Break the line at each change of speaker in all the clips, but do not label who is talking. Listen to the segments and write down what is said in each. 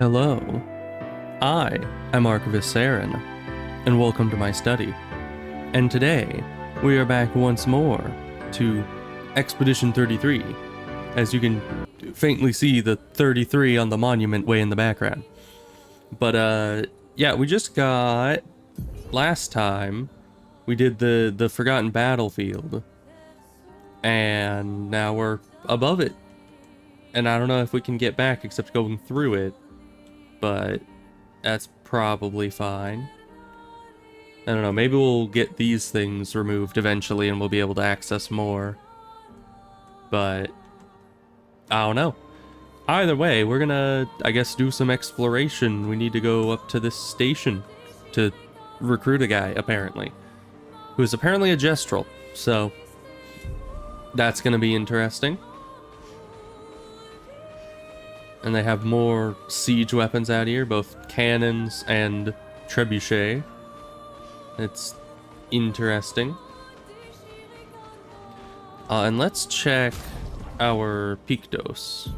Hello, I am Archivist Saren, and welcome to my study. And today, we are back once more to Expedition 33, as you can faintly see the 33 on the monument way in the background. But, yeah, we just got... Last time, we did the Forgotten Battlefield, and now we're above it. And I don't know if we can get back except going through it. But that's probably fine. I don't know, maybe we'll get these things removed eventually and we'll be able to access more. But I don't know. Either way, we're gonna, I guess, do some exploration. We need to go up to this station to recruit a guy, apparently. Who is apparently a Gestrel, so that's gonna be interesting. And they have more siege weapons out here, both cannons and trebuchet. It's interesting. And let's check our Pictos.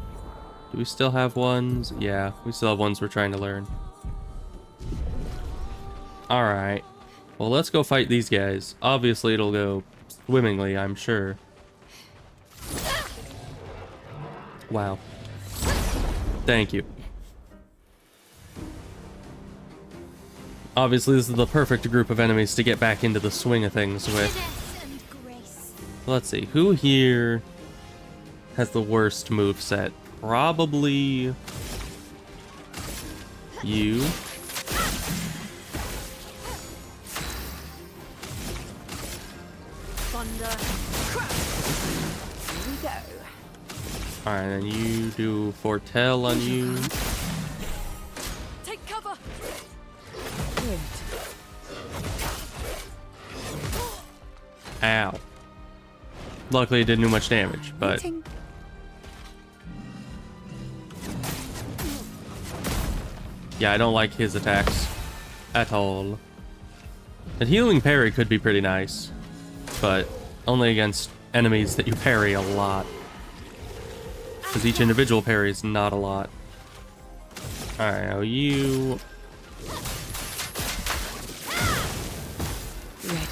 Do we still have ones? Yeah, we still have ones we're trying to learn. Alright. Well, let's go fight these guys. Obviously, it'll go swimmingly, I'm sure. Wow. Thank you. Obviously, this is the perfect group of enemies to get back into the swing of things with. Let's see, who here has the worst moveset? Probably you. Alright, then you do foretell on you.
Take cover.
Ow. Luckily it didn't do much damage, but... Yeah, I don't like his attacks at all. And healing parry could be pretty nice, but only against enemies that you parry a lot. Because each individual parry is not a lot. Alright, now you...
Ready.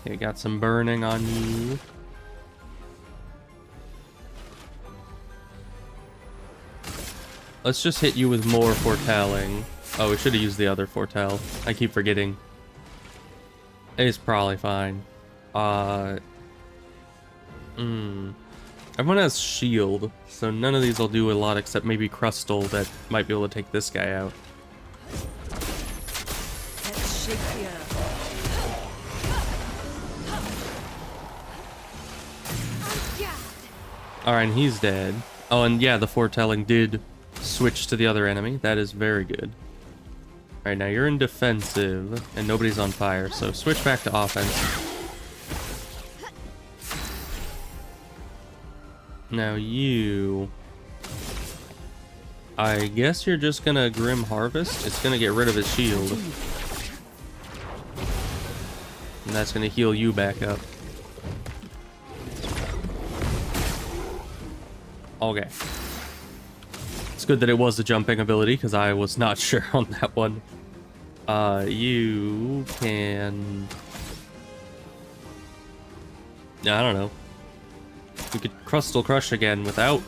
Okay, got some burning on you. Let's just hit you with more foretelling. Oh, we should have used the other foretell. I keep forgetting. It's probably fine. Everyone has shield, so none of these will do a lot except maybe Crustal that might be able to take this guy out.
Let's shake the earth.
Alright, and he's dead. Oh, and yeah, the foretelling did switch to the other enemy. That is very good. Alright, now you're in defensive, and nobody's on fire, so switch back to offense. Now you... I guess you're just gonna Grim Harvest. It's gonna get rid of his shield. And that's gonna heal you back up. Okay. It's good that it was a jumping ability, because I was not sure on that one. You can... I don't know. We could Crustal Crush again without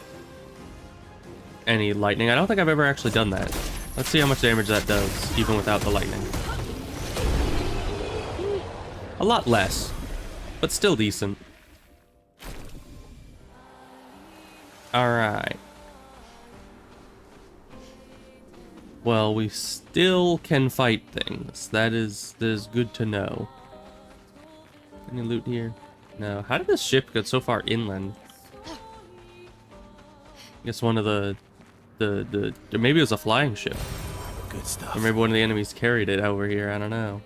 any lightning. I don't think I've ever actually done that. Let's see how much damage that does, even without the lightning. A lot less, but still decent. Alright. Well, we still can fight things. That is good to know. Any loot here? No. How did this ship get so far inland? I guess one of the maybe it was a flying ship.
Good stuff.
Or maybe one of the enemies carried it over here. I don't know.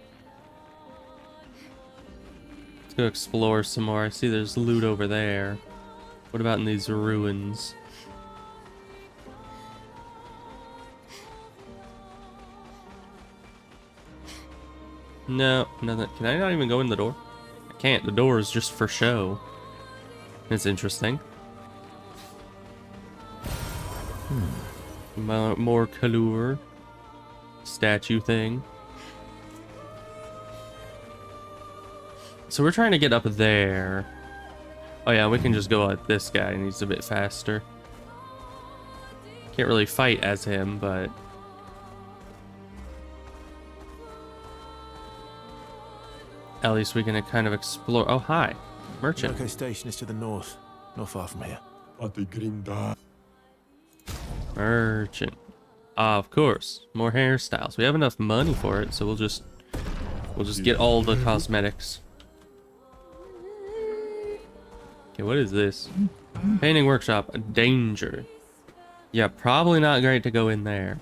Let's go explore some more. I see there's loot over there. What about in these ruins? No, nothing. Can I not even go in the door? I can't. The door is just for show. It's interesting. More Kalur statue thing. So we're trying to get up there. Oh yeah, we can just go at this guy, and he's a bit faster. Can't really fight as him, but at least we can kind of explore. Oh, hi. Merchant.
Monoco station is to the north, not far from here.
Merchant. Of course. More hairstyles. We have enough money for it, so we'll just get all the cosmetics. Okay, what is this? Painting workshop. Danger. Yeah, probably not great to go in there.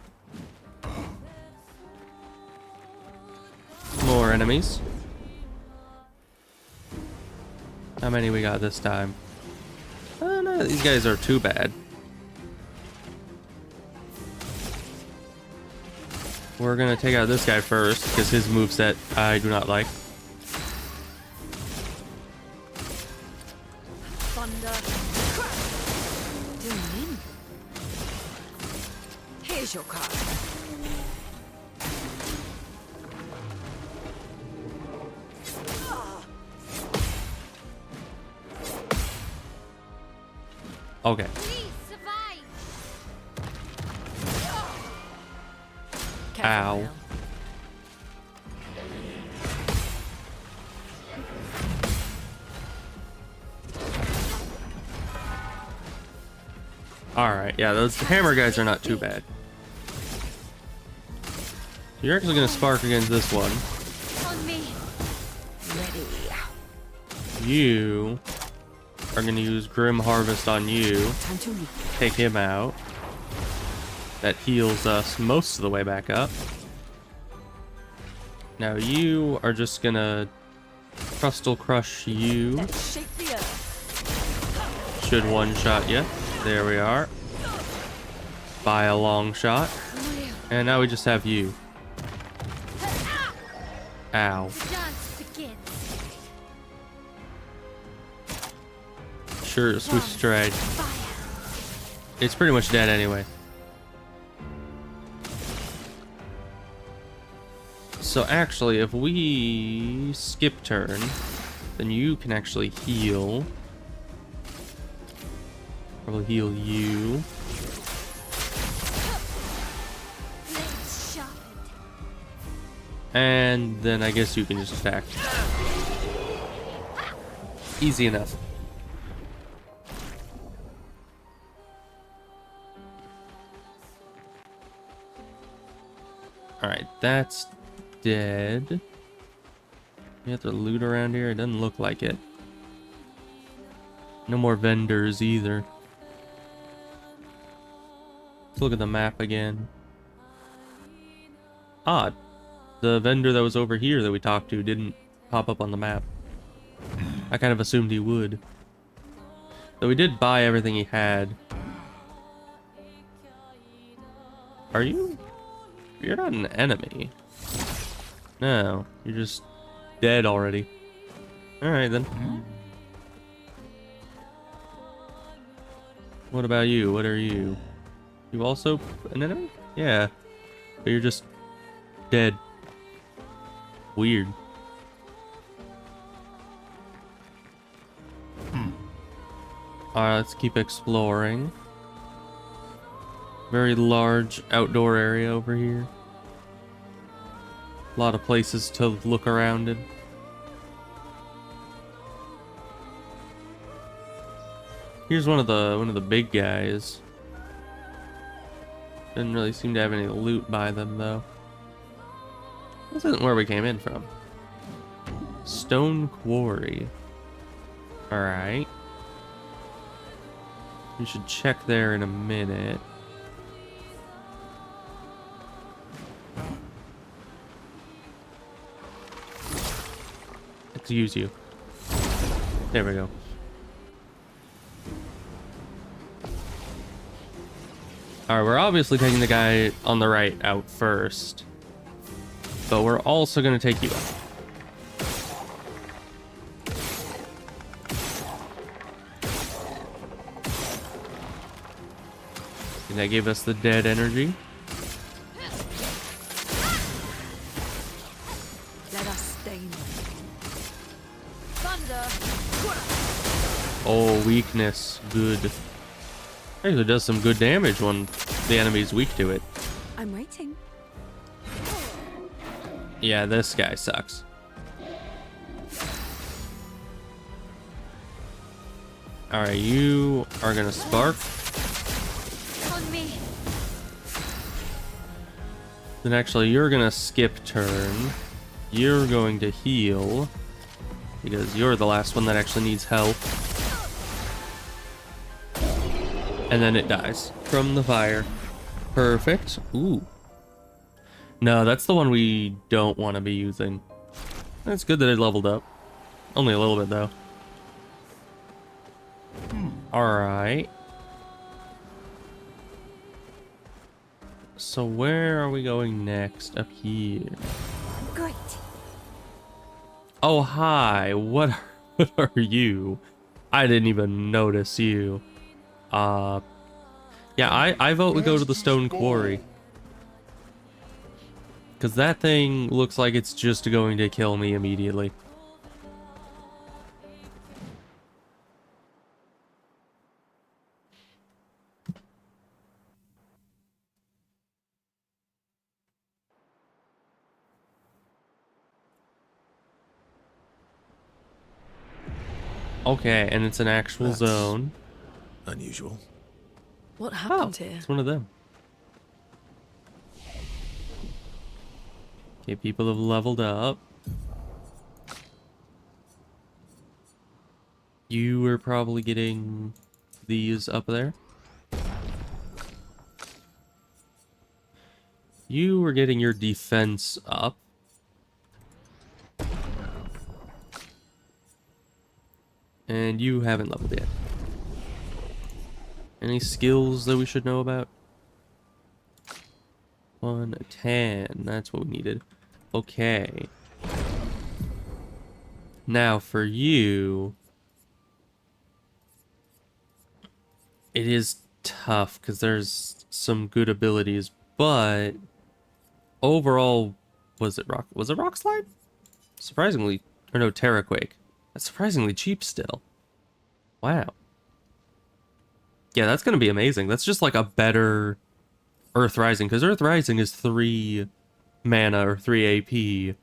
More enemies. How many we got this time? Oh, no, these guys are too bad. We're gonna take out this guy first, because his moveset I do not like.
Thunder. Crash. Zoom in. Here's your card.
Okay.
Please survive.
Ow.
Now.
Alright, yeah, those hammer guys are not too bad. You're actually gonna spark against this one.
On me.
Ready.
You are gonna use Grim Harvest on you.
Time to leave.
Take him out. That heals us most of the way back up. Now you are just gonna Crustal Crush you.
Let's shake the earth.
Should one-shot you. There we are. By a long shot. And now we just have you. Ow.
Dance begins.
Sure, Swift Stride.
Fire.
It's pretty much dead anyway. So actually, if we skip turn, then you can actually heal. Probably heal you.
Blades sharpened.
And then I guess you can just attack. Easy enough. Alright, that's dead. You have to loot around here? It doesn't look like it. No more vendors either. Let's look at the map again. Odd. The vendor that was over here that we talked to didn't pop up on the map. I kind of assumed he would. Though we did buy everything he had. Are you? You're not an enemy. No, you're just dead already. Alright then. What about you? What are you? You also an enemy? Yeah. But you're just dead. Weird. Alright, let's keep exploring. Very large outdoor area over here. A lot of places to look around in. Here's one of the big guys. Didn't really seem to have any loot by them though. This isn't where we came in from. Stone Quarry. Alright. We should check there in a minute. Let's use you. There we go. Alright, we're obviously taking the guy on the right out first. But we're also going to take you out. That gave us the dead energy.
Let us stain them. Thunder.
Oh, weakness. Good. Actually does some good damage when the enemy's weak to it.
I'm waiting.
Yeah, this guy sucks. Alright, you are gonna spark.
On me.
Then actually, you're gonna skip turn. You're going to heal. Because you're the last one that actually needs help. And then it dies from the fire. Perfect. Ooh. No, that's the one we don't want to be using. It's good that it leveled up. Only a little bit, though. Alright. So where are we going next? Up here.
Great.
Oh, hi. What are you? I didn't even notice you. Yeah, I vote we go to the stone quarry. Because that thing looks like it's just going to kill me immediately. Okay, and it's an actual
That's
zone.
unusual.
What
Oh,
happened here?
it's one of them. Okay, people have leveled up. You were probably getting these up there. You were getting your defense up. And you haven't leveled yet. Any skills that we should know about? 110. That's what we needed. Okay. Now for you, it is tough because there's some good abilities, but overall, was it rock slide? Surprisingly, or no, Terraquake. That's surprisingly cheap still. Wow. Yeah, that's gonna be amazing. That's just like a better Earth Rising, because Earth Rising is 3 mana or 3 AP,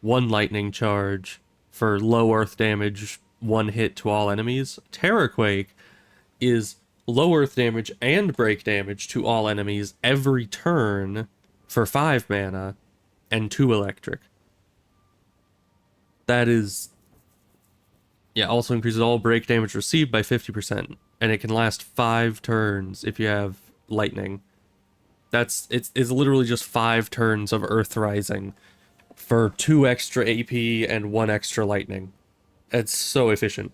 1 lightning charge for low earth damage, 1 hit to all enemies. Terraquake is low earth damage and break damage to all enemies every turn for 5 mana and 2 electric. That is... Yeah, also increases all break damage received by 50%, and it can last 5 turns if you have lightning. It's literally just 5 turns of Earth Rising for 2 extra AP and 1 extra lightning. It's so efficient.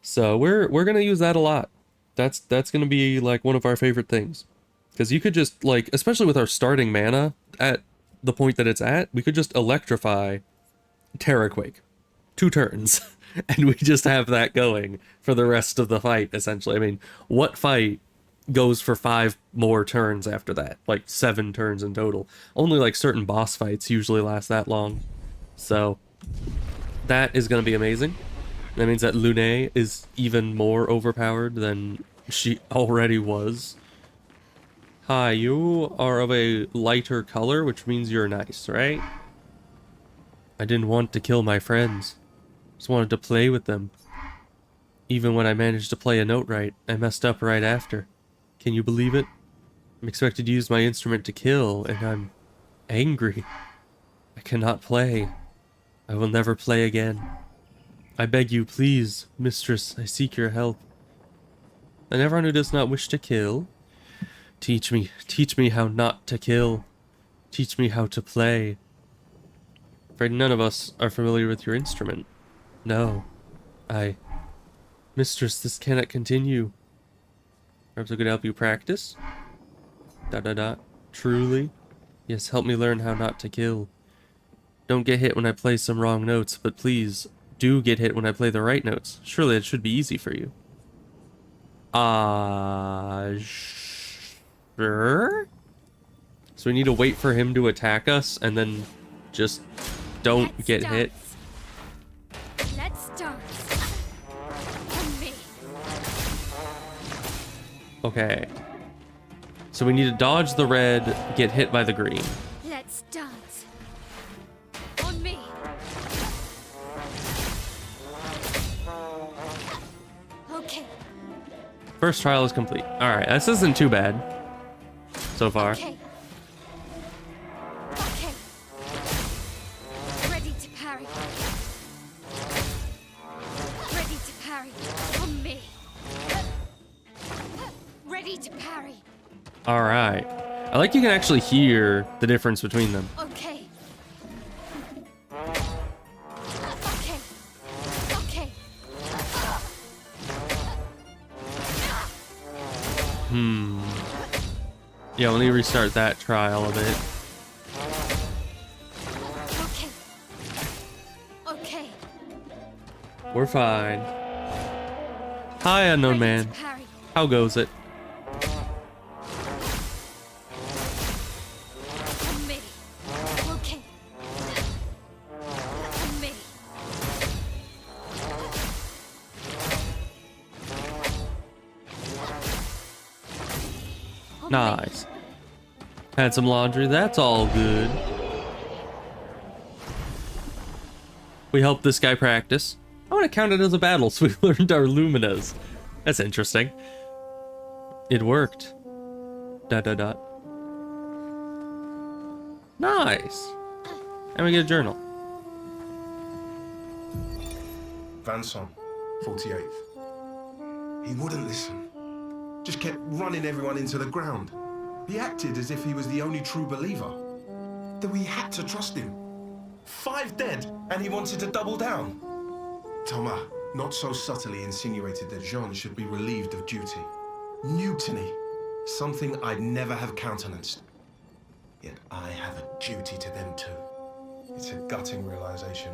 So we're gonna use that a lot. That's gonna be like one of our favorite things. Because you could just, like, especially with our starting mana at the point that it's at, we could just electrify Terraquake. 2 turns. And we just have that going for the rest of the fight, essentially. I mean, what fight goes for 5 more turns after that? Like 7 turns in total. Only like certain boss fights usually last that long. So that is going to be amazing. That means that Lune is even more overpowered than she already was. Hi, you are of a lighter color, which means you're nice, right? I didn't want to kill my friends. Just wanted to play with them. Even when I managed to play a note right, I messed up right after. Can you believe it? I'm expected to use my instrument to kill, and I'm angry. I cannot play. I will never play again. I beg you, please, mistress, I seek your help. And everyone who does not wish to kill, teach me how not to kill. Teach me how to play. Afraid none of us are familiar with your instrument. No. Mistress, this cannot continue. Perhaps I could help you practice? ... Truly? Yes, help me learn how not to kill. Don't get hit when I play some wrong notes, but please, do get hit when I play the right notes. Surely it should be easy for you. So we need to wait for him to attack us and then just don't
Let's
get
dance.
hit.
Let's dance. On me.
Okay. So we need to dodge the red, get hit by the green.
Let's dance. On me. Okay.
First trial is complete. Alright, this isn't too bad so far.
Okay. Okay. Ready to parry. Ready to parry. On me. Ready to parry.
Alright. I like you can actually hear the difference between them.
Okay. Okay. Okay.
Yeah, let me restart that trial a bit.
Okay. Okay.
We're fine. Hi, unknown
Ready
man.
to parry.
How goes it?
On me. Okay. On me. On me.
Nice. Had some laundry. That's all good. We helped this guy practice. I want to count it as a battle, so we learned our luminas. That's interesting. It worked. ... Nice. And we get a journal.
Vanson, 48th. He wouldn't listen. Just kept running everyone into the ground. He acted as if he was the only true believer. That we had to trust him. 5 dead, and he wanted to double down. Thomas, not so subtly insinuated that Jean should be relieved of duty. Mutiny. Something I'd never have countenanced. Yet I have a duty to them too. It's a gutting realization.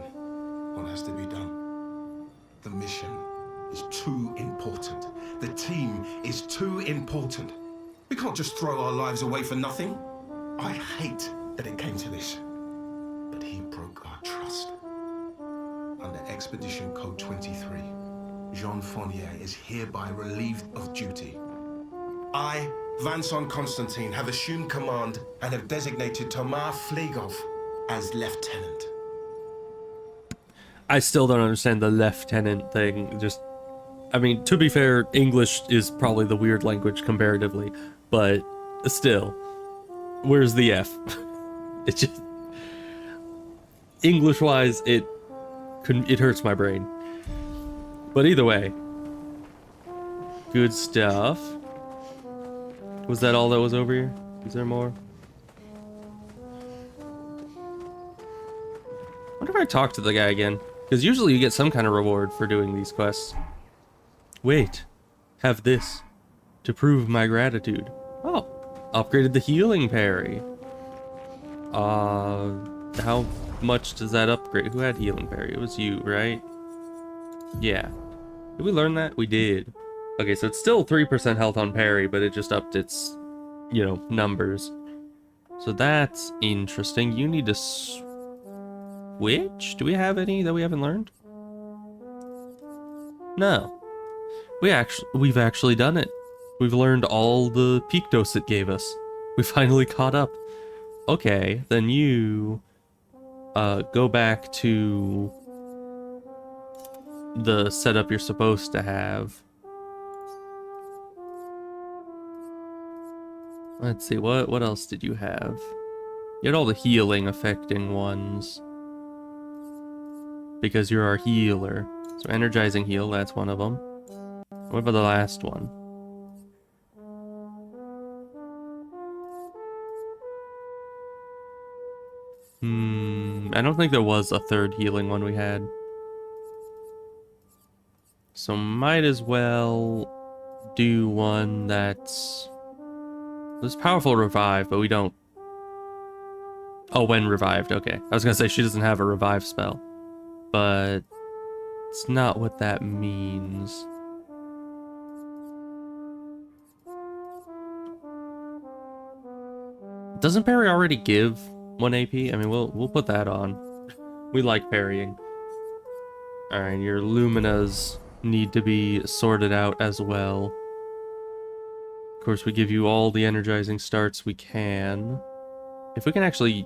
What has to be done? The mission is too important. The team is too important. We can't just throw our lives away for nothing. I hate that it came to this. But he broke our trust. Under Expedition Code 23, Jean Fournier is hereby relieved of duty. I, Vanson Constantine, have assumed command and have designated Thomas Flegov as lieutenant.
I still don't understand the lieutenant thing. Just, I mean, to be fair, English is probably the weird language comparatively, but still, where's the F? It just, English-wise, it hurts my brain. But either way, good stuff. Was that all that was over here? Is there more? I wonder if I talk to the guy again. Because usually you get some kind of reward for doing these quests. Wait. Have this. To prove my gratitude. Oh. Upgraded the healing parry. How much does that upgrade? Who had healing parry? It was you, right? Yeah. Did we learn that? We did. Okay, so it's still 3% health on parry, but it just upped its, you know, numbers. So that's interesting. You need to switch? Do we have any that we haven't learned? No. We've actually done it. We've learned all the Pictos it gave us. We finally caught up. Okay, then you go back to the setup you're supposed to have. Let's see, what else did you have? You had all the healing affecting ones. Because you're our healer. So energizing heal, that's one of them. What about the last one? I don't think there was a third healing one we had. So might as well do one that's... There's powerful revive, but we don't... Oh, when revived, okay. I was gonna say she doesn't have a revive spell. But it's not what that means. Doesn't parry already give 1 AP? I mean, we'll put that on. We like parrying. Alright, your Luminas need to be sorted out as well. Of course, we give you all the energizing starts we can. If we can actually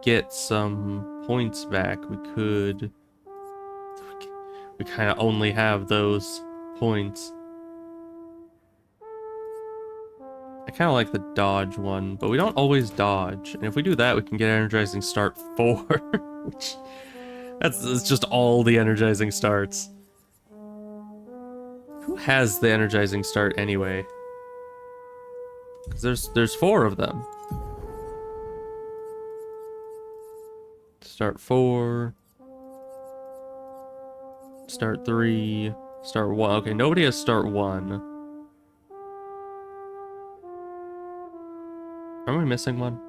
get some points back, we could... We kind of only have those points. I kind of like the dodge one, but we don't always dodge. And if we do that, we can get energizing start 4. Which, that's just all the energizing starts. Who has the energizing start anyway? Because there's 4 of them. Start 4. Start 3. Start 1. Okay, nobody has start 1. Am I missing one?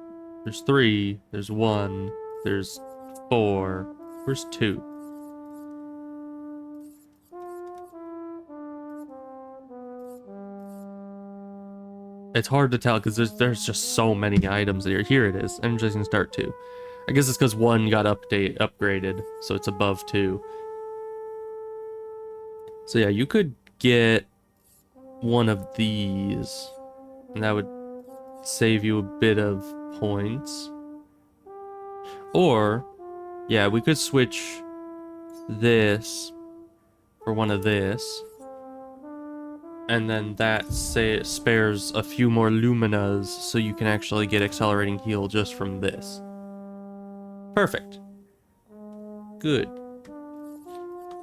There's 3. There's 1. There's 4. Where's 2? It's hard to tell because there's just so many items here. Here it is. Energizing start 2. I guess it's because 1 got upgraded, so it's above 2. So yeah, you could get one of these, and that would save you a bit of points. Or, yeah, we could switch this for one of this. And then that spares a few more Luminas, so you can actually get accelerating heal just from this. Perfect. Good.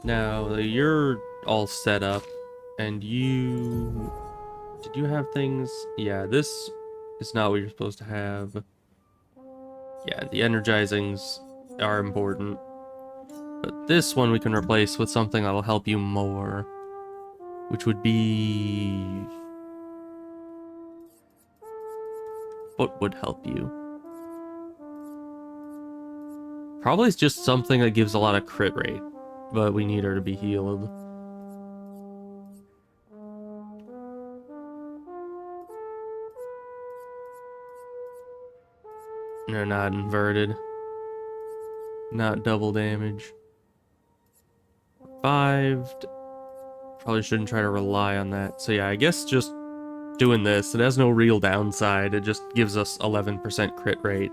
Now, you're all set up, and you... Did you have things? Yeah, this is not what you're supposed to have. Yeah, the energizings are important. But this one we can replace with something that'll help you more. Which would be... What would help you? Probably it's just something that gives a lot of crit rate. But we need her to be healed. They're not inverted. Not double damage. 5. Probably shouldn't try to rely on that. So yeah, I guess just doing this, it has no real downside. It just gives us 11% crit rate.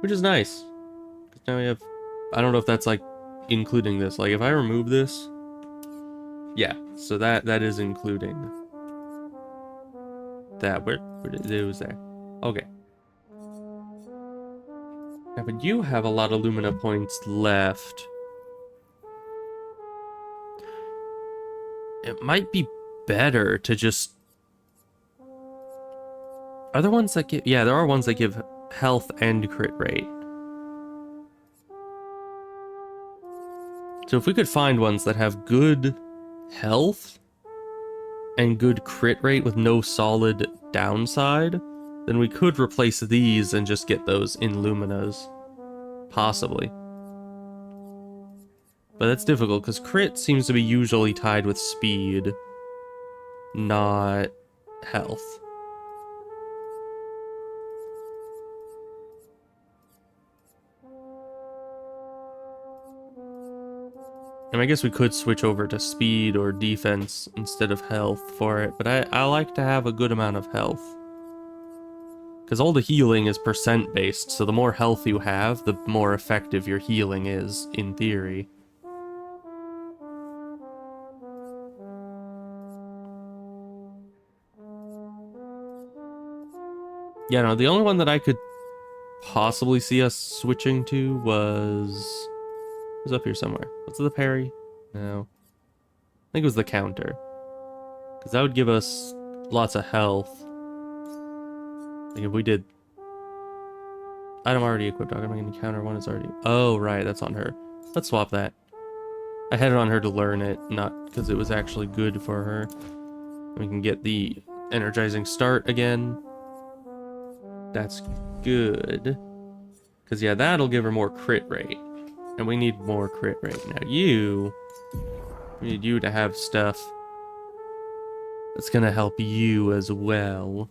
Which is nice. Because now we have... I don't know if that's like including this. Like if I remove this... Yeah, so that is including that. Where it was there. Okay. Yeah, but you have a lot of Lumina points left. It might be better to just... Are there ones that give... Yeah, there are ones that give health and crit rate. So if we could find ones that have good health and good crit rate with no solid downside, then we could replace these and just get those in Luminas. Possibly. But that's difficult, because crit seems to be usually tied with speed, not health. And I guess we could switch over to speed or defense instead of health for it, but I like to have a good amount of health. Because all the healing is percent based, so the more health you have, the more effective your healing is, in theory. Yeah, no, the only one that I could possibly see us switching to was up here somewhere. What's the parry? No. I think it was the counter. Because that would give us lots of health. Like if we did... Item already equipped. Augmenting counter 1 is already... Oh, right, that's on her. Let's swap that. I had it on her to learn it, not because it was actually good for her. We can get the energizing start again. That's good. Because, yeah, that'll give her more crit rate. And we need more crit rate. Now we need you to have stuff that's going to help you as well.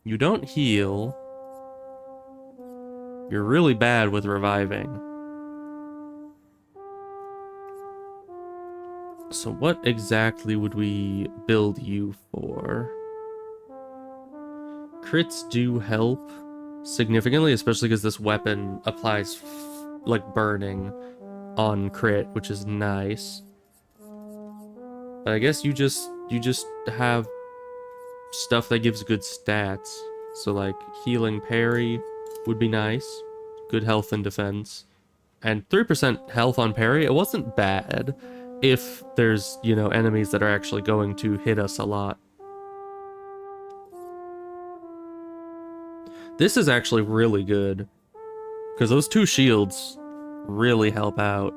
You don't heal. You're really bad with reviving. So what exactly would we build you for? Crits do help significantly, especially because this weapon applies like burning on crit, which is nice. But I guess you just have stuff that gives good stats. So like healing parry would be nice. Good health and defense. And 3% health on parry, it wasn't bad if there's, you know, enemies that are actually going to hit us a lot. This is actually really good, because those 2 shields really help out.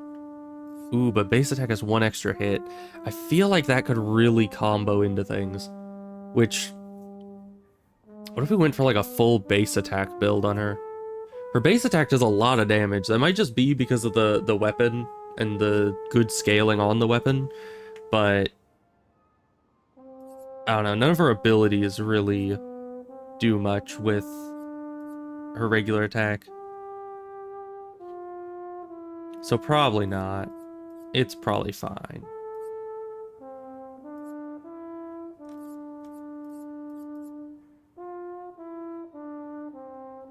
Ooh, but base attack has 1 extra hit. I feel like that could really combo into things. Which, what if we went for like a full base attack build on her? Her base attack does a lot of damage. That might just be because of the weapon and the good scaling on the weapon. But, I don't know, none of her abilities really do much with her regular attack. So probably not. It's probably fine.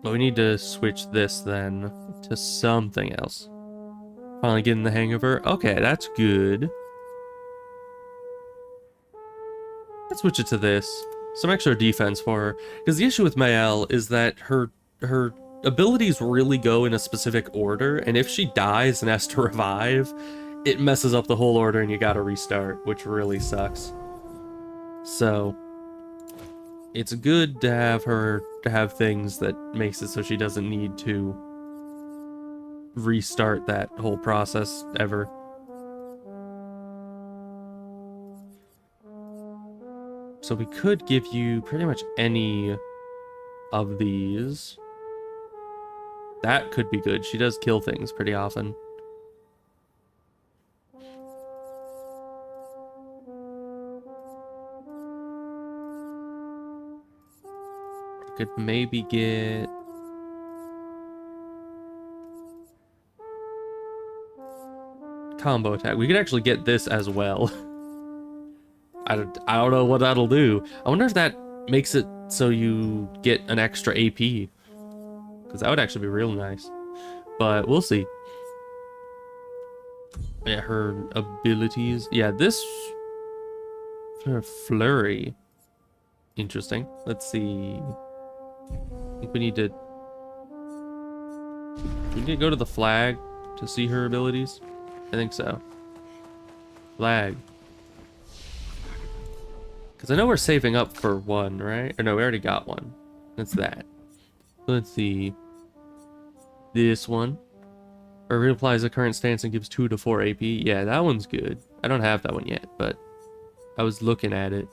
But we need to switch this then to something else. Finally getting the hang of her. Okay, that's good. Let's switch it to this. Some extra defense for her. Because the issue with Mael is that her abilities really go in a specific order, and if she dies and has to revive, it messes up the whole order and you gotta restart, which really sucks. So it's good to have her to have things that makes it so she doesn't need to restart that whole process ever. So we could give you pretty much any of these. That could be good. She does kill things pretty often. Could maybe get... combo attack. We could actually get this as well. I don't know what that'll do. I wonder if that makes it so you get an extra AP. Because that would actually be real nice. But we'll see. Yeah, her abilities. Yeah, this... her flurry. Interesting. Let's see. I think we need to... we need to go to the flag to see her abilities. I think so. Flag. Because I know we're saving up for one, right? Or no, we already got one. That's that. Let's see. This one. Or reapplies the current stance and gives 2 to 4 AP. Yeah, that one's good. I don't have that one yet, but I was looking at it.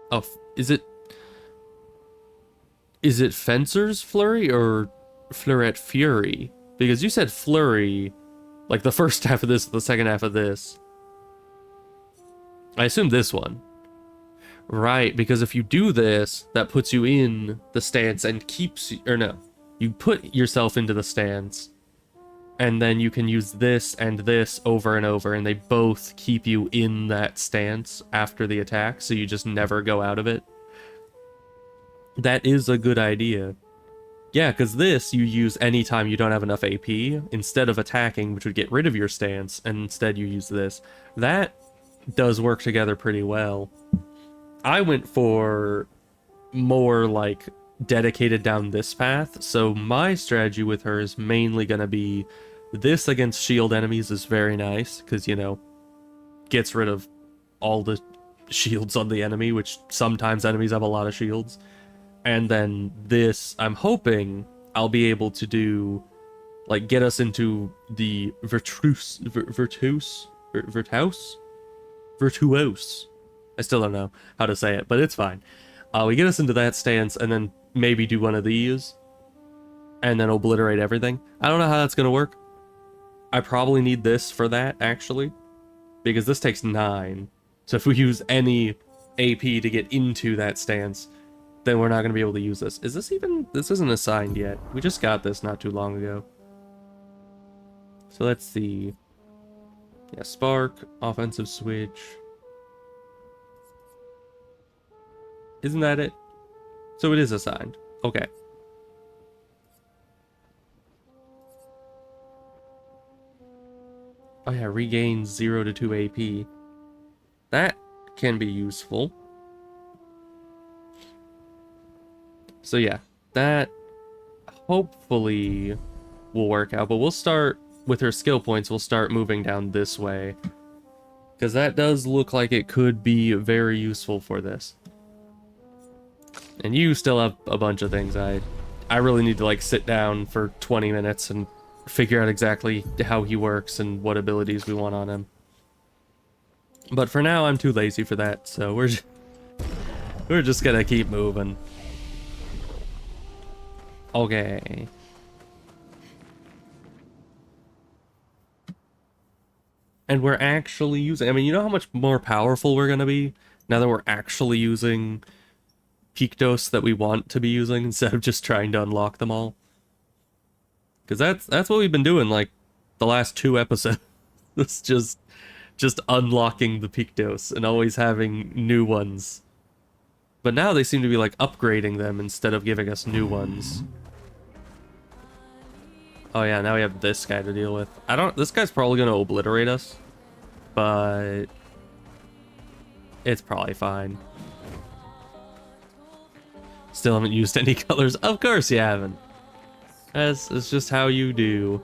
Oh, is it Fencer's Flurry or Fleurette Fury? Because you said Flurry, like the first half of this, the second half of this. I assume this one. Right, because if you do this, that puts you in the stance and keeps... or no, you put yourself into the stance, and then you can use this and this over and over, and they both keep you in that stance after the attack, so you just never go out of it. That is a good idea. Yeah, because this you use anytime you don't have enough AP, instead of attacking, which would get rid of your stance, and instead you use this. That does work together pretty well. I went for more, like, dedicated down this path, so my strategy with her is mainly going to be this against shield enemies is very nice, because, you know, gets rid of all the shields on the enemy, which sometimes enemies have a lot of shields. And then this, I'm hoping I'll be able to do, like, get us into the virtuose. I still don't know how to say it, but it's fine. We get us into that stance and then maybe do one of these and then obliterate everything. I don't know how that's going to work. I probably need this for that, actually, because this takes 9. So if we use any AP to get into that stance, then we're not going to be able to use this. Is this even... This isn't assigned yet. We just got this not too long ago. So let's see. Yeah, Spark, offensive switch. Isn't that it? So it is assigned. Okay. Oh yeah, regains 0 to 2 AP. That can be useful. So yeah, that hopefully will work out. But we'll start with her skill points. We'll start moving down this way, because that does look like it could be very useful for this. And you still have a bunch of things. I really need to like sit down for 20 minutes and figure out exactly how he works and what abilities we want on him. But for now, I'm too lazy for that, so we're just gonna keep moving. Okay. And we're actually using... I mean, you know how much more powerful we're gonna be now that we're actually using peak dose that we want to be using instead of just trying to unlock them all? Because that's what we've been doing, like, the last 2 episodes. It's just unlocking the peak dose and always having new ones. But now they seem to be, like, upgrading them instead of giving us new ones. Oh yeah, now we have this guy to deal with. This guy's probably gonna obliterate us, but it's probably fine. Still haven't used any colors. Of course you haven't. It's just how you do.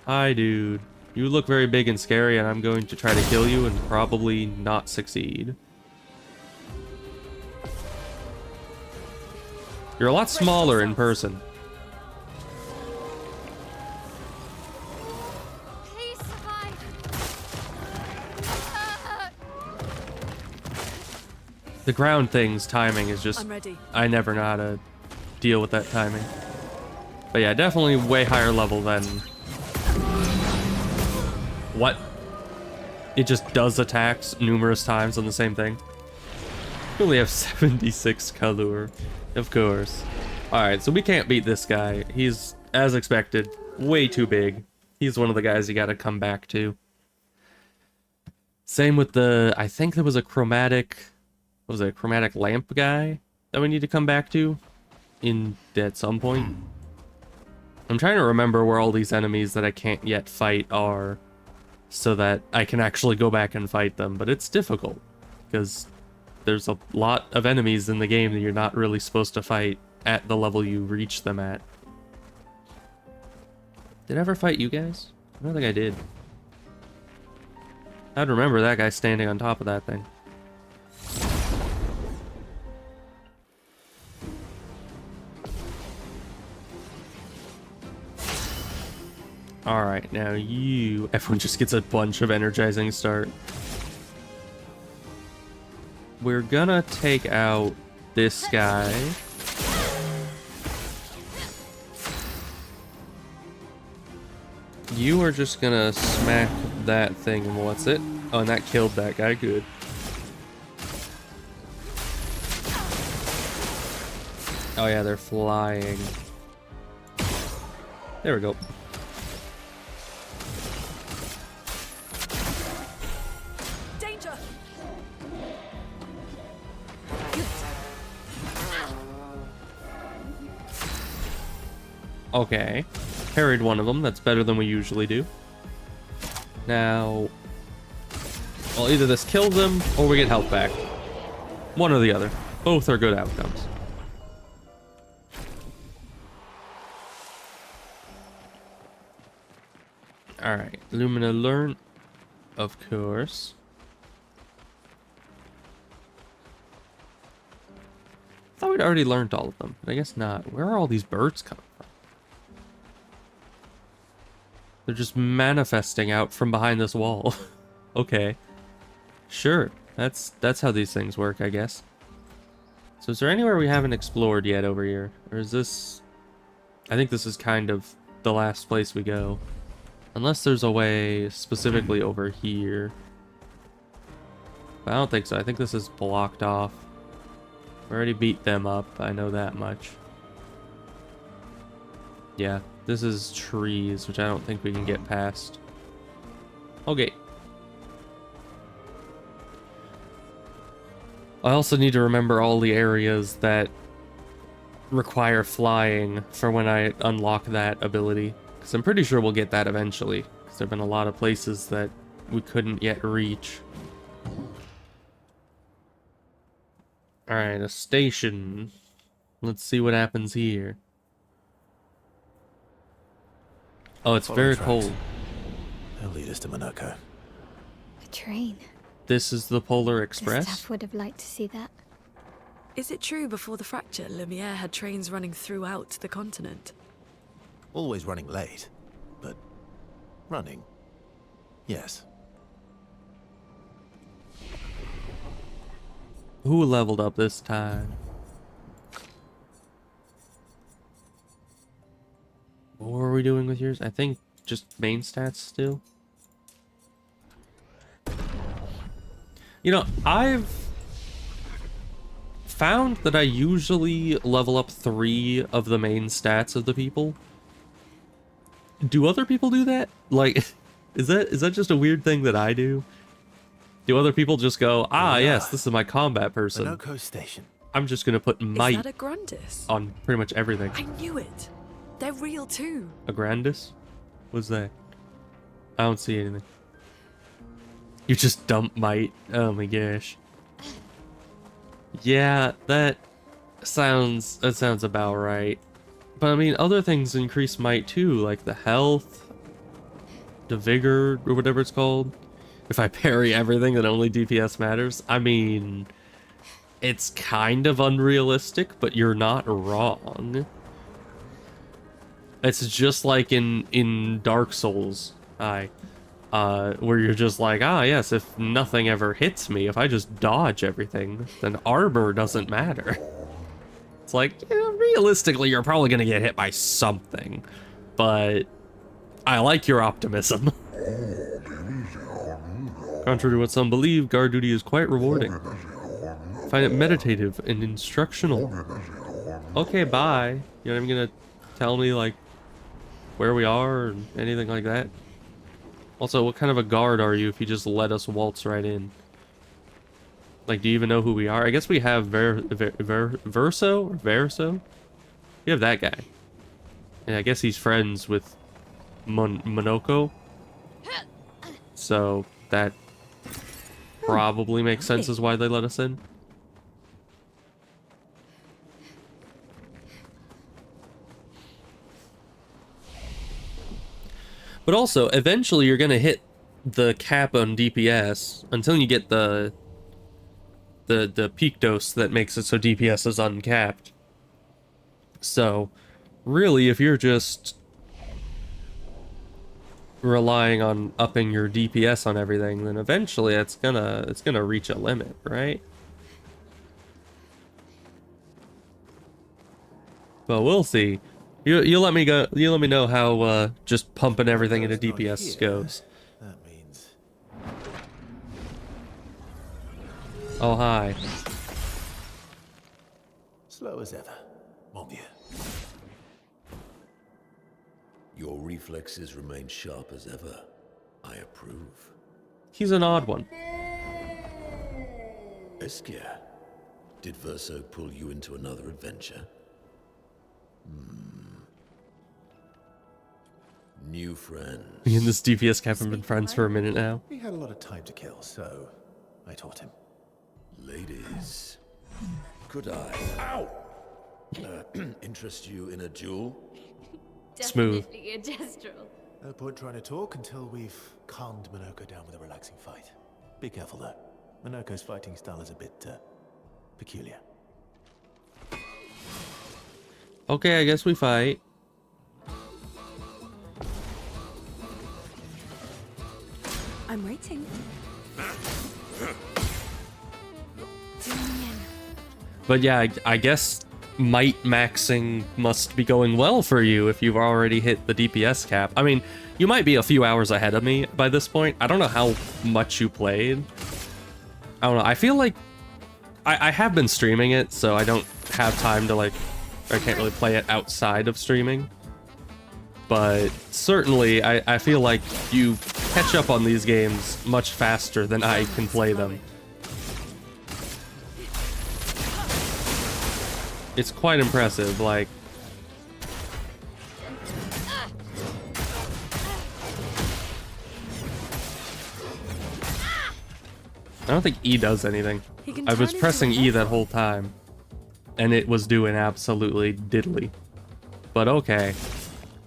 Hi, dude. You look very big and scary, and I'm going to try to kill you and probably not succeed. You're a lot smaller in person.
Please survive.
The ground thing's timing is just...
I'm ready.
I never know how to deal with that timing. But yeah, definitely way higher level than... What? It just does attacks numerous times on the same thing. We only have 76 color, of course. Alright, so we can't beat this guy. He's, as expected, way too big. He's one of the guys you gotta come back to. Same with the... I think there was a chromatic... What was it? A chromatic lamp guy that we need to come back to at some point. I'm trying to remember where all these enemies that I can't yet fight are, so that I can actually go back and fight them, but it's difficult, because there's a lot of enemies in the game that you're not really supposed to fight at the level you reach them at. Did I ever fight you guys? I don't think I did. I'd remember that guy standing on top of that thing. Alright, now you... Everyone just gets a bunch of energizing start. We're gonna take out this guy. You are just gonna smack that thing, and what's it? Oh, and that killed that guy, good. Oh yeah, they're flying. There we go. Okay, parried one of them. That's better than we usually do. Now, well, either this kills them or we get health back. One or the other. Both are good outcomes. Alright, Lumina learn, of course. I thought we'd already learned all of them, but I guess not. Where are all these birds coming from? They're just manifesting out from behind this wall. Okay. Sure. That's how these things work, I guess. So is there anywhere we haven't explored yet over here? Or is this... I think this is kind of the last place we go. Unless there's a way specifically over here. But I don't think so. I think this is blocked off. We already beat them up. I know that much. Yeah, this is trees, which I don't think we can get past. Okay. I also need to remember all the areas that require flying for when I unlock that ability. Because I'm pretty sure we'll get that eventually. Because there have been a lot of places that we couldn't yet reach. Alright, a station. Let's see what happens here. Oh, it's
Follow
very
the tracks.
cold.
They'll lead us to Monoco.
A train.
This is the Polar
The
Express.
staff would have liked to see that.
Is it true before the fracture, Lumiere had trains running throughout the continent?
Always running late, but running. Yes.
Who leveled up this time? What were we doing with yours? I think just main stats still. You know, I've found that I usually level up 3 of the main stats of the people. Do other people do that? Like, is that just a weird thing that I do? Do other people just go, ah, yes, this is my combat person.
Monoco Station.
I'm just gonna put
Is
might
that a Grandis?
on pretty much everything.
I knew it. They're real too.
A Grandis? What's that? I don't see anything. You just dump might. Oh my gosh. Yeah, that sounds about right. But I mean, other things increase might too, like the health, the vigor, or whatever it's called. If I parry everything, then only DPS matters. I mean, it's kind of unrealistic, but you're not wrong. It's just like in Dark Souls, where you're just like, ah, yes, if nothing ever hits me, if I just dodge everything, then armor doesn't matter. It's like, yeah, realistically, you're probably gonna get hit by something, but I like your optimism. Contrary to what some believe, guard duty is quite rewarding. Find it meditative and instructional. Okay, bye. You're not even gonna tell me, like, where we are or anything like that? Also, what kind of a guard are you if you just let us waltz right in? Like, do you even know who we are? I guess we have Verso? We have that guy. And I guess he's friends with Monoco. So, that probably makes sense as why they let us in. But also, eventually you're gonna hit the cap on DPS until you get the peak dose that makes it so DPS is uncapped. So, really, if you're just relying on upping your DPS on everything, then eventually it's gonna reach a limit, right? But we'll see. You let me go. You let me know how just pumping everything into DPS goes.
That means
Oh hi.
slow as ever, mon vieux.
Your reflexes remain sharp as ever. I approve.
He's an odd one.
Esquire, did Verso pull you into another adventure? New friends.
Me and this DPS cap have been friends for a minute now.
He had a lot of time to kill, so I taught him.
Ladies, could I interest you in a duel?
Smooth.
Definitely a gestural.
No point trying to talk until we've calmed Monoco down with a relaxing fight. Be careful though. Monoco's fighting style is a bit peculiar.
Okay, I guess we fight.
I'm waiting.
But yeah, I guess might maxing must be going well for you if you've already hit the DPS cap. I mean, you might be a few hours ahead of me by this point. I don't know how much you played. I don't know. I feel like I have been streaming it, so I don't have time to like, I can't really play it outside of streaming. But certainly, I feel like you catch up on these games much faster than I can play them. It's quite impressive, like... I don't think E does anything. I was pressing E that whole time, and it was doing absolutely diddly. But okay,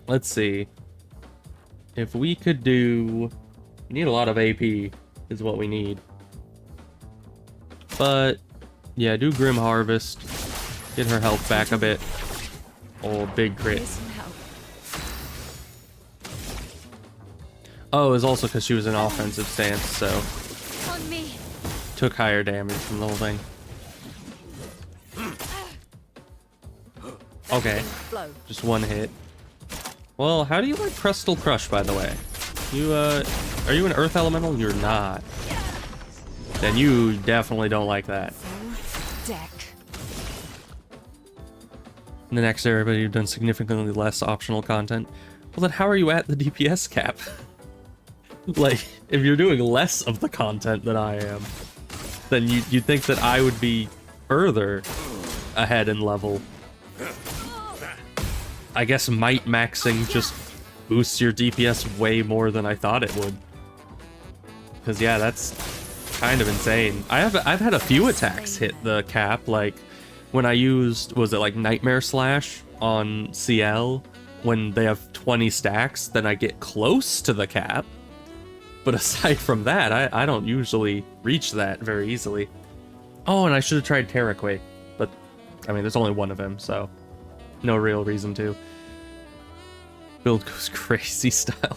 let's see. If we could do... We need a lot of AP, is what we need. But, yeah, do Grim Harvest. Get her health back a bit. Oh, big crit. Oh, it was also because she was in offensive stance, so...
On me.
Took higher damage from the whole thing. Okay. Just one hit. Well, how do you like Crustal Crush, by the way? You, are you an Earth Elemental? You're not. Then you definitely don't like that.
Deck.
In the next area, but you've done significantly less optional content. Well, then how are you at the DPS cap? Like, if you're doing less of the content than I am, then you'd think that I would be further ahead in level. I guess might maxing just boosts your DPS way more than I thought it would. Because yeah, that's kind of insane. I've had a few attacks hit the cap, like when I used, was it like Nightmare Slash on CL? When they have 20 stacks, then I get close to the cap. But aside from that, I don't usually reach that very easily. Oh, and I should have tried Terraquake, but I mean, there's only one of him, so no real reason to. Build goes crazy style.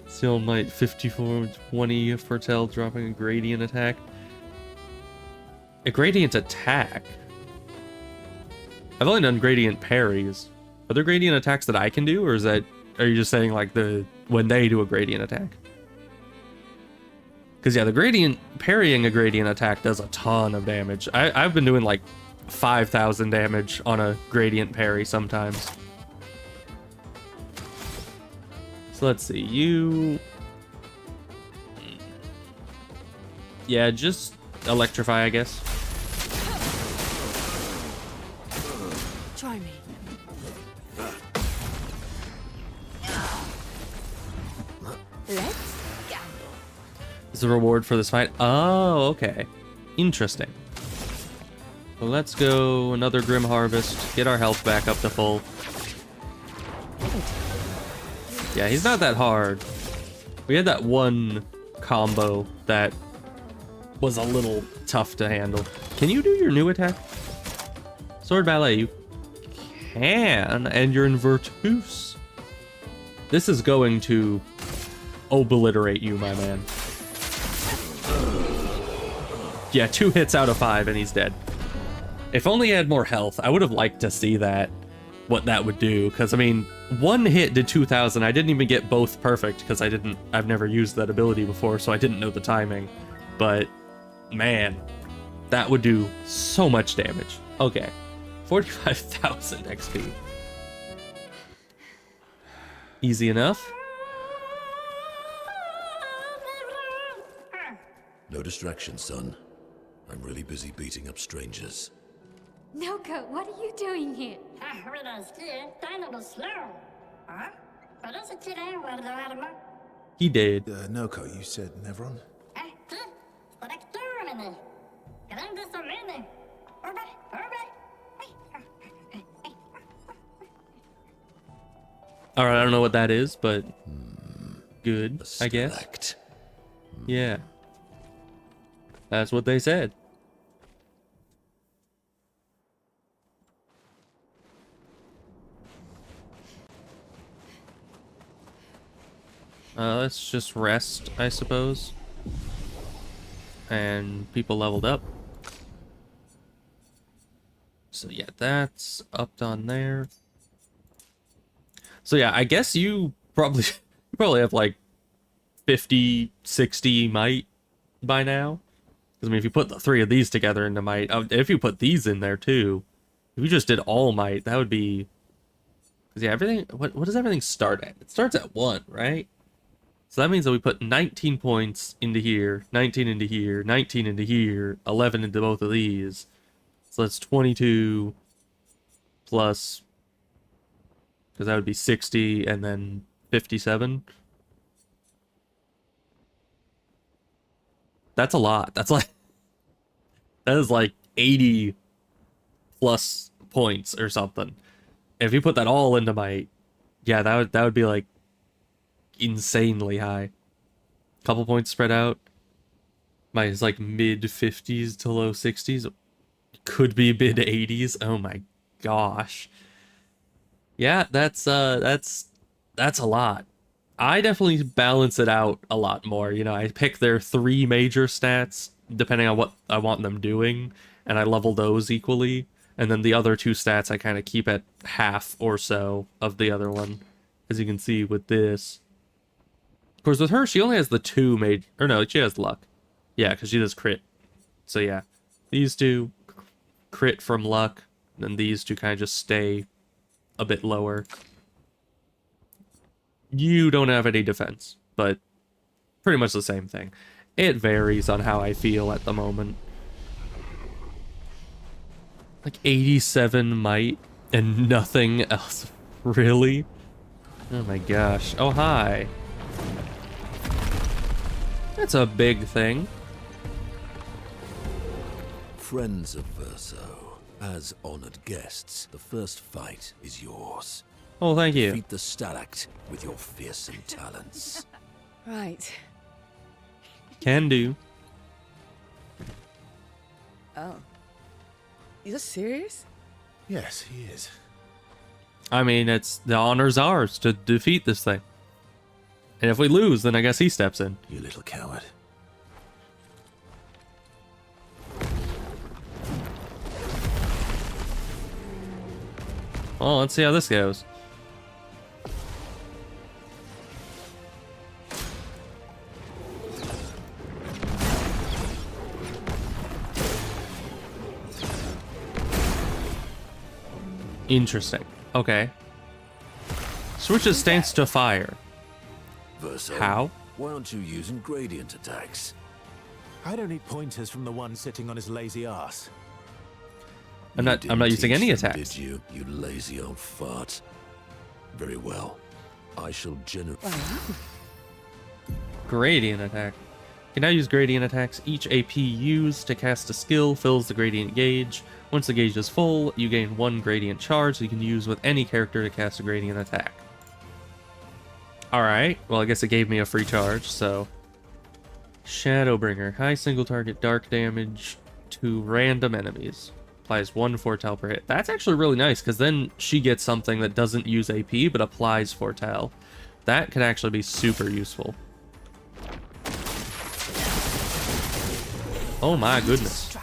Still Might 54-20 Foretell dropping a gradient attack. A gradient attack? I've only done gradient parries. Are there gradient attacks that I can do, or is that, are you just saying like when they do a gradient attack? Because yeah, the gradient, parrying a gradient attack does a ton of damage. I've been doing like 5,000 damage on a gradient parry sometimes. So let's see, you... Yeah, just electrify, I guess.
Try me.
Let's gamble.
Is the reward for this fight? Oh, okay. Interesting. Well, let's go another Grim Harvest, get our health back up to full. Yeah, he's not that hard. We had that one combo that was a little tough to handle. Can you do your new attack? Sword Ballet, you can, and you're in Virtus. This is going to obliterate you, my man. Yeah, 2 hits out of 5 and he's dead. If only he had more health, I would have liked to see that, what that would do, because I mean, 1 hit did 2,000. I didn't even get both perfect because I've never used that ability before, so I didn't know the timing. But man, that would do so much damage. Okay, 45,000 XP. Easy enough.
No distraction, son. I'm really busy beating up strangers.
Monoco, what are you doing here?
He did.
Noko, you said Nevron?
Alright, I don't know what that is, but good, I guess.
Stalactite.
Yeah. That's what they said. Let's just rest, I suppose. And people leveled up. So yeah, that's up on there. So yeah, I guess you probably have like 50, 60 might by now. Because I mean, if you put the 3 of these together into might, if you put these in there too, if you just did all might, that would be. Because yeah, everything. What does everything start at? It starts at 1, right? So that means that we put 19 points into here, 19 into here, 19 into here, 11 into both of these. So that's 22 plus, because that would be 60 and then 57. That's a lot. That's like, that is like 80 plus points or something. If you put that all into my, yeah, that would be like insanely high. Couple points spread out. Mine is like mid 50s to low 60s. Could be mid 80s. Oh my gosh. Yeah, that's a lot. I definitely balance it out a lot more. You know, I pick their 3 major stats depending on what I want them doing, and I level those equally. And then the other 2 stats I kind of keep at half or so of the other one, as you can see with this. Of course, with her, she only has the 2 major, or no, she has luck. Yeah, because she does crit. So yeah, these 2 crit from luck, then these 2 kind of just stay a bit lower. You don't have any defense, but pretty much the same thing. It varies on how I feel at the moment. Like 87 might and nothing else. Really? Oh my gosh. Oh, hi. That's a big thing.
Friends of Verso, as honored guests, the first fight is yours.
Oh, thank you.
Defeat the Stalact with your fearsome talents.
Right.
Can do.
Oh. You're serious?
Yes, he is.
I mean, it's the honor's ours to defeat this thing. And if we lose, then I guess he steps in.
You little coward.
Well, let's see how this goes. Interesting. Okay. Switches stance to fire.
Verso,
How?
why aren't you using gradient attacks?
I don't need pointers from the one sitting on his lazy ass.
I'm
You
not
didn't
using
teach
any
them,
attacks.
Did you, you lazy old fart? Very well. I shall generate.
Gradient attack. You can now use gradient attacks. Each AP used to cast a skill fills the gradient gauge. Once the gauge is full, you gain 1 gradient charge you can use with any character to cast a gradient attack. Alright, well I guess it gave me a free charge, so... Shadowbringer. High single target dark damage to random enemies. Applies 1 foretell per hit. That's actually really nice, because then she gets something that doesn't use AP, but applies foretell. That can actually be super useful. Oh my goodness.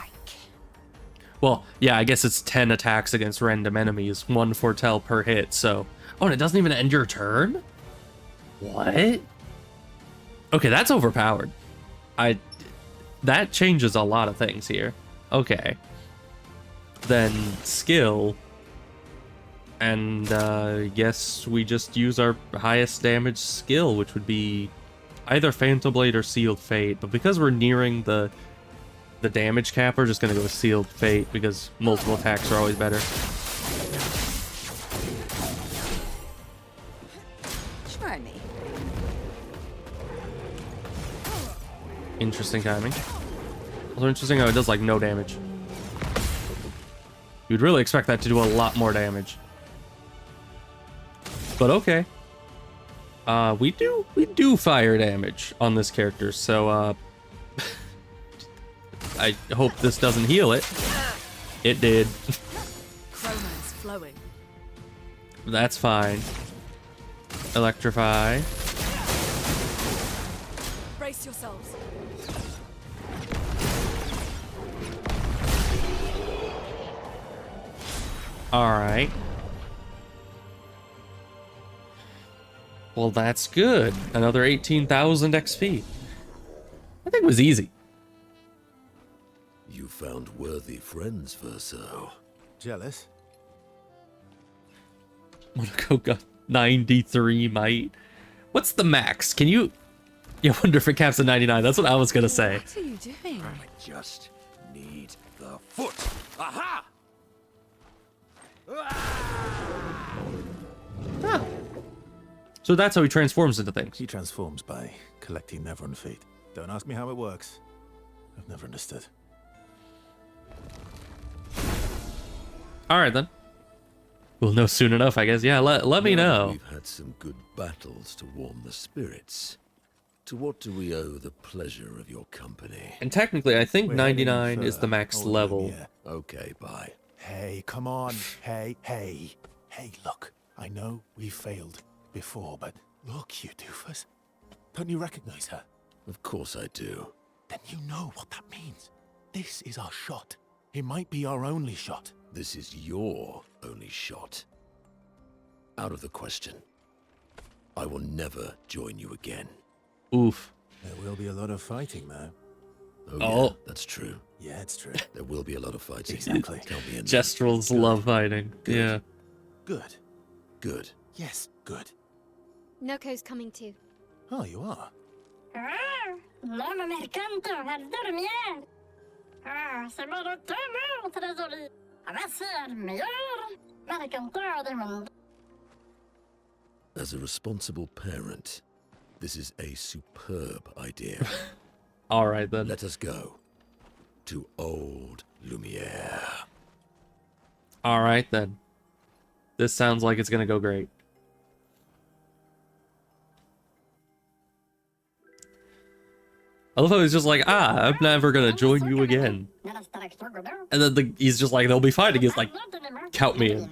Well, yeah, I guess it's 10 attacks against random enemies, 1 foretell per hit, so... Oh, and it doesn't even end your turn? What? Okay, that's overpowered. That changes a lot of things here. Okay. Then skill. And, guess we just use our highest damage skill, which would be either Phantom Blade or Sealed Fate. But because we're nearing the damage cap, we're just gonna go with Sealed Fate because multiple attacks are always better.
Try me.
Interesting timing. Also interesting how it does like no damage. You'd really expect that to do a lot more damage. But okay. We do fire damage on this character, so I hope this doesn't heal it. It did.
Chroma's flowing.
That's fine. Electrify.
Brace yourselves.
Alright. Well, that's good. Another 18,000 XP. I think it was easy.
found worthy friends, Verso.
Jealous?
Monaco got 93 might. What's the max? Can you... Yeah, I wonder if it caps at 99. That's what I was gonna say.
What are you doing?
I just need the foot. Aha!
So that's how he transforms into things.
He transforms by collecting Neverun feet. Don't ask me how it works. I've never understood.
Alright then. We'll know soon enough, I guess. Yeah, let me know.
We've had some good battles to warm the spirits. To what do we owe the pleasure of your company?
And technically, I think
We're
99
heading
is
for
the max
old
level.
Lumiere.
Okay, bye.
Hey, come on. Hey, hey. Hey, look. I know we failed before, but look, you doofus. Don't you recognize her?
Of course I do.
Then you know what that means. This is our shot. It might be our only shot.
This is your only shot. Out of the question. I will never join you again.
Oof.
There will be a lot of fighting, though.
Oh, yeah, that's true.
Yeah, it's true.
There will be a lot of fighting.
Exactly.
Count me in.
Jestrels love fighting.
Good.
Yeah.
Good.
Good.
Yes, good.
Noco's coming too.
Oh, you are?
Non, non mi racconto, adoro miel. Ah, c'est Monoco, très joli. Va ser le meilleur maricanteur du monde.
As a responsible parent, this is a superb idea.
Alright then.
Let us go to old Lumiere.
Alright then. This sounds like it's gonna go great. I love how he's just like, I'm never gonna join you again. And then he's just like, they'll be fighting. He's like, count me in.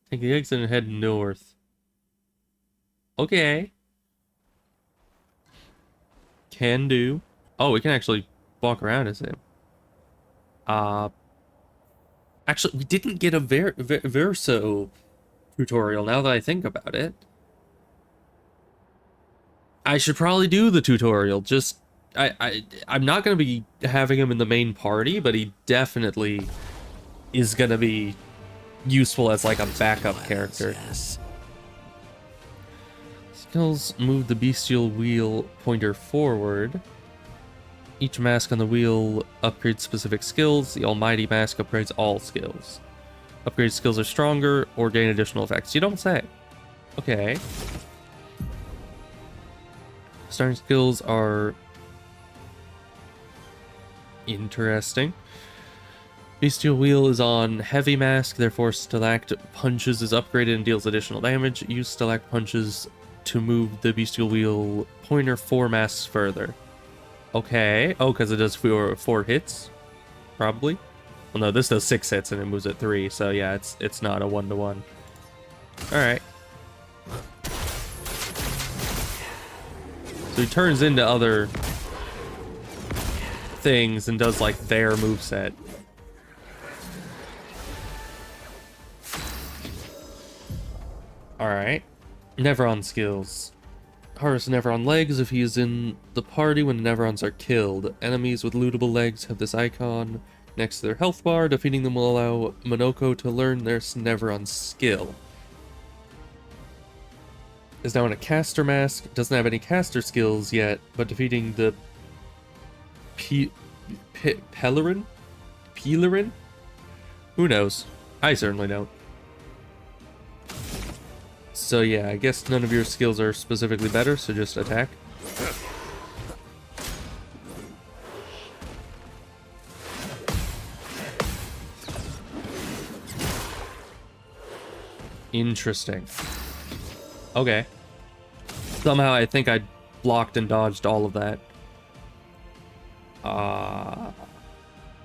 Take the exit and head north. Okay. Can do. Oh, we can actually walk around as him. Actually, we didn't get a Verso tutorial now that I think about it. I should probably do the tutorial. Just, I'm not going to be having him in the main party, but he definitely is going to be useful as like a backup character.
Yes.
Skills move the bestial wheel pointer forward. Each mask on the wheel upgrades specific skills. The almighty mask upgrades all skills. Upgraded skills are stronger or gain additional effects. You don't say. Okay. Starting skills are interesting. Bestial Wheel is on Heavy Mask, therefore Stalakt Punches is upgraded and deals additional damage. Use Stalakt Punches to move the Bestial Wheel pointer 4 masks further. Okay. Oh, because it does 4 hits? Probably. Well, no, this does 6 hits and it moves at 3, so yeah, it's not a 1-to-1. Alright. So he turns into other things and does like their moveset. Alright. Neveron skills. Harvest Neveron legs if he is in the party when the Neverons are killed. Enemies with lootable legs have this icon next to their health bar. Defeating them will allow Monoco to learn their Neveron skill. Is now in a caster mask. Doesn't have any caster skills yet, but defeating the Pelerin? Pelerin? Who knows? I certainly don't. So yeah, I guess none of your skills are specifically better, so just attack. Interesting. Okay. Somehow I think I blocked and dodged all of that.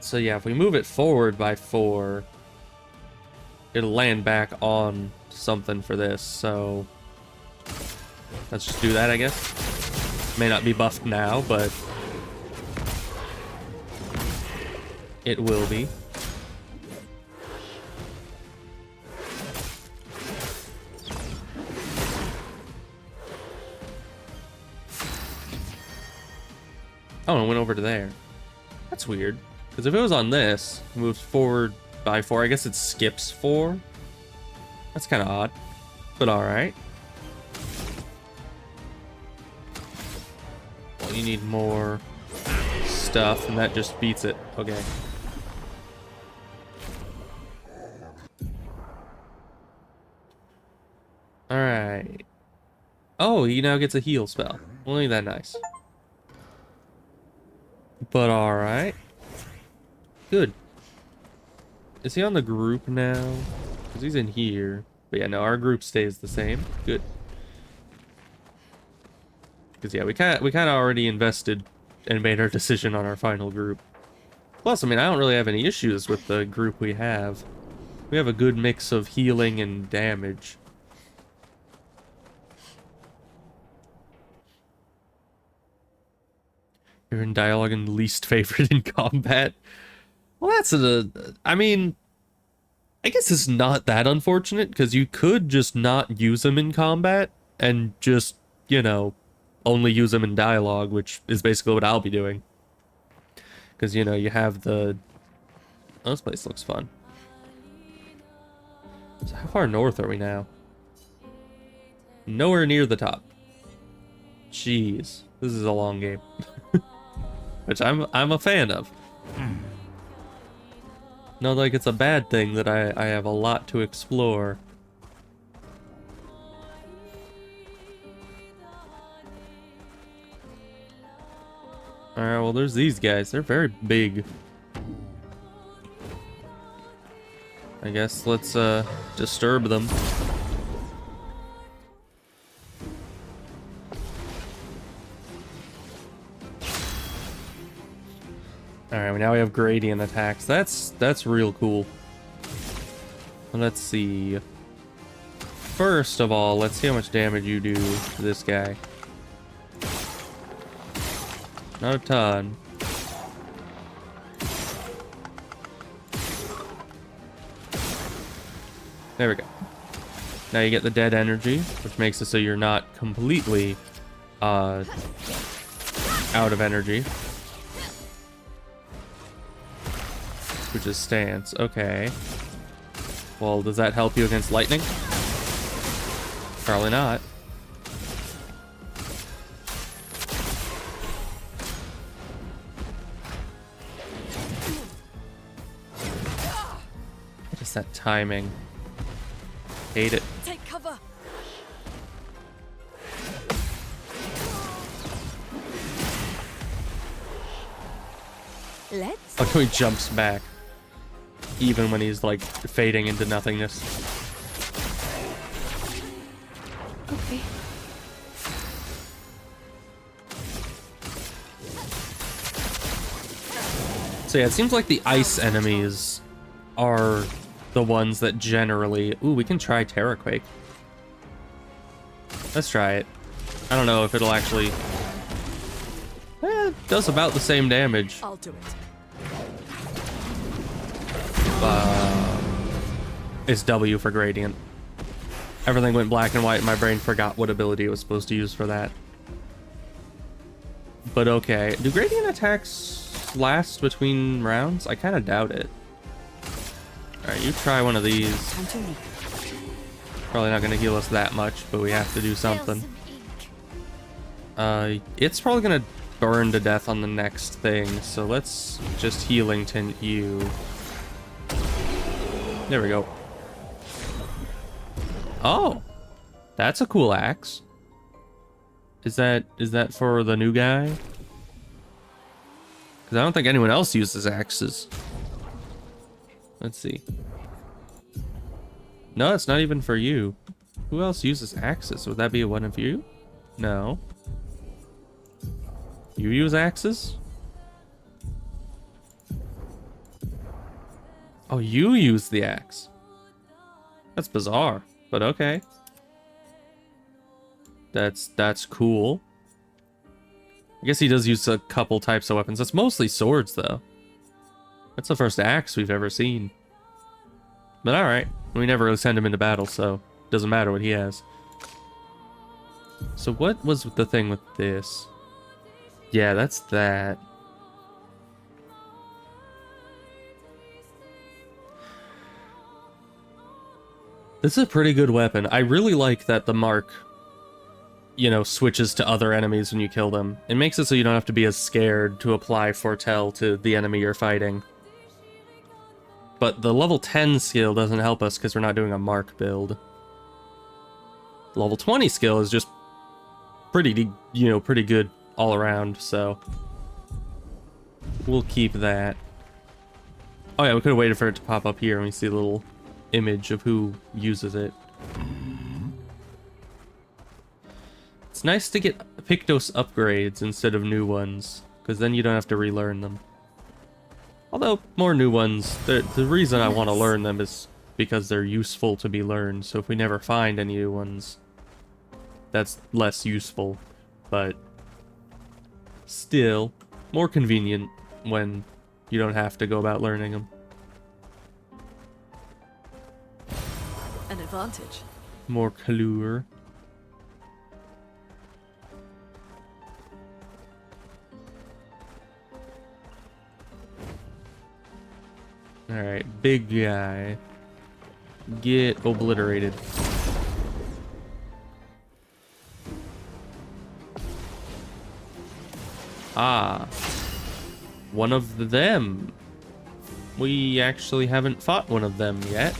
So yeah, if we move it forward by 4, it'll land back on something for this, so let's just do that, I guess. May not be buffed now, but it will be. Oh, it went over to there. That's weird. Because if it was on this, it moves forward by 4. I guess it skips 4. That's kind of odd. But alright. Well, you need more stuff, and that just beats it. Okay. Alright. Oh, he now gets a heal spell. Well, ain't that nice. But alright. Good. Is he on the group now? Because he's in here. But yeah, no, our group stays the same. Good. Because yeah, we kind of already invested and made our decision on our final group. Plus, I mean, I don't really have any issues with the group we have. We have a good mix of healing and damage. You're in dialogue and least favorite in combat. Well, that's I mean, I guess it's not that unfortunate, because you could just not use them in combat and just, you know, only use them in dialogue, which is basically what I'll be doing. Because, you know, you have the... Oh, this place looks fun. So how far north are we now? Nowhere near the top. Jeez, this is a long game. Which I'm a fan of. Not like it's a bad thing that I have a lot to explore. Alright, well there's these guys. They're very big. I guess let's disturb them. Alright, now we have gradient attacks. That's real cool. Let's see. First of all, let's see how much damage you do to this guy. Not a ton. There we go. Now you get the dead energy, which makes it so you're not completely out of energy. Which is stance. Okay. Well, does that help you against lightning? Probably not. What is that timing? Hate it.
Take cover. Let's.
Oh, he jumps back. Even when he's like fading into nothingness.
Okay.
So yeah, it seems like the ice enemies are the ones that generally... Ooh, we can try Terraquake. Let's try it. I don't know if it'll actually... it does about the same damage.
I'll do it.
It's W for gradient. Everything went black and white and my brain forgot what ability it was supposed to use for that. But okay. Do gradient attacks last between rounds? I kind of doubt it. Alright, you try one of these. Probably not going to heal us that much, but we have to do something. It's probably going to burn to death on the next thing, so let's just healing tint you. There we go. Oh, that's a cool axe. Is that for the new guy? Because I don't think anyone else uses axes. Let's see. No, it's not even for you. Who else uses axes? Would that be one of you? No. You use axes? Oh, you use the axe. That's bizarre, but okay. That's cool. I guess he does use a couple types of weapons. It's mostly swords, though. That's the first axe we've ever seen. But alright. We never really send him into battle, so it doesn't matter what he has. So what was the thing with this? Yeah, that's that. This is a pretty good weapon. I really like that the mark, you know, switches to other enemies when you kill them. It makes it so you don't have to be as scared to apply Foretell to the enemy you're fighting. But the level 10 skill doesn't help us because we're not doing a mark build. Level 20 skill is just pretty, you know, pretty good all around, so we'll keep that. Oh yeah, we could have waited for it to pop up here and we see a little image of who uses it. It's nice to get Pictos upgrades instead of new ones, because then you don't have to relearn them. Although, more new ones, the reason I want to learn them is because they're useful to be learned, so if we never find any new ones, that's less useful, but still more convenient when you don't have to go about learning them.
An advantage.
More color. Alright, big guy. Get obliterated. Ah. One of them. We actually haven't fought one of them yet.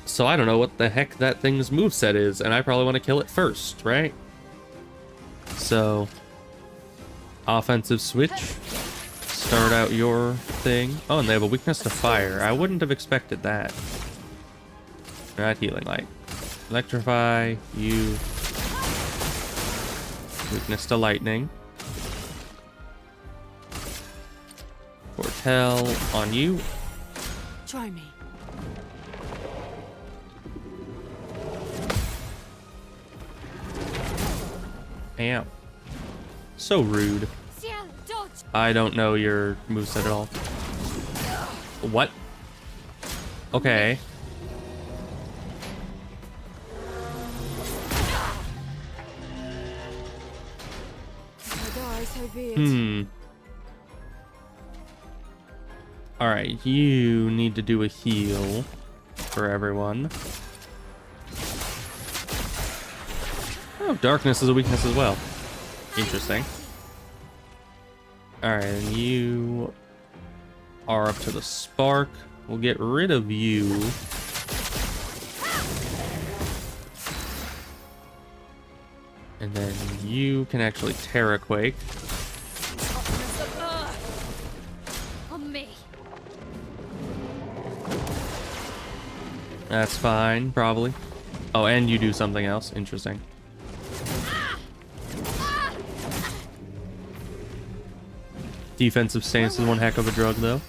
So I don't know what the heck that thing's moveset is, and I probably want to kill it first, right? So, offensive switch. Start out your thing. Oh, and they have a weakness to fire. I wouldn't have expected that. Not healing light. Electrify, you. Weakness to lightning. Foretell on you.
Try me.
Ow. So rude. I don't know your moveset at all. What? Okay. Alright, you need to do a heal for everyone. Oh, darkness is a weakness as well. Interesting. Alright, and you are up to the spark. We'll get rid of you. And then you can actually Terraquake.
On me.
That's fine, probably. Oh, and you do something else. Interesting. Defensive stance is one heck of a drug, though.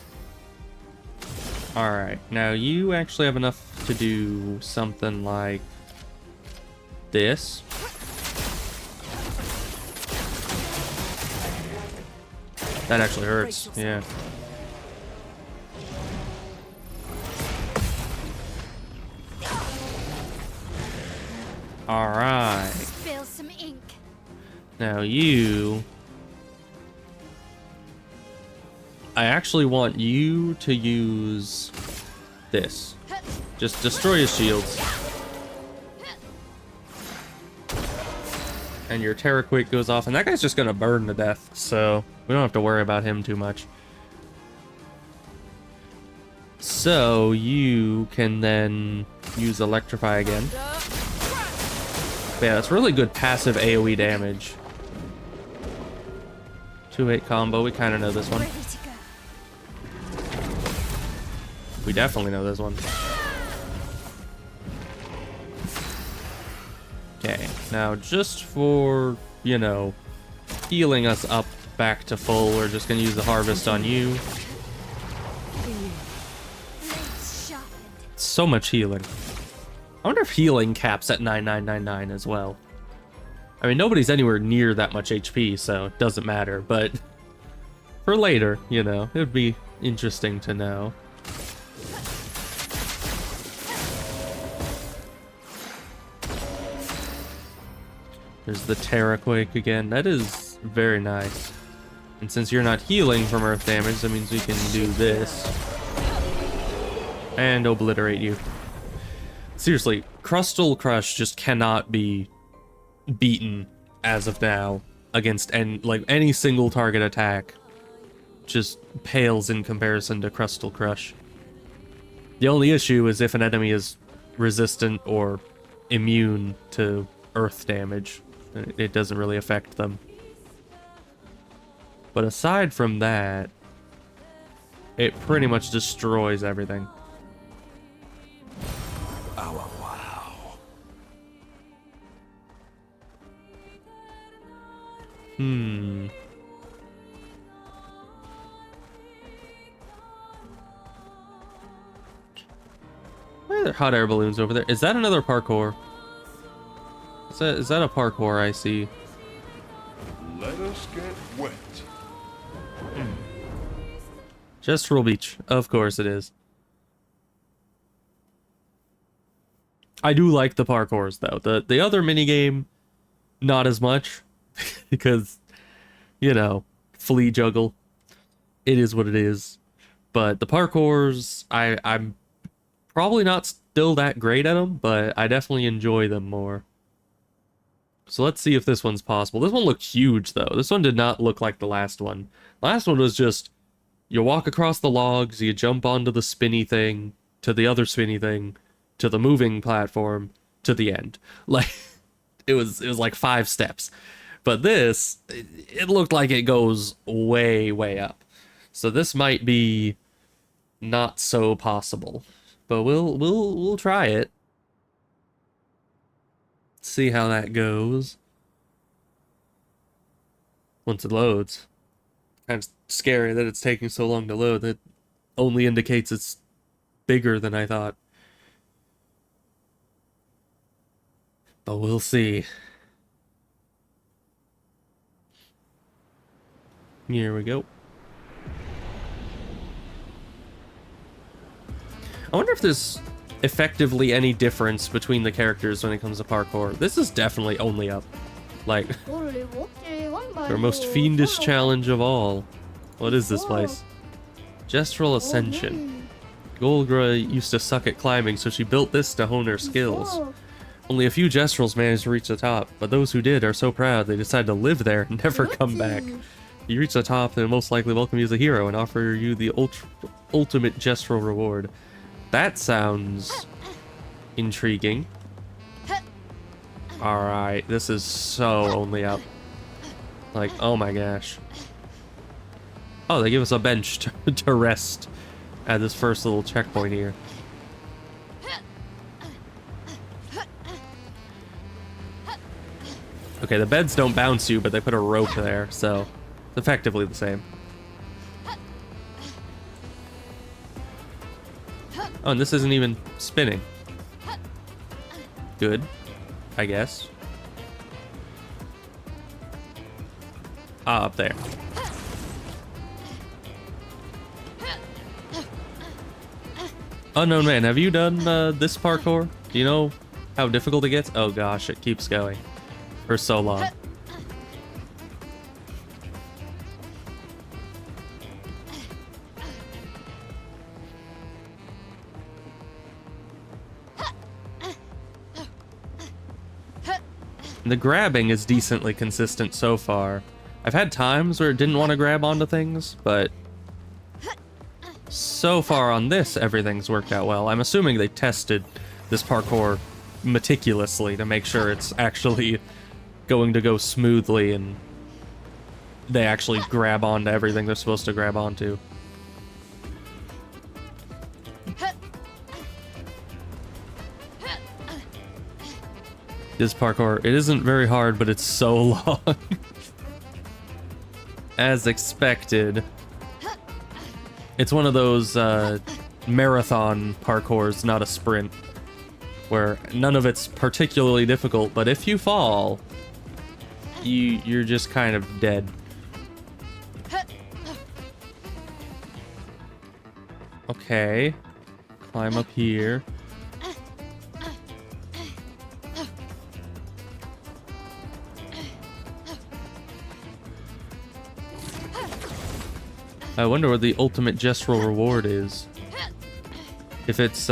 Alright, now you actually have enough to do something like this. That actually hurts, yeah. Alright.
Spill some ink.
Now you... I actually want you to use this. Just destroy his shields. And your Terraquake goes off, and that guy's just gonna burn to death, so we don't have to worry about him too much. So you can then use Electrify again. But yeah, it's really good passive AoE damage. 2-hit combo, we kind of know this one.
Ready to go.
We definitely know this one. Okay, now just for, you know, healing us up back to full, we're just gonna use the harvest on you.
Blades sharpened.
So much healing. I wonder if healing caps at 9999 as well. I mean, nobody's anywhere near that much HP, so it doesn't matter, but for later, you know, it would be interesting to know. There's the Terraquake again. That is Very nice. And since you're not healing from earth damage, that means we can do this. And obliterate you. Seriously, Crustal Crush just cannot be beaten as of now against any single target attack. Just pales in comparison to Crustal Crush. The only issue is if an enemy is resistant or immune to earth damage, it doesn't really affect them. But aside from that, it pretty much destroys everything.
Oh, wow.
Why are there hot air balloons over there? Is that another parkour? Is that a parkour I see?
Let us get wet.
Just Beach. Of course it is. I do like the parkours though. The other minigame, not as much. Because, you know, flea juggle. It is what it is. But the parkours, I'm probably not still that great at them, but I definitely enjoy them more. So let's see if this one's possible. This one looked huge though. This one did not look like the last one. Last one was just, you walk across the logs, you jump onto the spinny thing, to the other spinny thing, to the moving platform, to the end. Like, it was like 5 steps. But this, it looked like it goes way, way up. So this might be not so possible. But we'll try it. See how that goes. Once it loads. Kind of scary that it's taking so long to load. That only indicates it's bigger than I thought. But we'll see. Here we go. I wonder if there's effectively any difference between the characters when it comes to parkour. This is definitely only up. Like, our most fiendish challenge of all. What is this place? Gestural Ascension. Golgra used to suck at climbing, so she built this to hone her skills. Only a few Gestrals managed to reach the top, but those who did are so proud they decide to live there and never come back. You reach the top, they'll most likely welcome you as a hero and offer you the ultimate Gestral reward. That sounds intriguing. Alright, this is so only up. Like, oh my gosh. Oh, they give us a bench to rest at this first little checkpoint here. Okay, the beds don't bounce you, but they put a rope there, so it's effectively the same. Oh, and this isn't even spinning. Good, I guess. Ah, up there. Unknown man, have you done this parkour? Do you know how difficult it gets? Oh gosh, it keeps going for so long. The grabbing is decently consistent so far. I've had times where it didn't want to grab onto things, but so far on this, everything's worked out well. I'm assuming they tested this parkour meticulously to make sure it's actually going to go smoothly and they actually grab onto everything they're supposed to grab onto. This parkour, it isn't very hard, but it's so long. As expected. It's one of those marathon parkours, not a sprint, where none of it's particularly difficult, but if you fall, you're just kind of dead. Okay. Climb up here. I wonder what the ultimate gestural reward is. If it's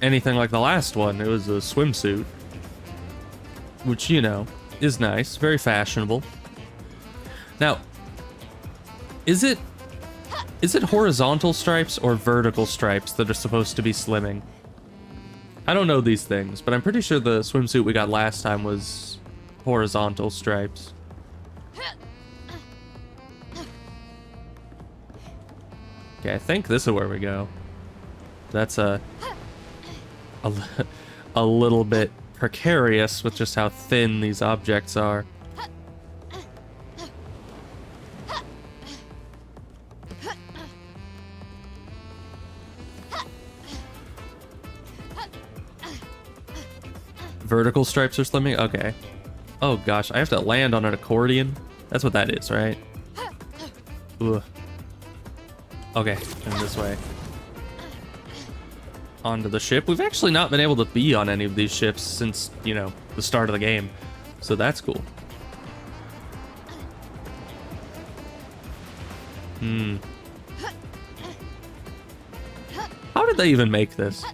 anything like the last one, it was a swimsuit. Which, you know, is nice. Very fashionable. Now, is it horizontal stripes or vertical stripes that are supposed to be slimming? I don't know these things, but I'm pretty sure the swimsuit we got last time was horizontal stripes. Okay, I think this is where we go. That's a little bit precarious with just how thin these objects are. Vertical stripes are slimming? Okay. Oh gosh, I have to land on an accordion? That's what that is, right? Ugh. Okay, and this way. Onto the ship. We've actually not been able to be on any of these ships since, you know, the start of the game. So that's cool. How did they even make this?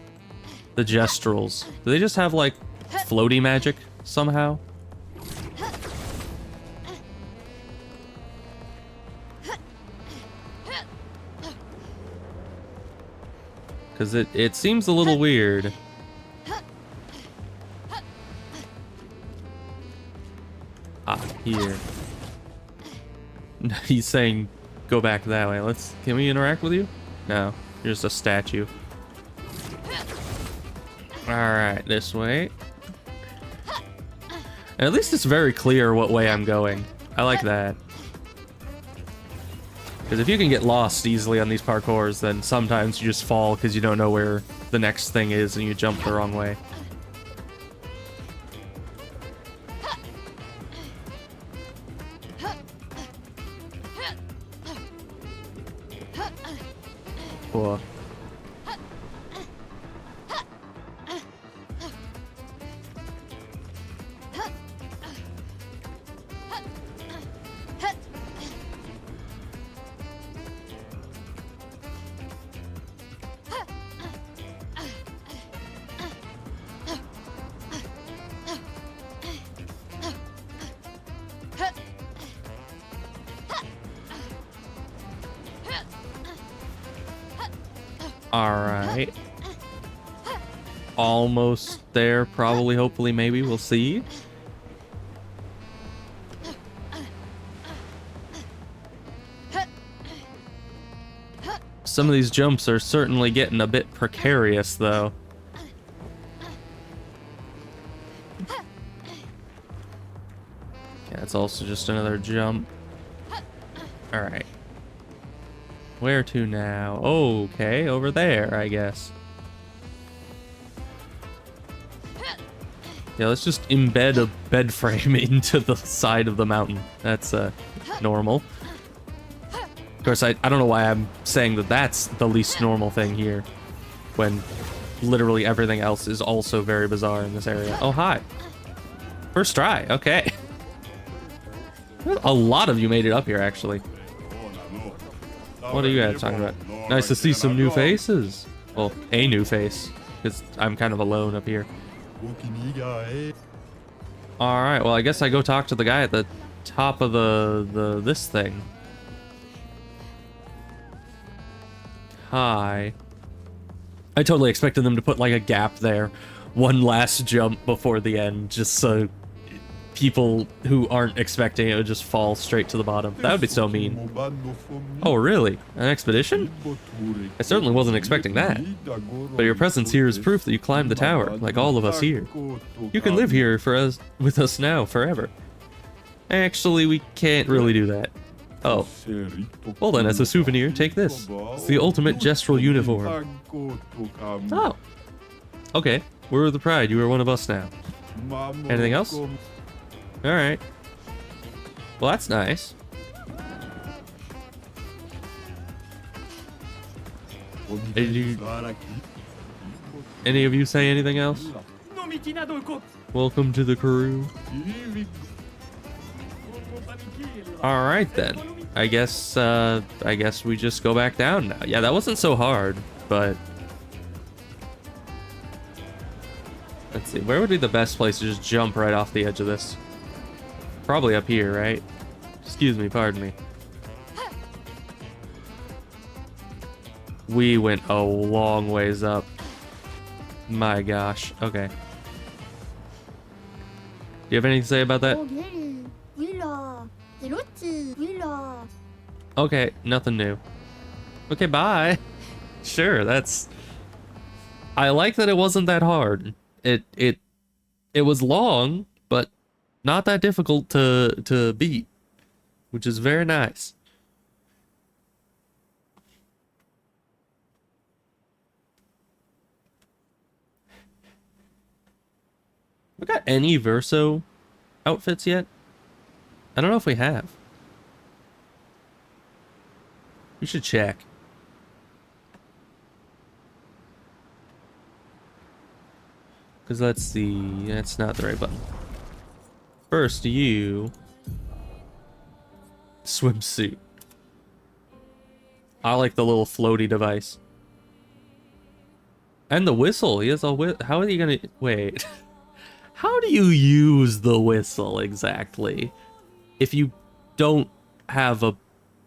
The gestrals. Do they just have, like, floaty magic somehow? Because it seems a little weird. Ah, here. He's saying go back that way. Can we interact with you? No, you're just a statue. Alright, this way. And at least it's very clear what way I'm going. I like that. Because if you can get lost easily on these parkours, then sometimes you just fall because you don't know where the next thing is and you jump the wrong way. Cool. Alright. Almost there, probably, hopefully, maybe. We'll see. Some of these jumps are certainly getting a bit precarious, though. Yeah, it's also just another jump. Alright. Where to now? Okay, over there, I guess. Yeah, let's just embed a bed frame into the side of the mountain. That's normal. Of course, I don't know why I'm saying that that's the least normal thing here, when literally everything else is also very bizarre in this area. Oh, hi. First try, okay. A lot of you made it up here, actually. What are you guys talking about? Nice to see some new faces. Well, a new face, because I'm kind of alone up here. Alright, well, I guess I go talk to the guy at the top of this thing. Hi. I totally expected them to put, like, a gap there. One last jump before the end, just so people who aren't expecting it would just fall straight to the bottom. That would be so mean. Oh, really? An expedition? I certainly wasn't expecting that. But your presence here is proof that you climbed the tower, like all of us here. You can live here with us now, forever. Actually, we can't really do that. Oh. Well then, as a souvenir, take this. It's the ultimate gestural uniform. Oh. Okay. We're the Pride. You are one of us now. Anything else? Alright. Well, that's nice. Any of you say anything else? Welcome to the crew. Alright then. I guess we just go back down now. Yeah, that wasn't so hard, but let's see. Where would be the best place to just jump right off the edge of this? Probably up here, right? Excuse me, pardon me. We went a long ways up. My gosh. Okay. Do you have anything to say about that? Okay, nothing new. Okay, bye. Sure, that's... I like that it wasn't that hard. It was long, but not that difficult to beat, which is very nice. We got any Verso outfits yet? I don't know if we have. We should check. Because let's see, that's not the right button. First, you... swimsuit. I like the little floaty device. And the whistle, he has a whistle. How are you gonna... Wait. How do you use the whistle exactly? If you don't have a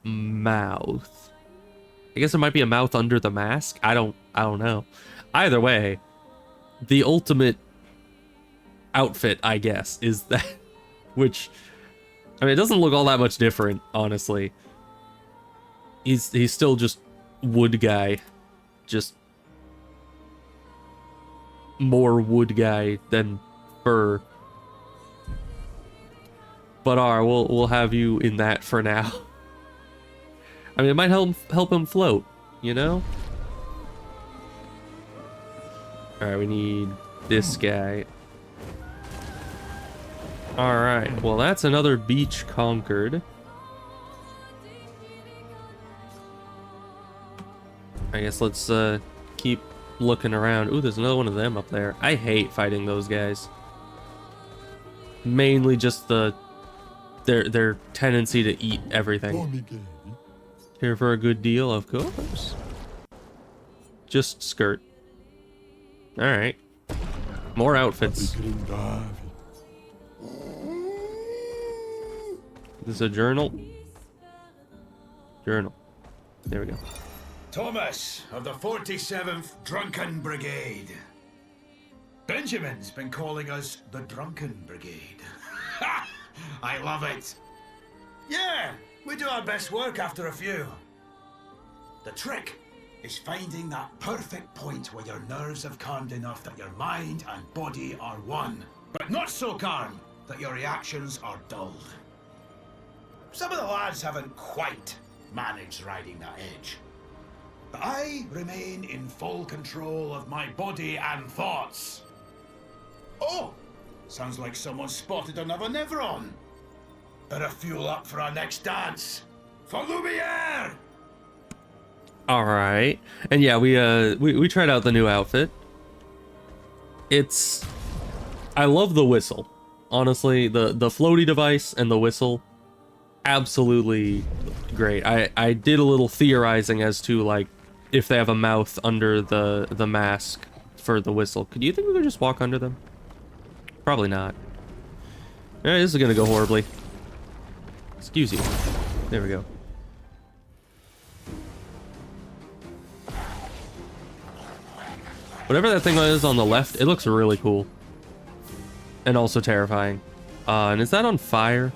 mouth. I guess there might be a mouth under the mask. I don't know. Either way, the ultimate outfit, I guess, is that, which, I mean, it doesn't look all that much different, honestly. He's still just wood guy, just more wood guy than fur. But we'll have you in that for now. I mean, it might help him float, you know? Alright, we need this guy. Alright, well that's another beach conquered. I guess let's keep looking around. Ooh, there's another one of them up there. I hate fighting those guys. Mainly just their tendency to eat everything. Here for a good deal, of course. Just skirt. Alright. More outfits. This is a journal? Journal. There we go.
Thomas of the 47th Drunken Brigade. Benjamin's been calling us the Drunken Brigade. Ha! I love it. Yeah, we do our best work after a few. The trick is finding that perfect point where your nerves have calmed enough that your mind and body are one, but not so calm that your reactions are dulled. Some of the lads haven't quite managed riding that edge. But I remain in full control of my body and thoughts. Oh, sounds like someone spotted another Nevron. Better fuel up for our next dance. For Lumiere!
Alright. And yeah, we tried out the new outfit. I love the whistle. Honestly, the floaty device and the whistle, absolutely great. I did a little theorizing as to, like, if they have a mouth under the mask for the whistle. Could you think we could just walk under them? Probably not. Alright, this is gonna go horribly. Excuse you. There we go. Whatever that thing is on the left, it looks really cool. And also terrifying. And is that on fire?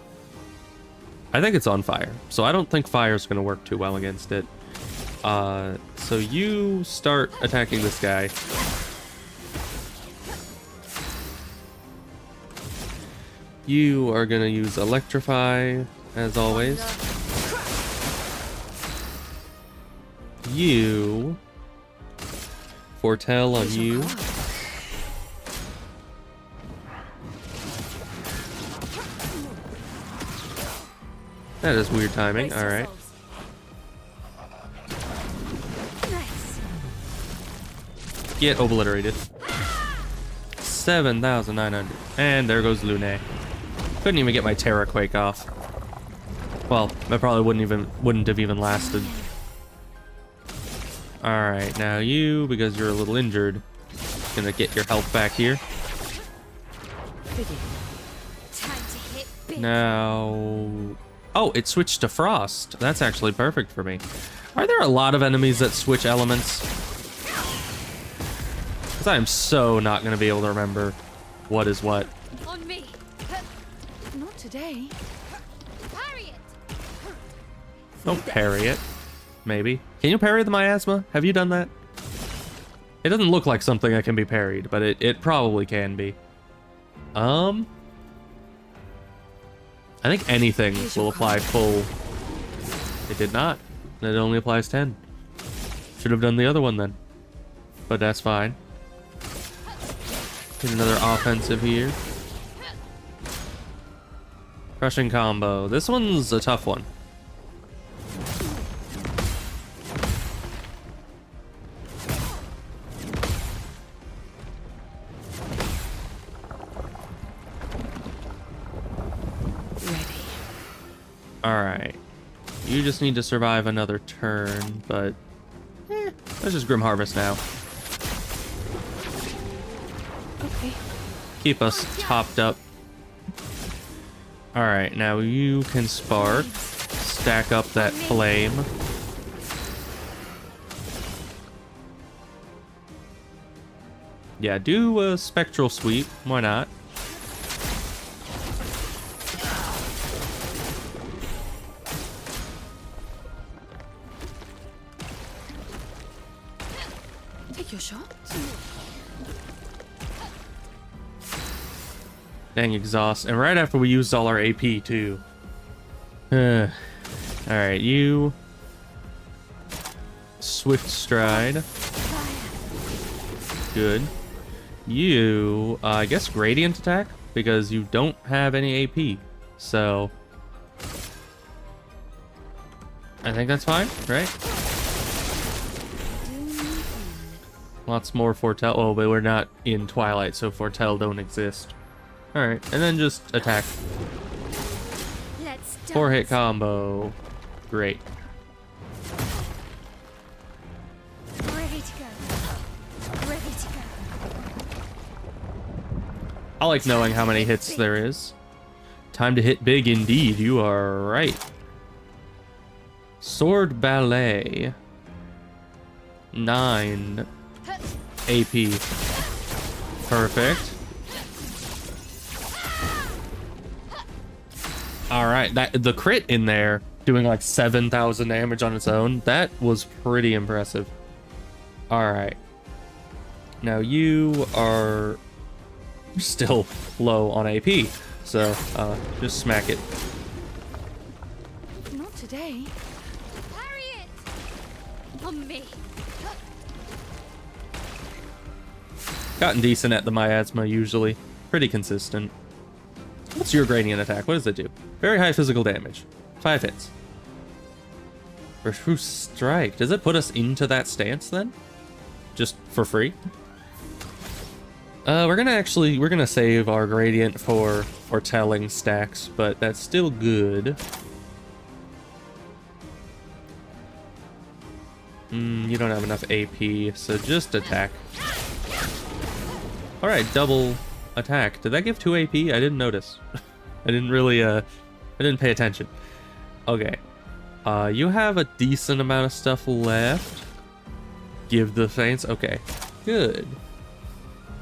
I think it's on fire. So I don't think fire's gonna work too well against it. So you start attacking this guy. You are gonna use electrify, as always. You foretell on you. That is weird timing. All right. Get obliterated. 7,900. And there goes Lune. Couldn't even get my Terra Quake off. Well, that probably wouldn't have even lasted. Alright, now you, because you're a little injured, gonna get your health back here.
Time to hit big.
Now... Oh, it switched to frost. That's actually perfect for me. Are there a lot of enemies that switch elements? Because I'm so not gonna be able to remember what is what.
On me.
Not today.
Parry it.
Don't parry it. Maybe. Can you parry the miasma? Have you done that? It doesn't look like something that can be parried, but it probably can be. I think anything will apply full. It did not. It only applies 10. Should have done the other one then. But that's fine. Get another offensive here. Crushing combo. This one's a tough one. Alright. You just need to survive another turn, but... let's just Grim Harvest now.
Okay.
Keep us topped up. Alright, now you can spark. Stack up that flame. Yeah, do a spectral sweep. Why not?
Take your shot.
Dang exhaust. And right after we used all our AP too. Alright, you... Swift Stride. Good. You, I guess Gradient Attack? Because you don't have any AP. So... I think that's fine, right? Lots more Foretell. Oh, but we're not in Twilight, so Foretell don't exist. Alright, and then just attack.
Let's
4-hit combo. Great.
Ready to go. Ready to go.
I like knowing how many hits there is. Time to hit big indeed, you are right. Sword Ballet. 9 AP. Perfect. Alright, the crit in there, doing like 7,000 damage on its own, that was pretty impressive. Alright. Now you are still low on AP, so just smack it.
Not today.
Parry it. On me.
Gotten decent at the miasma usually. Pretty consistent. What's your gradient attack? What does it do? Very high physical damage. 5 hits. True strike. Does it put us into that stance then? Just for free? We're gonna save our gradient for foretelling stacks, but that's still good. You don't have enough AP, so just attack. Alright, double attack. Did that give 2 AP? I didn't notice. I didn't really, I didn't pay attention. Okay. You have a decent amount of stuff left. Give the Saints. Okay. Good.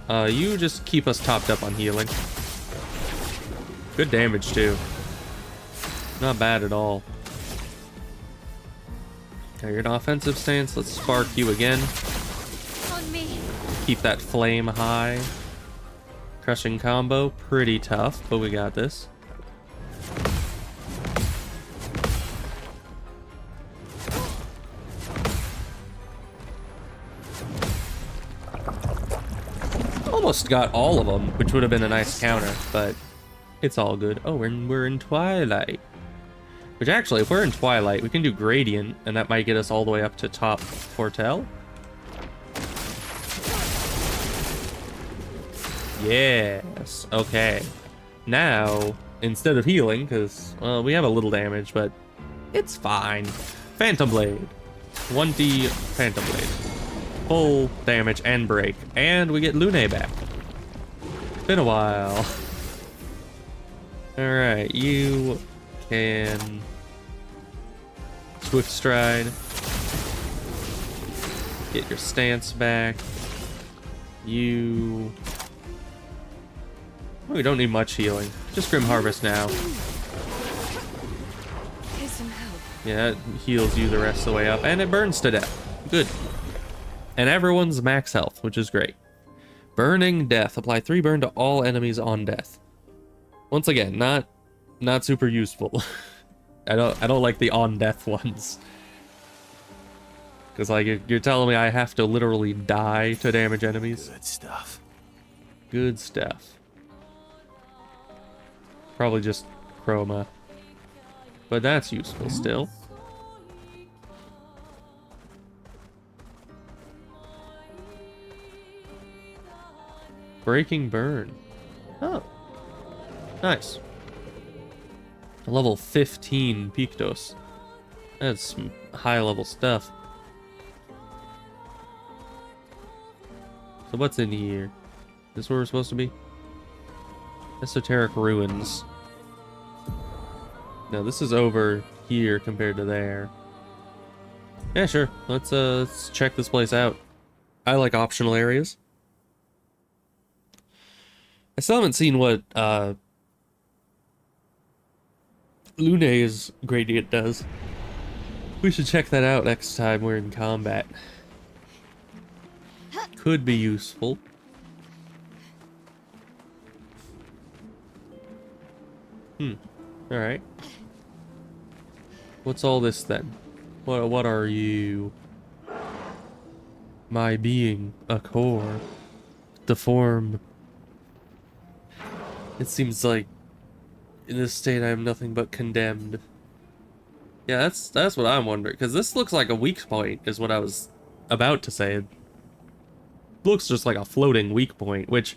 You just keep us topped up on healing. Good damage, too. Not bad at all. Okay, you're in offensive stance. Let's spark you again.
On me.
Keep that flame high. Crushing combo. Pretty tough, but we got this. Almost got all of them, which would have been a nice counter, but it's all good. Oh, we're in Twilight. Which actually, if we're in Twilight, we can do Gradient, and that might get us all the way up to top Foretell. Yes, okay. Now, instead of healing, because, well, we have a little damage, but it's fine. Phantom Blade. 20 Phantom Blade. Full damage and break. And we get Lune back. It's been a while. Alright, you can Swift Stride. Get your stance back. You... We don't need much healing. Just Grim Harvest now.
Here's some help.
Yeah, it heals you the rest of the way up, and it burns to death. Good. And everyone's max health, which is great. Burning Death. Apply 3 burn to all enemies on death. Once again, not super useful. I don't like the on death ones. Because, like, you're telling me I have to literally die to damage enemies?
Good stuff.
Good stuff. Probably just chroma. But that's useful still. Breaking Burn. Oh. Nice. Level 15 Pictos. That's some high level stuff. So what's in here? Is this where we're supposed to be? Esoteric Ruins. No, this is over here compared to there. Yeah, sure. Let's check this place out. I like optional areas. I still haven't seen what Lune's gradient does. We should check that out next time we're in combat. Could be useful. Alright. What's all this then? What are you? My being, a core. The form. It seems like in this state I am nothing but condemned. Yeah, that's what I'm wondering, because this looks like a weak point is what I was about to say. It looks just like a floating weak point, which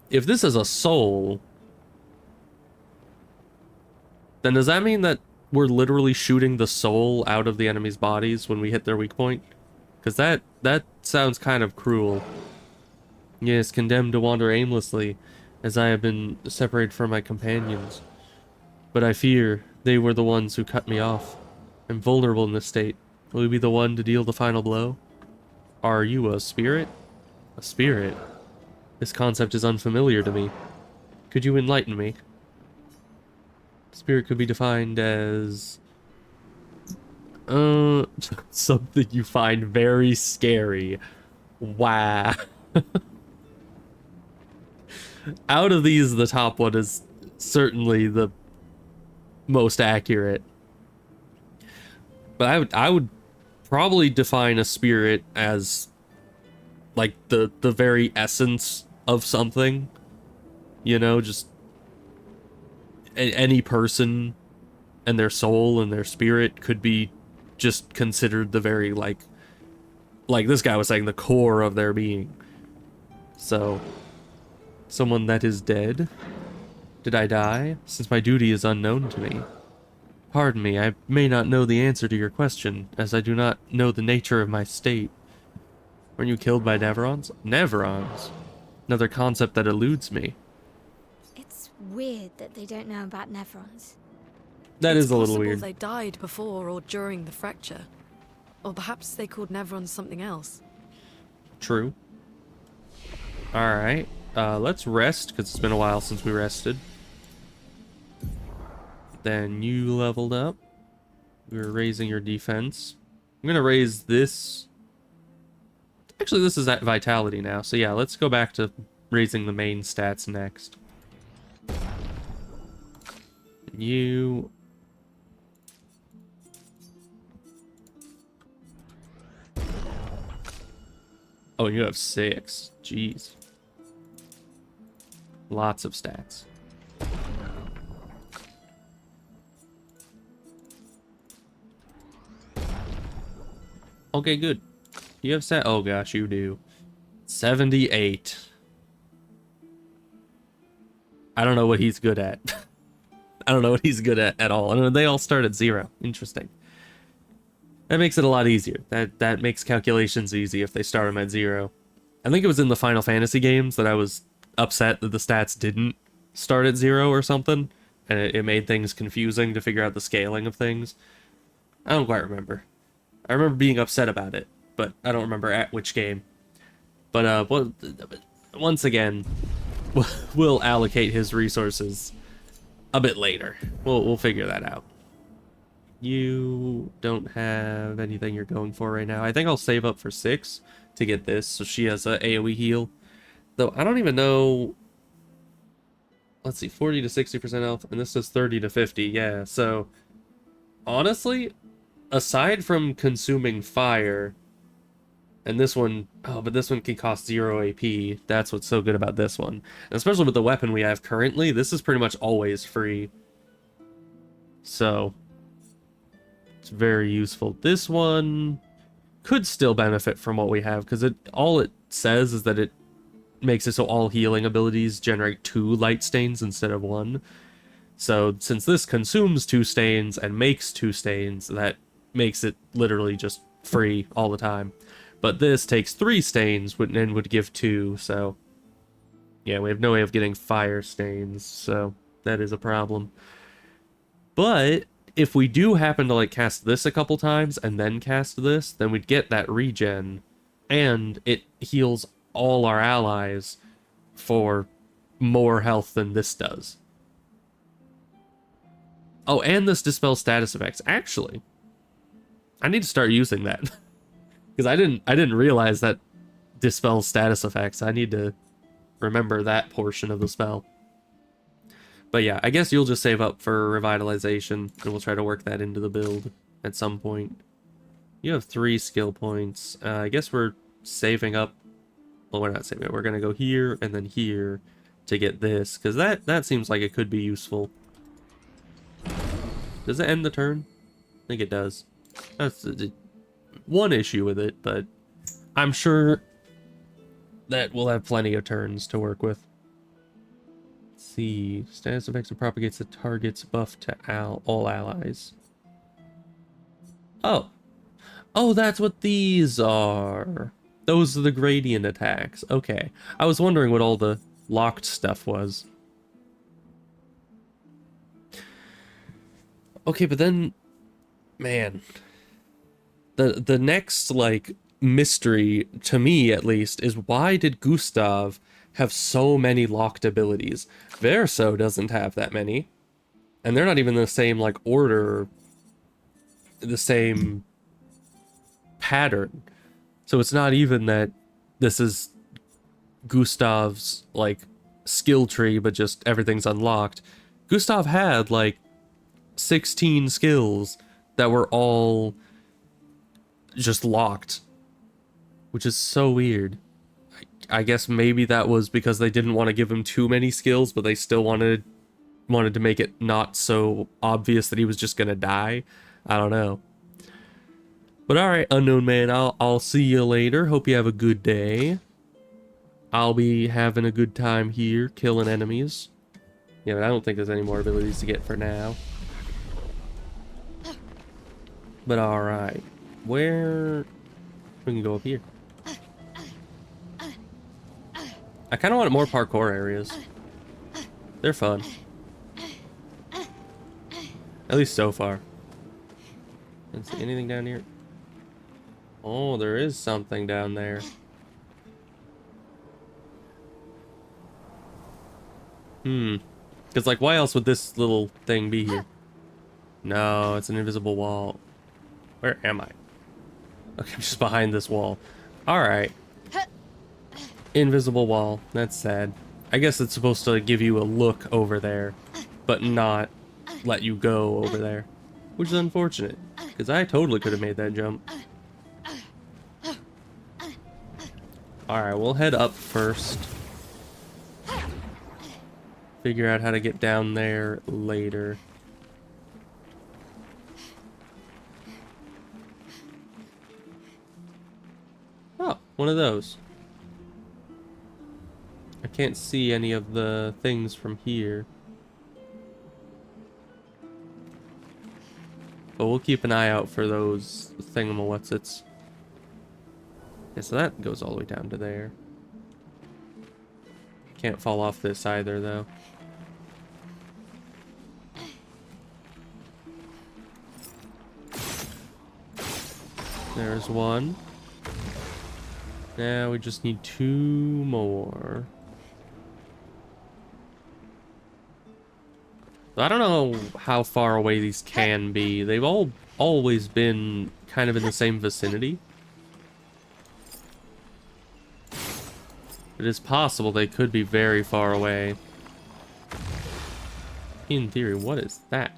if this is a soul, then does that mean that we're literally shooting the soul out of the enemy's bodies when we hit their weak point? Because that sounds kind of cruel. Yes, condemned to wander aimlessly, as I have been separated from my companions. But I fear they were the ones who cut me off. I'm vulnerable in this state. Will you be the one to deal the final blow? Are you a spirit? A spirit? This concept is unfamiliar to me. Could you enlighten me? Spirit could be defined as... something you find very scary. Wow. Out of these, the top one is certainly the most accurate. But I would probably define a spirit as like the very essence of something. You know, just any person and their soul and their spirit could be just considered the very like this guy was saying, the core of their being. So someone that is dead? Did I die? Since my duty is unknown to me. Pardon me, I may not know the answer to your question, as I do not know the nature of my state. Weren't you killed by Neverons? Neverons? Another concept that eludes me.
It's weird that they don't know about Nevrons.
That
It's
is a little
possible
weird.
they died before or during the fracture. Or perhaps they called Nevrons something else.
True. Alright. Let's rest, because it's been a while since we rested. Then you leveled up. We're raising your defense. I'm going to raise this. Actually, this is at vitality now. So yeah, let's go back to raising the main stats next. You... Oh, you have 6. Jeez. Lots of stats. Okay, good. You have stat. Oh gosh, you do. 78. I don't know what he's good at. I don't know what he's good at all. And they all start at 0. Interesting. That makes it a lot easier. That makes calculations easy if they start them at 0. I think it was in the Final Fantasy games that I was upset that the stats didn't start at 0 or something, and it made things confusing to figure out the scaling of things. I don't quite remember. I remember being upset about it, but I don't remember at which game. But once again, we'll allocate his resources a bit later. We'll figure that out. You don't have anything you're going for right now. I think I'll save up for 6 to get this, so she has a AoE heal. Though I don't even know. Let's see, 40 to 60% health, and this does 30 to 50. Yeah, so honestly, aside from consuming fire, and this one, oh, but this one can cost 0 AP. That's what's so good about this one. And especially with the weapon we have currently, this is pretty much always free. So it's very useful. This one could still benefit from what we have, because all it says is that it makes it so all healing abilities generate 2 light stains instead of 1. So since this consumes 2 stains and makes 2 stains, that makes it literally just free all the time. But this takes 3 stains and would give 2, so yeah, we have no way of getting fire stains, so that is a problem. But if we do happen to like cast this a couple times and then cast this, then we'd get that regen, and it heals all our allies for more health than this does. Oh, and this dispels status effects. Actually, I need to start using that. Because I didn't realize that dispels status effects. I need to remember that portion of the spell. But yeah, I guess you'll just save up for revitalization, and we'll try to work that into the build at some point. You have 3 skill points. I guess we're saving up. Well, we're not saving it. We're going to go here and then here to get this, because that seems like it could be useful. Does it end the turn? I think it does. That's one issue with it, but I'm sure that we'll have plenty of turns to work with. Let's see. Status effects and propagates the target's buff to all allies. Oh. Oh, that's what these are. Those are the gradient attacks. Okay. I was wondering what all the locked stuff was. Okay, but then, man, the next, like, mystery, to me at least, is why did Gustav have so many locked abilities? Verso doesn't have that many, and they're not even the same, like, order, the same pattern. So it's not even that this is Gustav's, like, skill tree, but just everything's unlocked. Gustav had, like, 16 skills that were all just locked, which is so weird. I guess maybe that was because they didn't want to give him too many skills, but they still wanted to make it not so obvious that he was just gonna die. I don't know. But alright, Unknown Man, I'll see you later. Hope you have a good day. I'll be having a good time here, killing enemies. Yeah, but I don't think there's any more abilities to get for now. But alright. Where... We can go up here. I kind of want more parkour areas. They're fun. At least so far. Didn't see anything down here. Oh, there is something down there. Because, like, why else would this little thing be here? No, it's an invisible wall. Where am I? Okay, I'm just behind this wall. Alright. Invisible wall. That's sad. I guess it's supposed to give you a look over there, but not let you go over there. Which is unfortunate, because I totally could have made that jump. Alright, we'll head up first. Figure out how to get down there later. Oh, one of those. I can't see any of the things from here. But we'll keep an eye out for those thingamawhatsits. Yeah, so that goes all the way down to there. Can't fall off this either, though. There's one. Now we just need 2 more. I don't know how far away these can be. They've all always been kind of in the same vicinity. It is possible they could be very far away. In theory, what is that?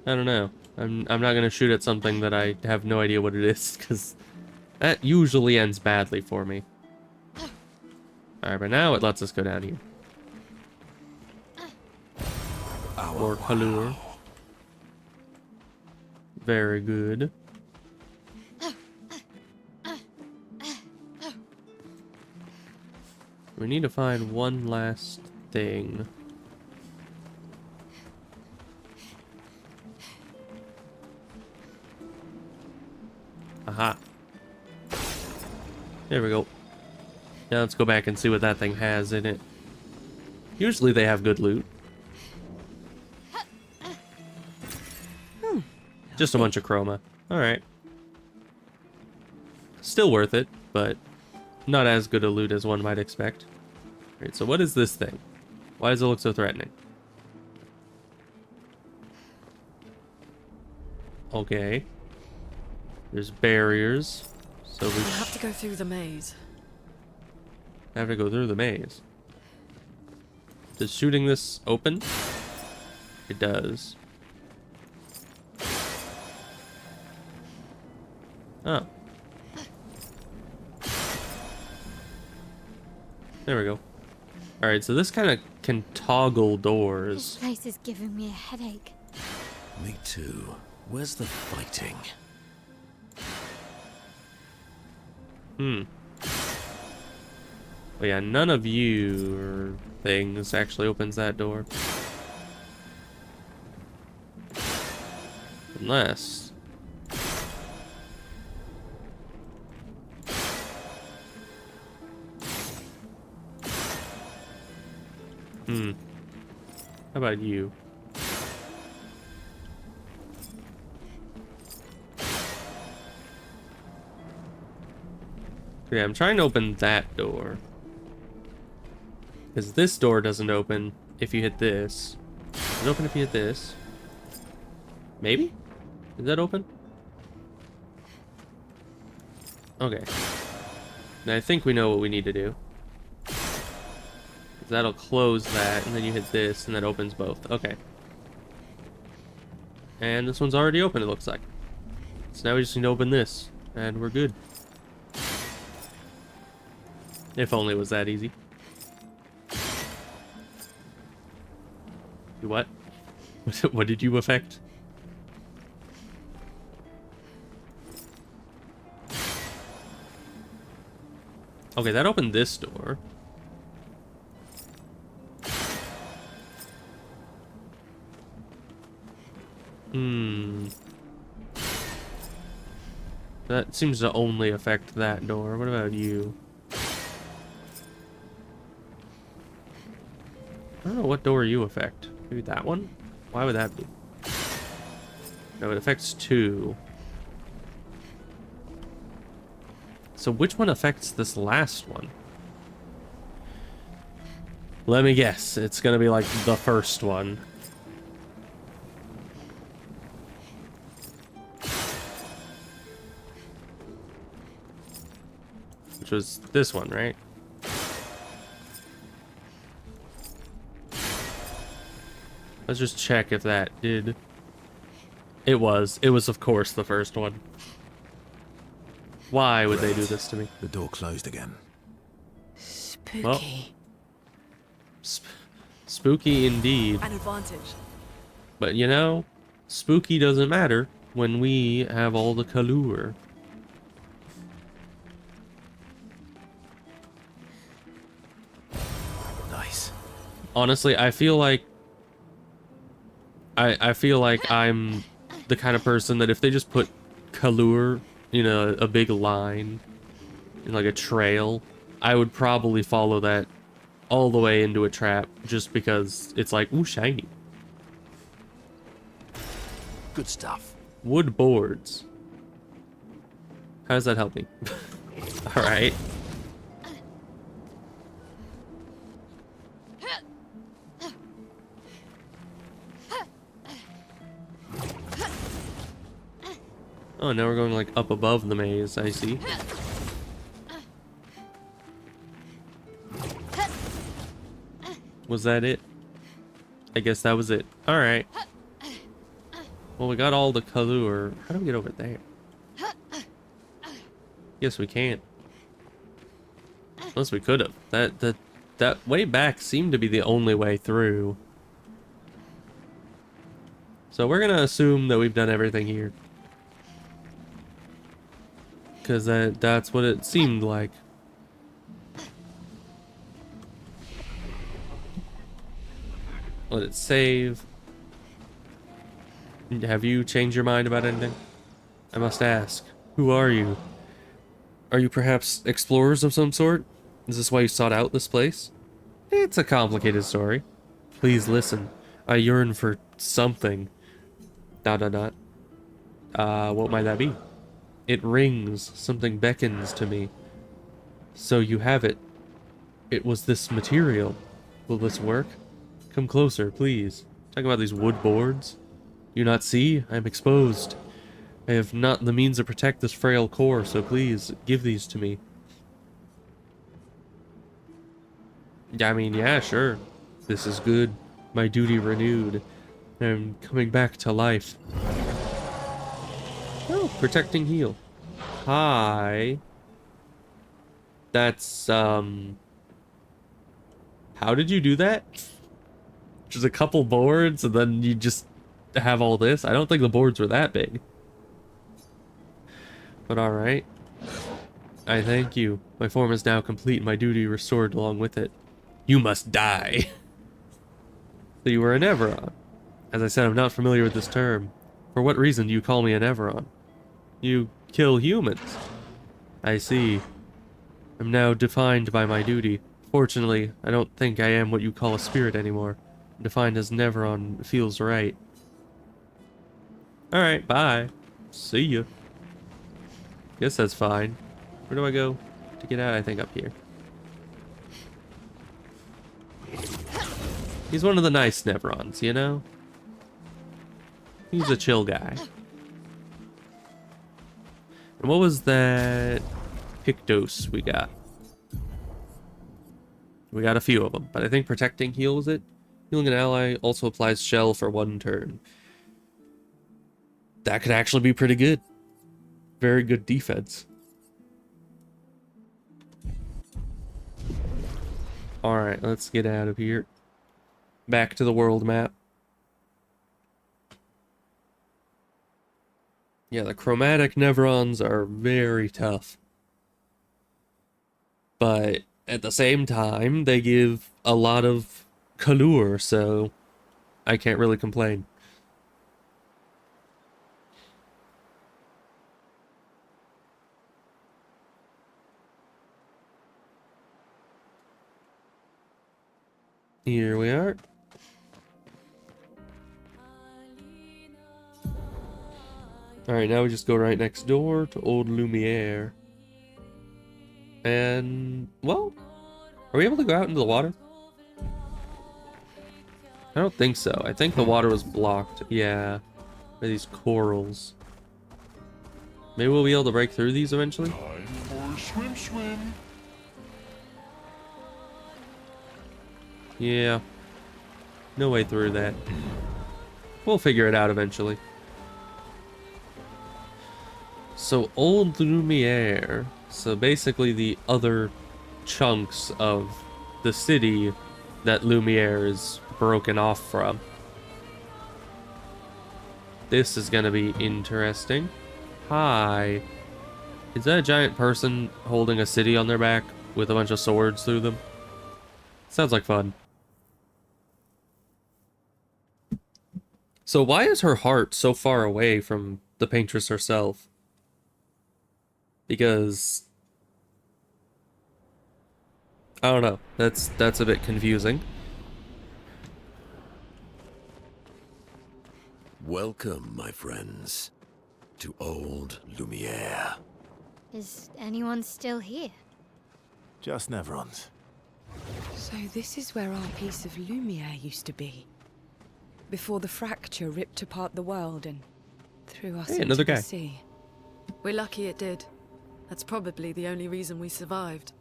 I don't know. I'm not gonna shoot at something that I have no idea what it is, because that usually ends badly for me. Alright, but now it lets us go down here. More color. Very good. We need to find one last thing. Aha. There we go. Now let's go back and see what that thing has in it. Usually they have good loot. Just a bunch of chroma. Alright. Still worth it, but not as good a loot as one might expect. Alright, so what is this thing? Why does it look so threatening? Okay. There's barriers. So we
We'll have to go through the maze.
have to go through the maze. Does shooting this open? It does. Oh. There we go. Alright, so this kind of can toggle
This
doors.
place is giving me a headache.
Me too. Where's the fighting?
Hmm. Oh yeah, none of you things actually opens that door. Unless... Hmm. How about you? Yeah, I'm trying to open that door. Because this door doesn't open if you hit this. Does it open if you hit this? Maybe? Is that open? Okay. Now I think we know what we need to do. That'll close that, and then you hit this, and that opens both. Okay. And this one's already open, it looks like. So now we just need to open this, and we're good. If only it was that easy. You what? What did you affect? Okay, that opened this door. That seems to only affect that door. What about you? I don't know what door you affect. Maybe that one? Why would that be? No, it affects 2. So which one affects this last one? Let me guess. It's gonna be like the first one. Which was this one, right? Let's just check if that did. It was. It was, of course, the first one. Why would they do this to me?
The door closed again.
Spooky.
Well, spooky indeed.
An advantage.
But you know, spooky doesn't matter when we have all the color.
Nice.
Honestly, I feel like I feel like I'm the kind of person that if they just put Kalur in a big line, in like a trail, I would probably follow that all the way into a trap just because it's like, ooh, shiny.
Good stuff.
Wood boards. How does that help me? Alright. Oh, now we're going like up above the maze, I see. Was that it? I guess that was it. Alright. Well, we got all the Kalur. How do we get over there? Yes, we can't. Unless we could have. That way back seemed to be the only way through. So we're gonna assume that we've done everything here. Because that's what it seemed like. Let it save. Have you changed your mind about anything? I must ask, who are you? Are you perhaps explorers of some sort? Is this why you sought out this place? It's a complicated story. Please listen. I yearn for something. ... What might that be? It rings. Something beckons to me. So you have it. It was this material. Will this work? Come closer, please. Talk about these wood boards. You not see? I am exposed. I have not the means to protect this frail core, so please, give these to me. I mean, yeah, sure. This is good. My duty renewed. I'm coming back to life. Oh, protecting heal. Hi. That's, how did you do that? Just a couple boards and then you just have all this? I don't think the boards were that big. But alright. I thank you. My form is now complete, my duty restored along with it. You must die. So you were a Neveron. As I said, I'm not familiar with this term. For what reason do you call me a Neveron? You kill humans. I see. I'm now defined by my duty. Fortunately, I don't think I am what you call a spirit anymore. Defined as Neveron feels right. Alright, bye. See ya. Guess that's fine. Where do I go to get out? I think up here. He's one of the nice Neverons, you know? He's a chill guy. And what was that Pictos we got? We got a few of them, but I think protecting heals it. Healing an ally also applies shell for 1 turn. That could actually be pretty good. Very good defense. Alright, let's get out of here. Back to the world map. Yeah, the chromatic Neverons are very tough. But at the same time, they give a lot of Kalur, so I can't really complain. Here we are. Alright, now we just go right next door to Old Lumiere. And, well, are we able to go out into the water? I don't think so. I think the water was blocked. Yeah, by these corals. Maybe we'll be able to break through these eventually?
Time for a swim swim.
Yeah. No way through that. We'll figure it out eventually. So, Old Lumiere. So basically the other chunks of the city that Lumiere is broken off from. This is gonna be interesting. Hi. Is that a giant person holding a city on their back with a bunch of swords through them? Sounds like fun. So why is her heart so far away from the paintress herself? Because I don't know. That's a bit confusing.
Welcome, my friends, to old Lumiere.
Is anyone still here?
Just Neverons.
So this is where our piece of Lumiere used to be. Before the fracture ripped apart the world and threw us
Hey,
into
another
the
guy.
sea.
We're lucky it did. That's probably the only reason we survived.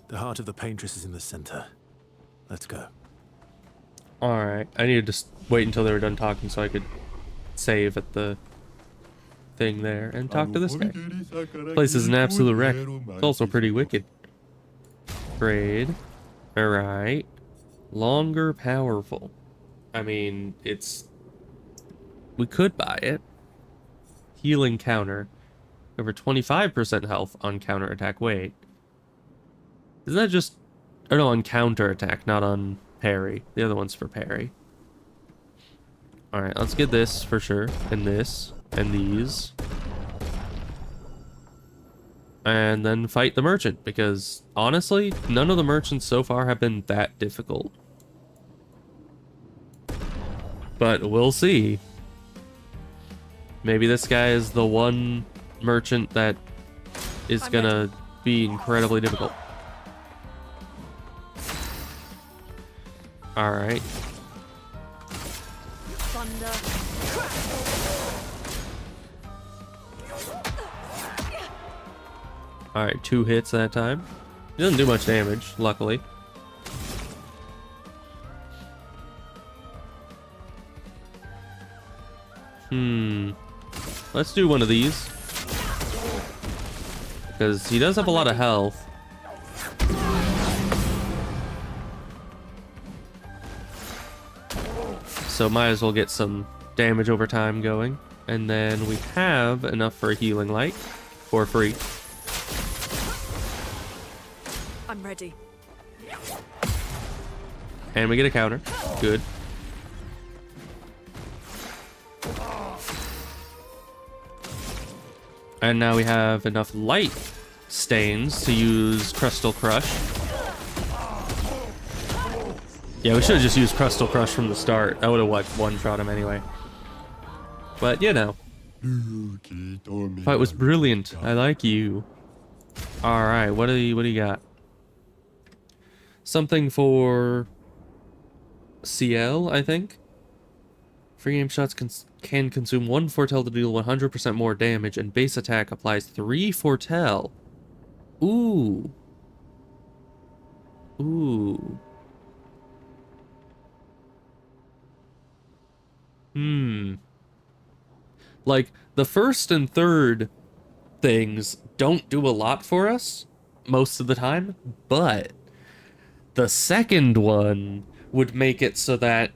The heart of the paintress is in the center. Let's go.
Alright, I need to just wait until they were done talking so I could save at the thing there and talk to this guy. Place is an absolute wreck. It's also pretty wicked. Trade. Alright. Longer powerful. I mean, it's... We could buy it. Healing counter. Over 25% health on counterattack. Wait. Isn't that just... Or no, on counterattack, not on parry. The other one's for parry. Alright, let's get this for sure. And this. And these. And then fight the merchant. Because, honestly, none of the merchants so far have been that difficult. But we'll see. Maybe this guy is the one merchant that is gonna be incredibly difficult. Alright. Alright, 2 hits that time. He doesn't do much damage, luckily. Let's do one of these. Because he does have a lot of health. So might as well get some damage over time going. And then we have enough for a healing light for free.
I'm ready.
And we get a counter. Good. And now we have enough light stains to use Crystal Crush. Yeah, we should have just used Crystal Crush from the start. I would have one-shot him anyway. But, you know. Fight was brilliant. I like you. Alright, what do you got? Something for CL, I think? Free aim shots can consume 1 foretell to deal 100% more damage, and base attack applies 3 foretell. Ooh. Ooh. Like, the first and third things don't do a lot for us most of the time, but the second one would make it so that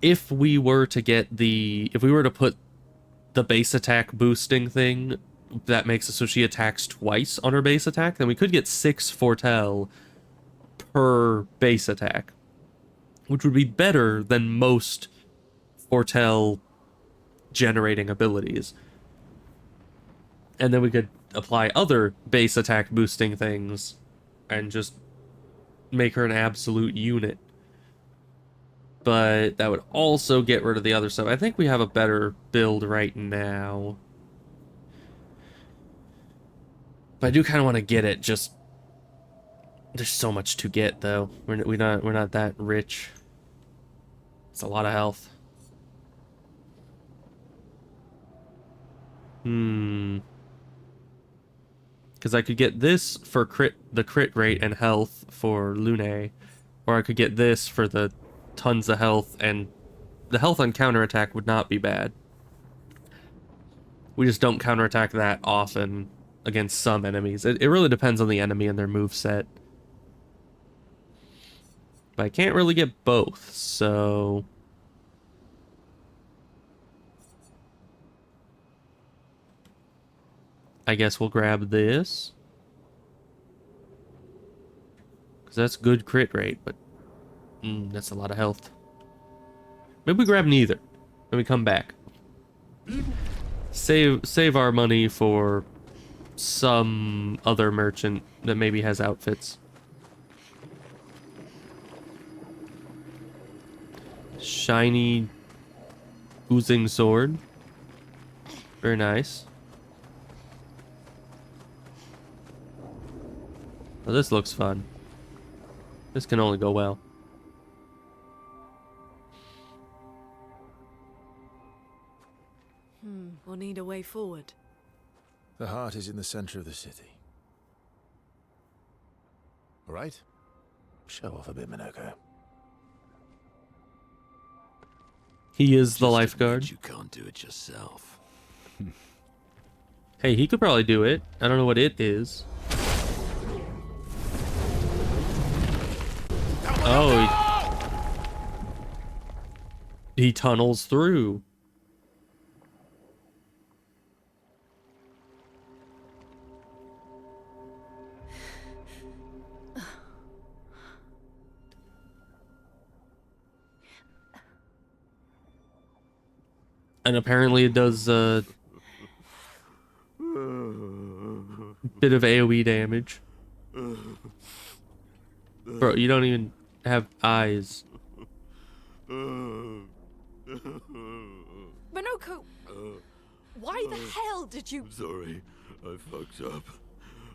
if we were to put the base attack boosting thing that makes it so she attacks twice on her base attack, then we could get 6 foretell per base attack, which would be better than most foretell generating abilities. And then we could apply other base attack boosting things and just make her an absolute unit. But that would also get rid of the other stuff. I think we have a better build right now. But I do kind of want to get it, just... There's so much to get, though. We're not that rich. It's a lot of health. Because I could get this for the crit rate and health for Lune, or I could get this for the tons of health, and the health on counterattack would not be bad. We just don't counterattack that often against some enemies. It really depends on the enemy and their moveset. But I can't really get both, so... I guess we'll grab this. Because that's good crit rate, but... that's a lot of health. Maybe we grab neither. Then we come back. Save our money for some other merchant that maybe has outfits. Shiny oozing sword. Very nice. Well, this looks fun. This can only go well.
We'll need a way forward.
The heart is in the center of the city. All right? Show off a bit, Monoco.
He is the
Just
lifeguard.
admit you can't do it yourself.
Hey, he could probably do it. I don't know what it is. Oh, he tunnels through. And apparently it does a bit of AoE damage. Bro, you don't even have eyes.
Monoco! Why the hell did you...
Sorry, I fucked up.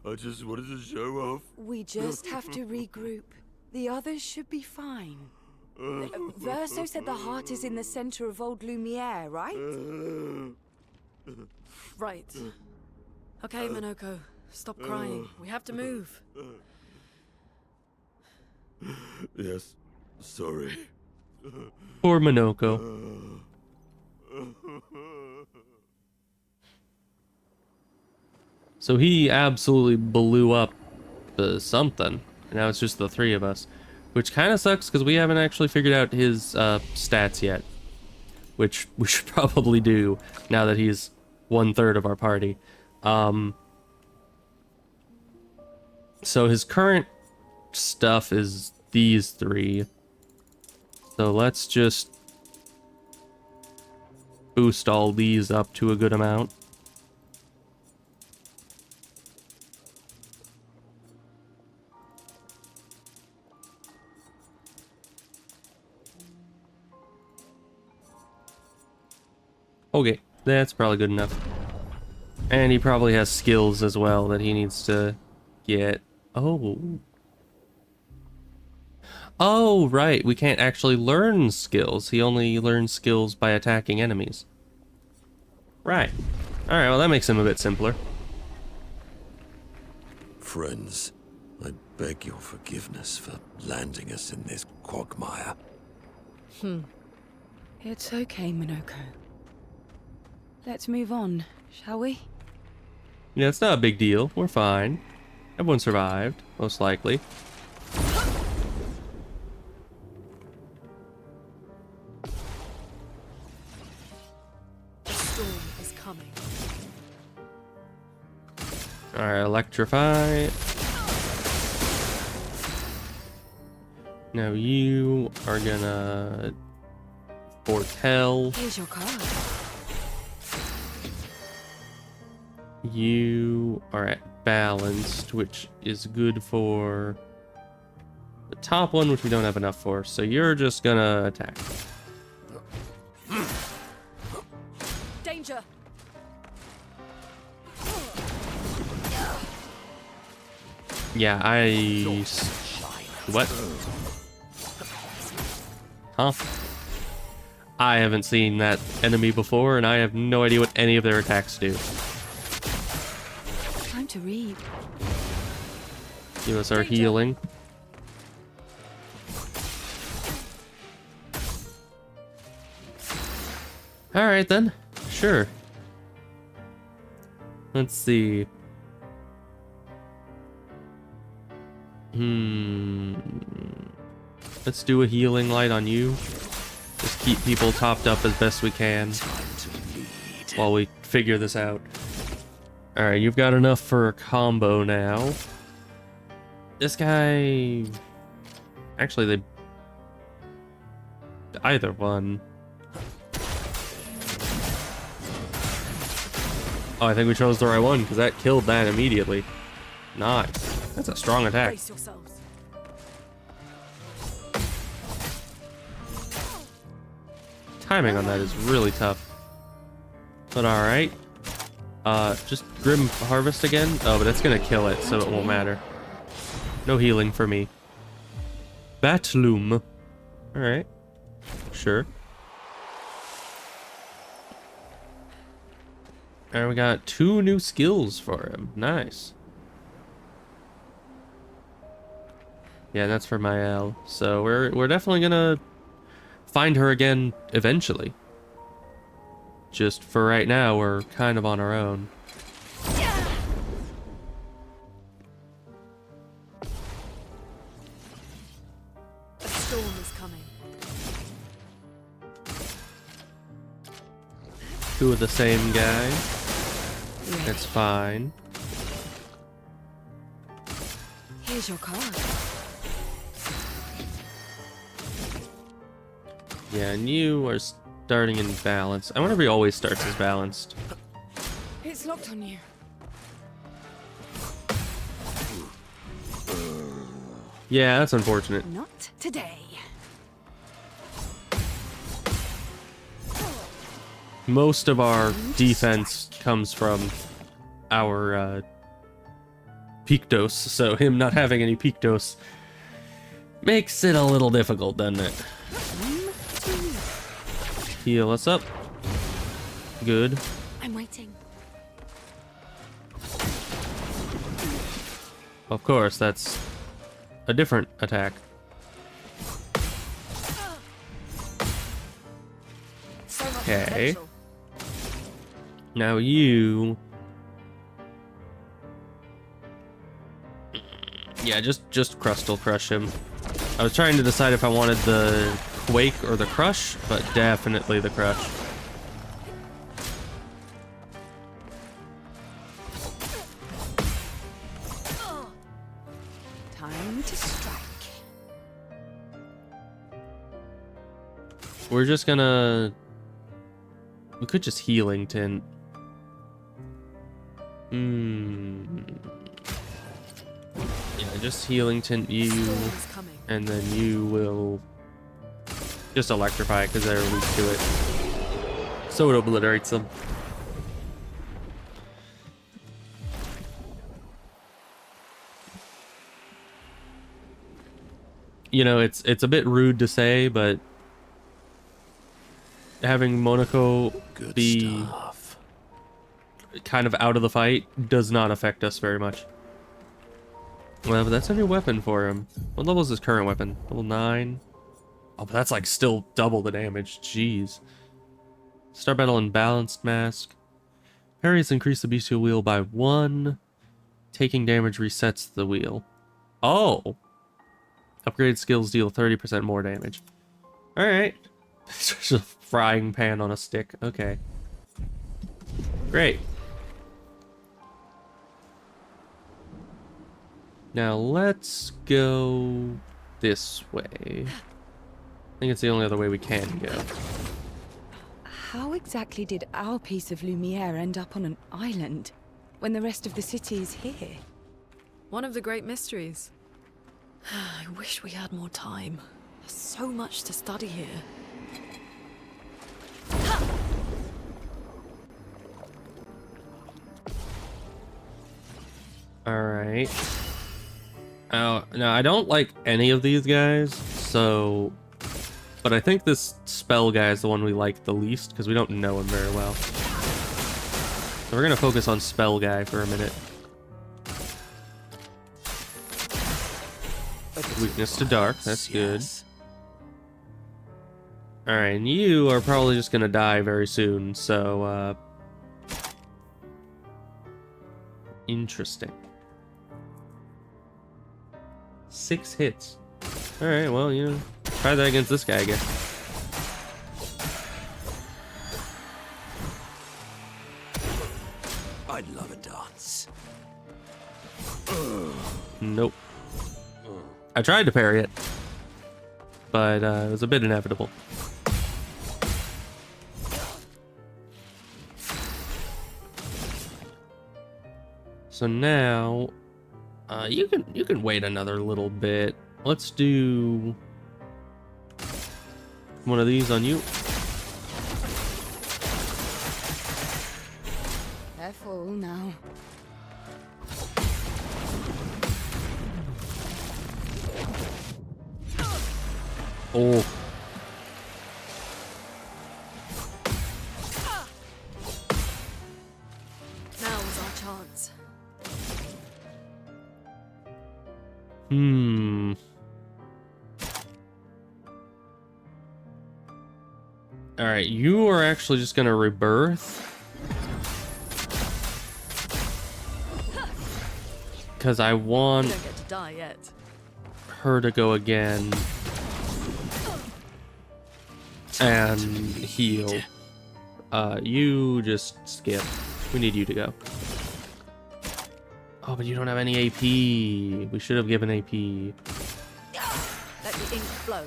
I just wanted to show off.
We just have to regroup. The others should be fine. Verso said the heart is in the center of Old Lumiere, right?
Right. Okay, Monoco. Stop crying. We have to move.
Yes, sorry.
Poor Monoco. So he absolutely blew up something. And now it's just the three of us. Which kind of sucks because we haven't actually figured out his stats yet. Which we should probably do now that he's 1/3 of our party. So his current stuff is these three. So let's just boost all these up to a good amount. Okay, that's probably good enough. And he probably has skills as well that he needs to get. Oh. Oh, right. We can't actually learn skills. He only learns skills by attacking enemies. Right. Alright, well that makes him a bit simpler.
Friends, I beg your forgiveness for landing us in this quagmire.
It's okay, Monoco. Let's move on, shall we?
Yeah, it's not a big deal. We're fine. Everyone survived, most likely.
The storm is coming.
Alright, electrify. Now you are gonna foretell.
Here's your card.
You are at balanced, which is good for the top one, which we don't have enough for. So you're just gonna attack.
Danger!
Yeah, what? Huh? I haven't seen that enemy before, and I have no idea what any of their attacks do.
Time to read.
Give us our healing. Alright then. Sure. Let's see. Let's do a healing light on you. Just keep people topped up as best we can while we figure this out. Alright, you've got enough for a combo now. This guy... Actually, either one. Oh, I think we chose the right one because that killed that immediately. Nice. That's a strong attack.
Brace yourselves.
Timing on that is really tough. But alright. Just Grim Harvest again? Oh, but it's gonna kill it, so it won't matter. No healing for me. Batloom. Alright. Sure. Alright, we got 2 new skills for him. Nice. Yeah, that's for Mael. So we're definitely gonna find her again eventually. Just for right now, we're kind of on our own.
A storm is coming.
2 of the same guy. That's fine.
Here's your card.
Yeah, and you are starting in balance. I wonder if he always starts as balanced.
It's locked on you.
Yeah, that's unfortunate.
Not today.
Most of our defense comes from our Pictos, so him not having any Pictos makes it a little difficult, doesn't it? Heal us up. Good.
I'm waiting.
Of course, that's a different attack.
So much
Okay.
potential.
Now you... Yeah, just Crustal Crush him. I was trying to decide if I wanted the Quake or the Crush, but definitely the Crush.
Time to strike.
We're just gonna... We could just Healing Tint. Yeah, just Healing Tint you,
Storm is coming.
and then you will just Electrify because they're weak to it. So it obliterates them. You know, it's a bit rude to say, but having Monaco
Good
be
stuff.
kind of out of the fight does not affect us very much. Well, but that's a new weapon for him. What level is his current weapon? Level 9? Oh, but that's like still double the damage. Jeez. Start battle in Balanced Mask. Parries increase the bestial wheel by 1. Taking damage resets the wheel. Oh! Upgraded skills deal 30% more damage. Alright. It's just a frying pan on a stick. Okay. Great. Now let's go this way. I think it's the only other way we can go.
How exactly did our piece of Lumiere end up on an island when the rest of the city is here?
One of the great mysteries. I wish we had more time. There's so much to study here.
Alright. Oh, no, I don't like any of these guys, so... But I think this spell guy is the one we like the least, because we don't know him very well. So we're gonna focus on spell guy for a minute. Weakness to dark, that's good. Alright, and you are probably just gonna die very soon, so, interesting. 6 hits. Alright, well, you know, try that against this guy, I guess.
I'd love a dance.
Nope. I tried to parry it, but it was a bit inevitable. So now, you can wait another little bit. Let's do one of these on you.
They're full now.
Oh.
Now was our chance.
Alright, you are actually just gonna rebirth. Because I want
You don't get to die yet.
her to go again. And heal. You just skip. We need you to go. Oh, but you don't have any AP. We should have given AP.
Let the ink flow.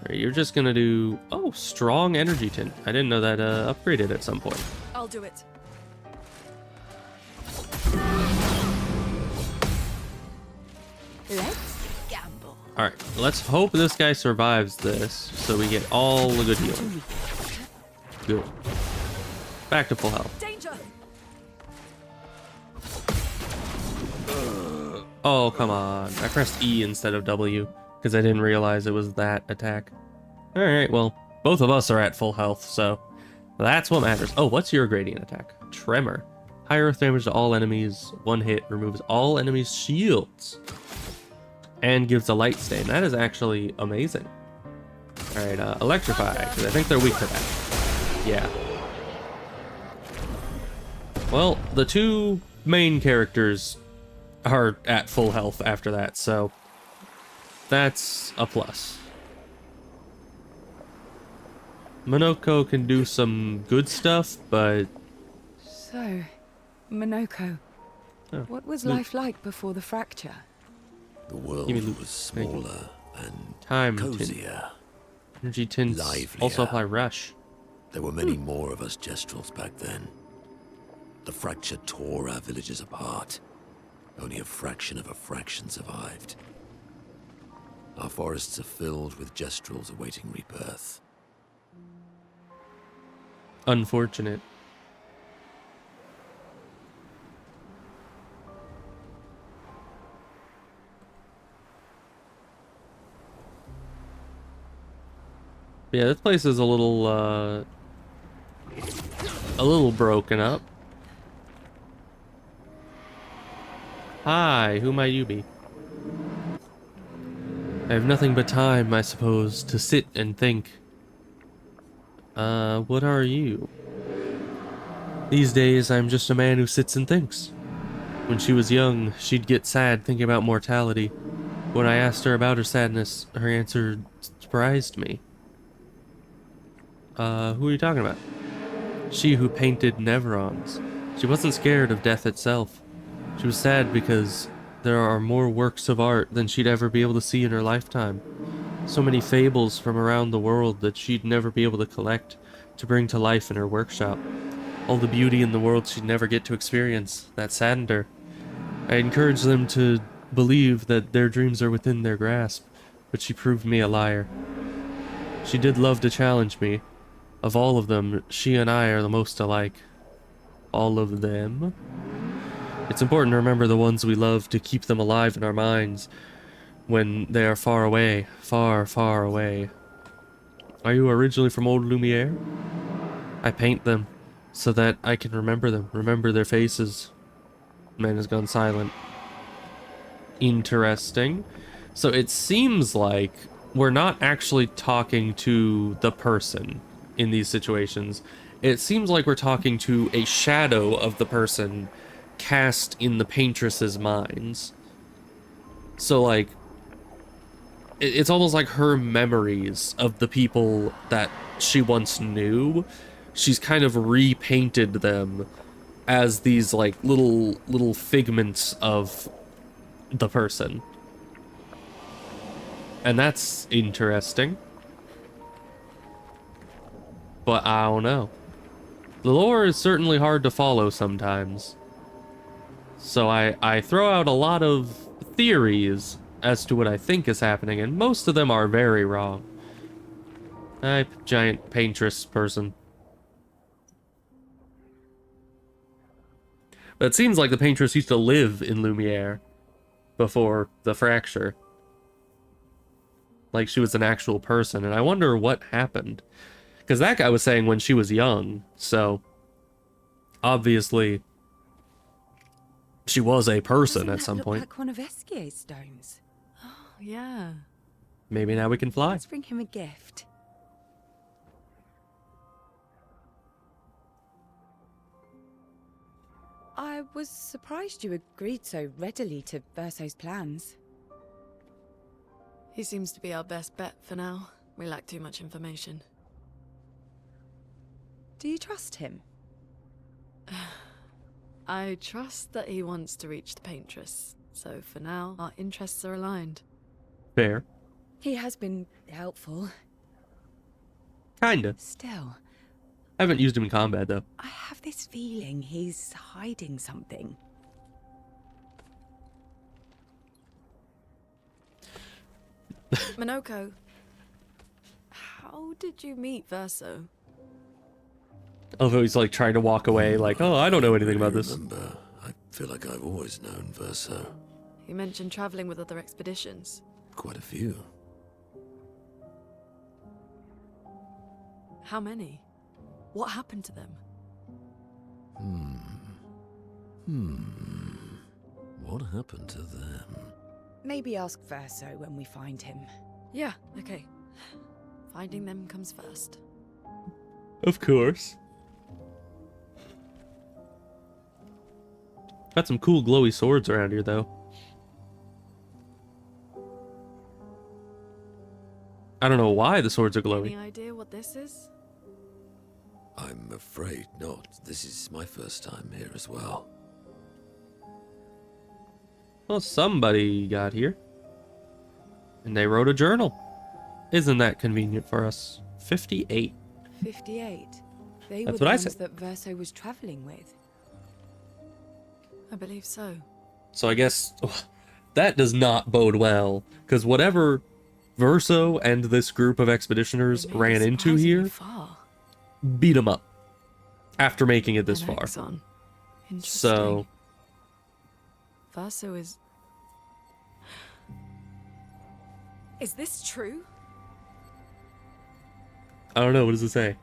Alright, you're just gonna do... Oh, strong energy tint. I didn't know that upgraded at some point.
I'll do it. Let's gamble.
Alright, let's hope this guy survives this, so we get all the good healing. Good. Back to full health.
Danger!
Oh, come on. I pressed E instead of W, because I didn't realize it was that attack. Alright, well, both of us are at full health, so that's what matters. Oh, what's your gradient attack? Tremor. High earth damage to all enemies. One hit removes all enemies' shields. And gives a light stain. That is actually amazing. Alright, electrify, because I think they're weak to that. Yeah. Well, the two main characters are at full health after that, so that's a plus. Monoco can do some good stuff, but...
So, Monoco, what was life like before the fracture?
The world was smaller and
Time
cozier.
Energy tints
livelier.
also apply rush.
There were many more of us Gestrels back then. The fracture tore our villages apart. Only a fraction of a fraction survived. Our forests are filled with Gestrels awaiting rebirth.
Unfortunate. Yeah, this place is a little broken up. Hi, who might you be? I have nothing but time, I suppose, to sit and think. What are you? These days, I'm just a man who sits and thinks. When she was young, she'd get sad thinking about mortality. When I asked her about her sadness, her answer surprised me. Who are you talking about? She who painted Neverons. She wasn't scared of death itself. She was sad because there are more works of art than she'd ever be able to see in her lifetime. So many fables from around the world that she'd never be able to collect, to bring to life in her workshop. All the beauty in the world she'd never get to experience. That saddened her. I encouraged them to believe that their dreams are within their grasp, but she proved me a liar. She did love to challenge me. Of all of them, she and I are the most alike. All of them? It's important to remember the ones we love, to keep them alive in our minds when they are far away, far, far away. Are you originally from Old Lumiere? I paint them so that I can remember them, remember their faces. Man has gone silent. Interesting. So it seems like we're not actually talking to the person in these situations. It seems like we're talking to a shadow of the person cast in the paintress's minds. So like, it's almost like her memories of the people that she once knew, she's kind of repainted them as these like little figments of the person. And that's interesting. But I don't know. The lore is certainly hard to follow sometimes. So I throw out a lot of theories as to what I think is happening, and most of them are very wrong. Hi, giant paintress person. But it seems like the paintress used to live in Lumiere before the fracture. Like she was an actual person, and I wonder what happened. Because that guy was saying when she was young, so obviously she was a person at some point.
Like one of Esquier's stones.
Oh, yeah.
Maybe now we can fly.
Let's bring him a gift. I was surprised you agreed so readily to Verso's plans.
He seems to be our best bet for now. We lack too much information.
Do you trust him?
I trust that he wants to reach the Paintress, so for now, our interests are aligned.
Fair.
He has been helpful.
Kinda.
Still,
I haven't used him in combat, though.
I have this feeling he's hiding something.
Monoco, how did you meet Verso?
Although he's like trying to walk away, like, oh, I don't know anything about this.
Remember, I feel like I've always known Verso.
You mentioned traveling with other expeditions.
Quite a few.
How many? What happened to them?
What happened to them?
Maybe ask Verso when we find him.
Yeah, okay. Finding them comes first.
Of course. Got some cool glowy swords around here, though. I don't know why the swords are glowy.
Any idea what this is?
I'm afraid not. This is my first time here as well.
Well, somebody got here. And they wrote a journal. Isn't that convenient for us? 58.
58. They
That's
were the
what I
ones
said.
that Verso was traveling with.
I believe so.
So I guess that does not bode well, because whatever Verso and this group of expeditioners
They made
ran
it
into
surprisingly
here,
far.
beat them up after making it this
An
far.
Exxon. Interesting.
So
Verso is... Is this true?
I don't know, what does it say?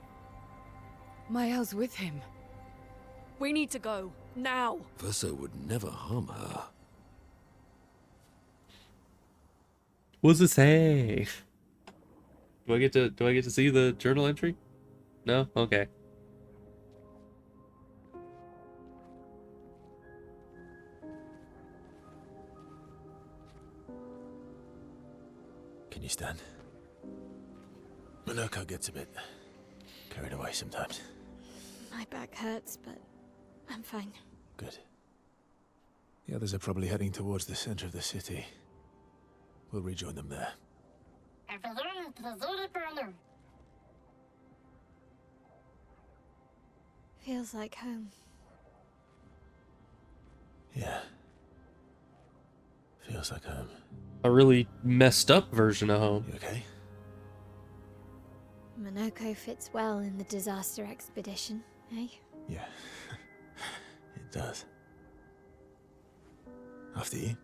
Mael's with him.
We need to go. Now.
Verso would never harm her.
What does it say? Do I get to see the journal entry? No? Okay.
Can you stand? Monoco gets a bit carried away sometimes.
My back hurts, but I'm fine.
Good. The others are probably heading towards the center of the city. We'll rejoin them there.
Feels like home.
Yeah. Feels like home.
A really messed up version of home.
You okay?
Monoco fits well in the disaster expedition, eh?
Yeah. It does. After you.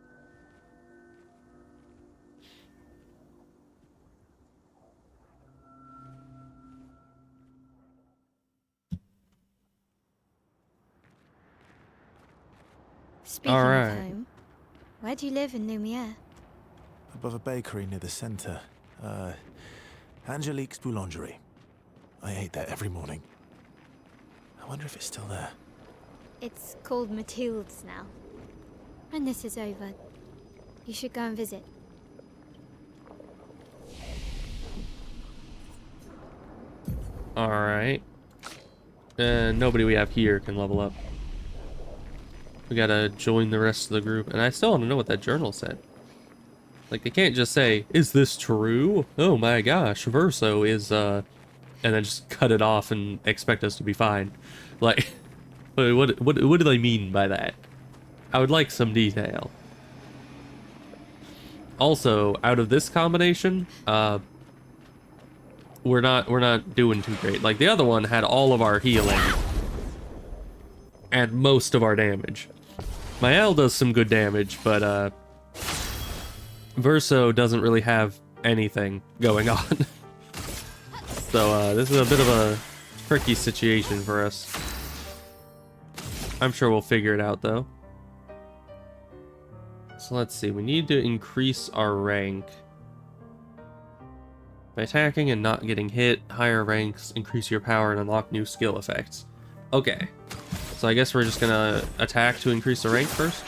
Speaking
All
of
right.
home, where do you live in Lumiere?
Above a bakery near the center. Angelique's Boulangerie. I ate there every morning. I wonder if it's still there.
It's called Mathilde's now. When this is over, you should go and visit.
Alright. Nobody we have here can level up. We gotta join the rest of the group. And I still want to know what that journal said. Like, they can't just say, is this true? Oh my gosh, Verso is, and then just cut it off and expect us to be fine. Like, what do they mean by that? I would like some detail. Also, out of this combination, we're not doing too great. Like, the other one had all of our healing and most of our damage. Mael does some good damage, but Verso doesn't really have anything going on. So this is a bit of a tricky situation for us. I'm sure we'll figure it out, though. So let's see, we need to increase our rank. By attacking and not getting hit, higher ranks increase your power and unlock new skill effects. Okay, so I guess we're just gonna attack to increase the rank first?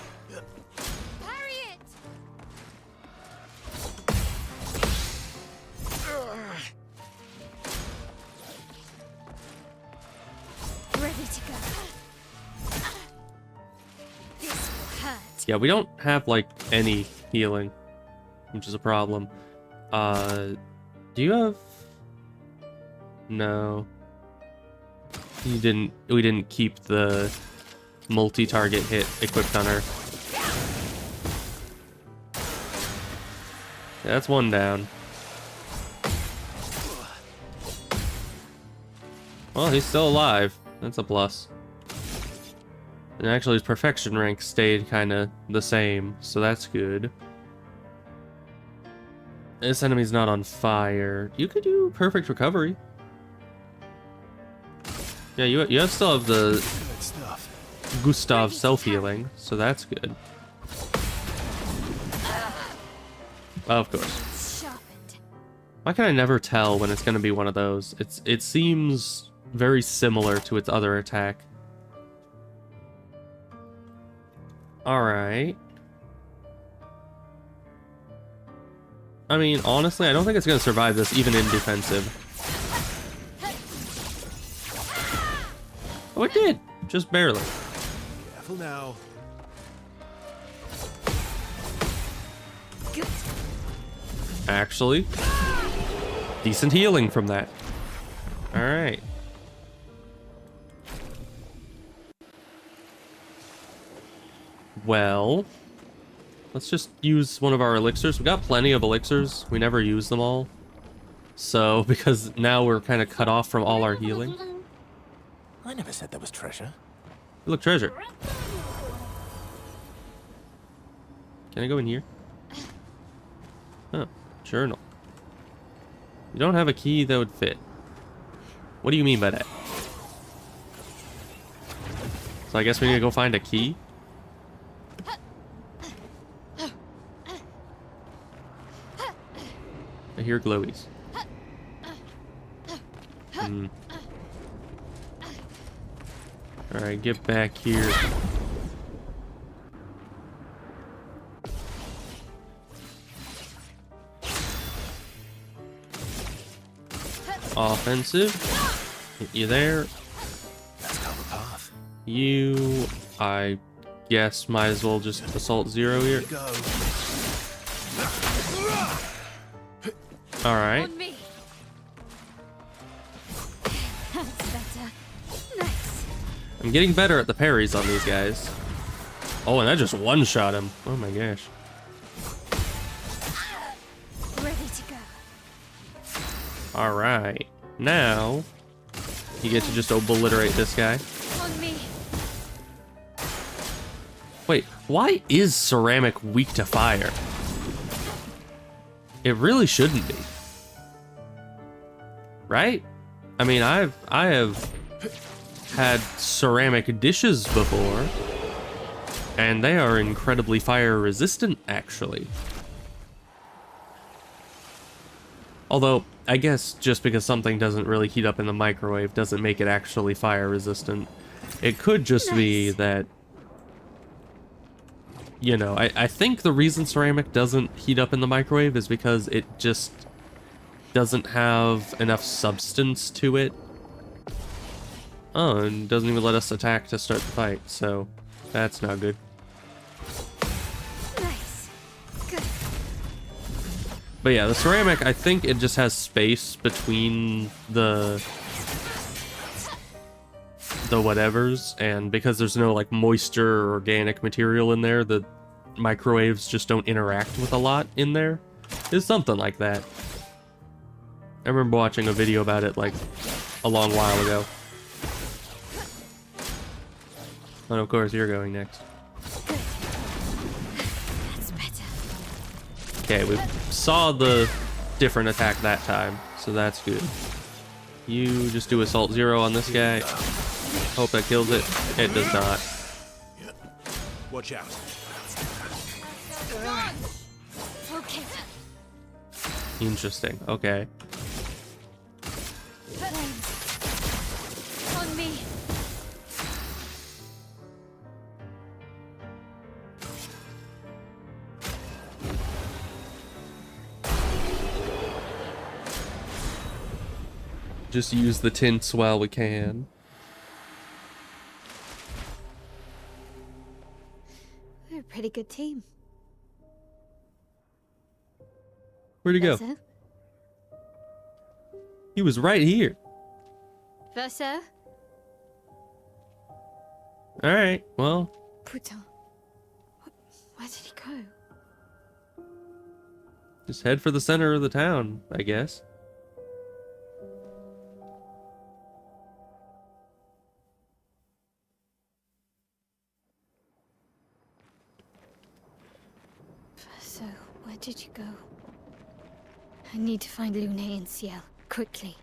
Yeah, we don't have, like, any healing, which is a problem. Do you have... No. We didn't keep the multi-target hit equipped on her. Yeah, that's one down. Well, he's still alive. That's a plus. And actually his perfection rank stayed kind of the same, so that's good. This enemy's not on fire. You could do perfect recovery. Yeah, you still have the Gustav self-healing, so that's good. Of course. Why can I never tell when it's going to be one of those? It seems very similar to its other attack. Alright. I mean, honestly, I don't think it's going to survive this, even in defensive. Oh, it did! Just barely.
Careful now.
Actually, decent healing from that. Alright. Well, let's just use one of our elixirs. We got plenty of elixirs. We never use them all. So, because now we're kind of cut off from all our healing.
I never said there was treasure.
Look, treasure. Can I go in here? Oh, journal. You don't have a key that would fit. What do you mean by that? So I guess we need to go find a key? I hear glowies. Alright, get back here. Offensive. Hit you there.
Let's go the path.
You, I guess, might as well just assault zero here.
Go.
Alright.
On me. That's better. Nice.
I'm getting better at the parries on these guys. Oh, and that just one-shot him. Oh my gosh.
Ready to go.
Alright. Now, you get to just obliterate this guy.
On me.
Wait, why is ceramic weak to fire? It really shouldn't be. Right? I mean, I have had ceramic dishes before, and they are incredibly fire resistant, actually. Although, I guess just because something doesn't really heat up in the microwave doesn't make it actually fire resistant. It could just be that, you know, I think the reason ceramic doesn't heat up in the microwave is because it just doesn't have enough substance to it. Oh, and doesn't even let us attack to start the fight, so that's not good.
Nice. Good.
But yeah, the ceramic, I think it just has space between the the whatevers, and because there's no like moisture or organic material in there, the microwaves just don't interact with a lot in there. It's something like that. I remember watching a video about it like a long while ago. And of course, you're going next.
That's better.
Okay, we saw the different attack that time, so that's good. You just do Assault 0 on this guy. Hope that kills it. It does not.
Watch out.
Okay.
Interesting. Okay.
On me.
Just use the tints while we can.
We're a pretty good team.
Where'd he go?
Verso?
He was right here.
Verso?
Alright, well.
Putain. Where did he go?
Just head for the center of the town, I guess.
Verso, where did you go? I need to find Lune and Ciel, quickly.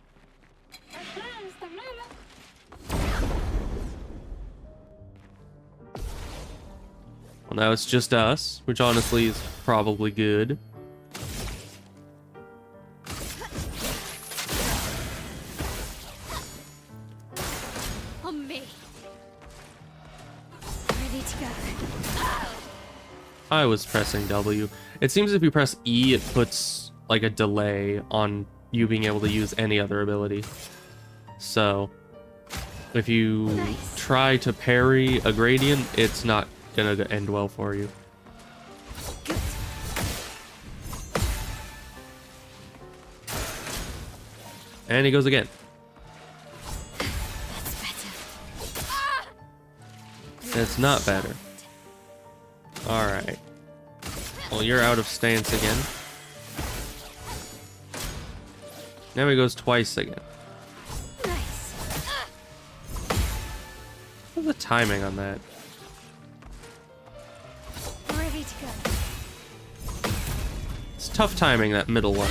Well, now it's just us, which honestly is probably good.
On me. Ready to go.
I was pressing W. It seems if you press E, it puts like a delay on you being able to use any other ability. So, if you try to parry a gradient, it's not gonna end well for you. And he goes again.
That's better.
It's not better. Alright. Well, you're out of stance again. Now he goes twice again.
Nice.
What's the timing on that?
Ready to go.
It's tough timing, that middle one.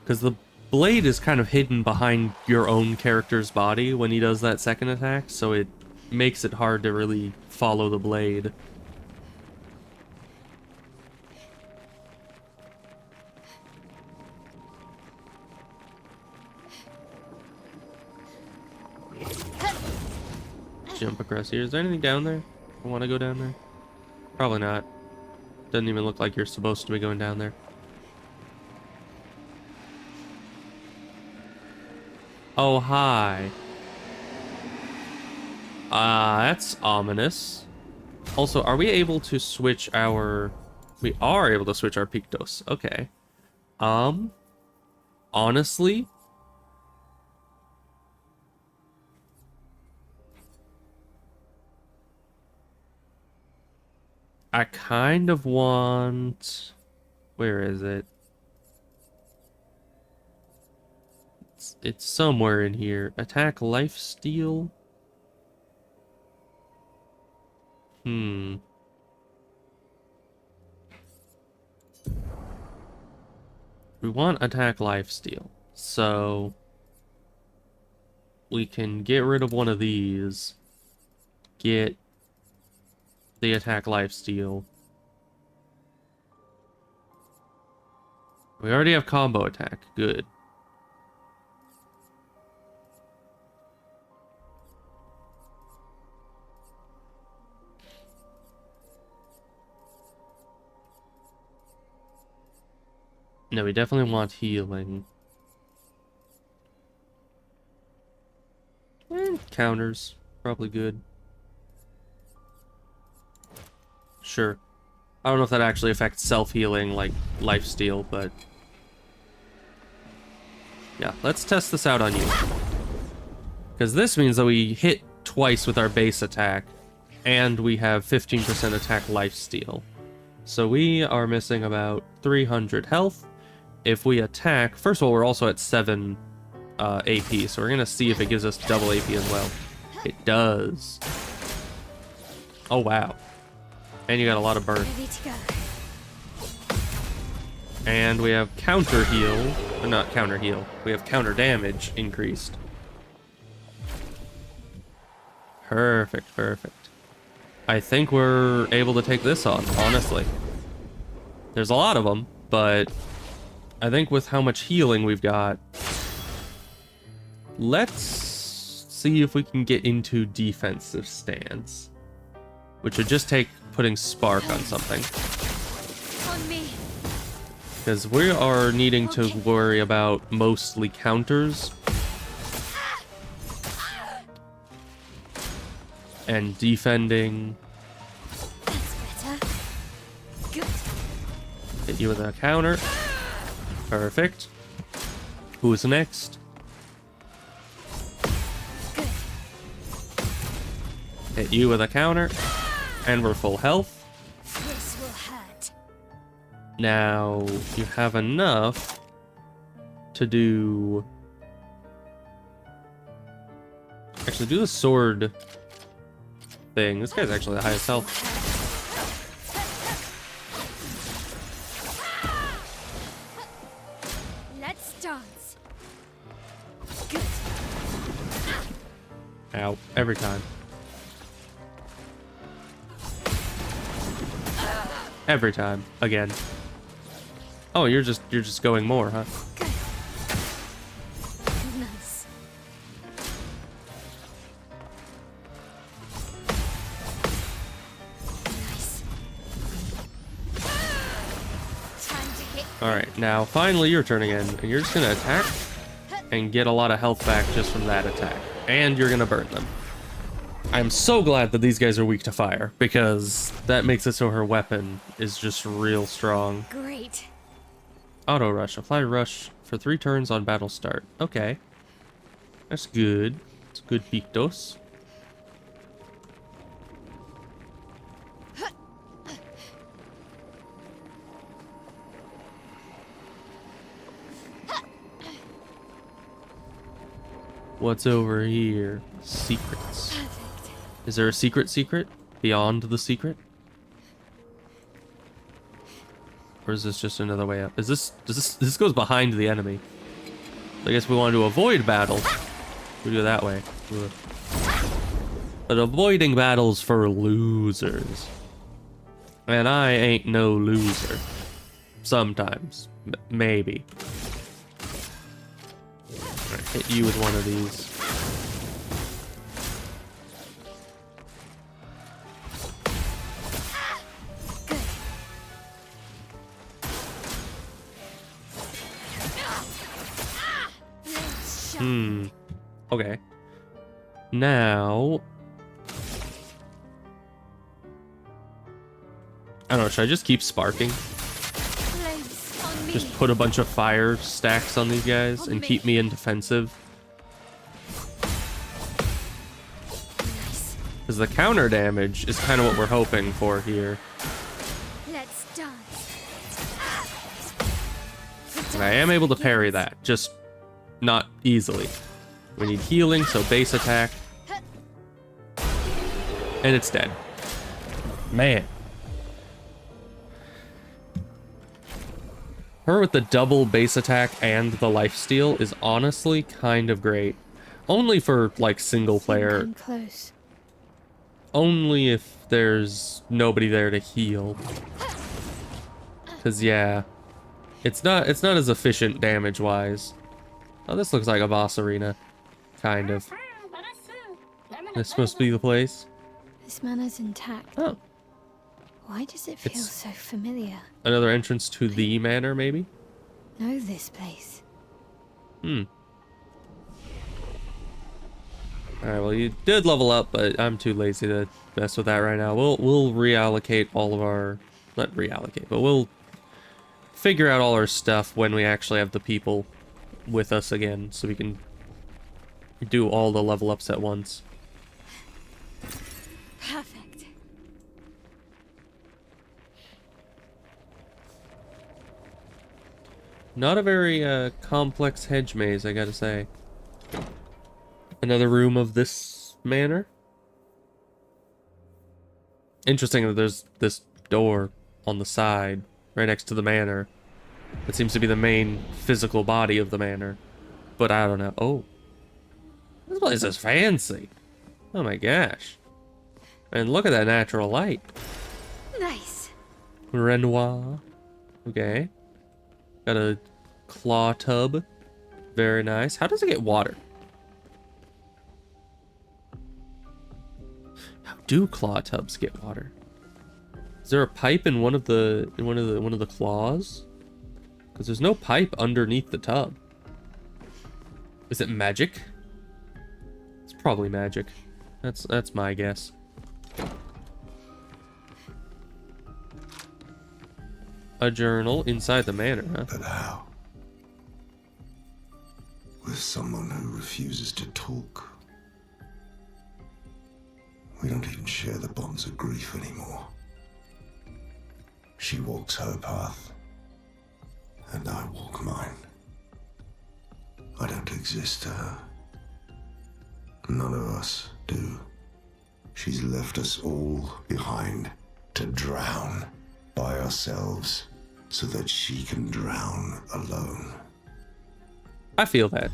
Because the blade is kind of hidden behind your own character's body when he does that second attack, so it makes it hard to really follow the blade. Jump across here. Is there anything down there? I want to go down there? Probably not. Doesn't even look like you're supposed to be going down there. Oh, hi. That's ominous. Also, are we able to switch our... We are able to switch our Pictos. Okay. Honestly... I kind of want... Where is it? It's somewhere in here. Attack lifesteal? We want attack lifesteal. So... we can get rid of one of these. Get... the attack lifesteal. We already have combo attack. Good. No, we definitely want healing. Counters. Probably good. Sure. I don't know if that actually affects self-healing like lifesteal, but... Yeah, let's test this out on you. Because this means that we hit twice with our base attack, and we have 15% attack lifesteal. So we are missing about 300 health. If we attack, first of all, we're also at 7 AP, so we're going to see if it gives us double AP as well. It does. Oh, wow. And you got a lot of burn.
Ready to go.
And we have counter heal, or not counter heal, we have counter damage increased. Perfect, perfect. I think we're able to take this on, honestly. There's a lot of them, but I think with how much healing we've got, let's see if we can get into defensive stance, which would just take putting Spark on something.
On me.
Because we are needing to worry about mostly counters. And defending.
That's better. Good.
Hit you with a counter. Perfect. Who's next?
Good.
Hit you with a counter. And we're full health.
This will hurt.
Now, you have enough to do... Actually, do the sword thing. This guy's actually the highest health.
Let's dance. Good.
Ow. Every time. Every time. Again. Oh, you're just going more, huh?
Good. Nice. Nice. Time to hit.
Alright, now finally your turn again. And you're just gonna attack and get a lot of health back just from that attack. And you're gonna burn them. I'm so glad that these guys are weak to fire, because that makes it so her weapon is just real strong.
Great.
Auto rush. Apply rush for 3 turns on battle start. Okay. That's good. It's good Pictos. What's over here? Secrets.
Perfect.
Is there a secret beyond the secret? Or is this just another way up? This goes behind the enemy. I guess we want to avoid battle. We do it that way. Ugh. But avoiding battles for losers. And I ain't no loser. Sometimes. Maybe. Alright, hit you with one of these. Okay. Now... I don't know, should I just keep sparking? Just put a bunch of fire stacks on these guys and keep me in defensive? Because the counter damage is kind of what we're hoping for here.
Let's dance.
And I am able to parry that, just not easily. We need healing, so base attack. And it's dead. Man. Her with the double base attack and the lifesteal is honestly kind of great. Only for, like, single player.
I'm close.
Only if there's nobody there to heal. Cause yeah, it's not as efficient damage-wise. Oh, this looks like a boss arena. Kind of. This supposed to be the place?
This manor's intact.
Oh.
Why does it feel so familiar?
Another entrance to the manor, maybe?
Know this place.
Alright, well, you did level up, but I'm too lazy to mess with that right now. We'll reallocate all of our... Not reallocate, but we'll figure out all our stuff when we actually have the people with us again, so we can do all the level ups at once.
Perfect.
Not a very complex hedge maze, I gotta say. Another room of this manor. Interesting that there's this door on the side, right next to the manor. It seems to be the main physical body of the manor. But I don't know. Oh. This place is fancy. Oh my gosh. And look at that natural light.
Nice.
Renoir. Okay. Got a claw tub. Very nice. How does it get water? How do claw tubs get water? Is there a pipe in one of the claws? Because there's no pipe underneath the tub. Is it magic? It's probably magic. That's my guess. A journal inside the manor, huh?
But how? With someone who refuses to talk. We don't even share the bonds of grief anymore. She walks her path, and I walk mine. I don't exist to her. None of us do. She's left us all behind to drown by ourselves so that she can drown alone.
I feel that.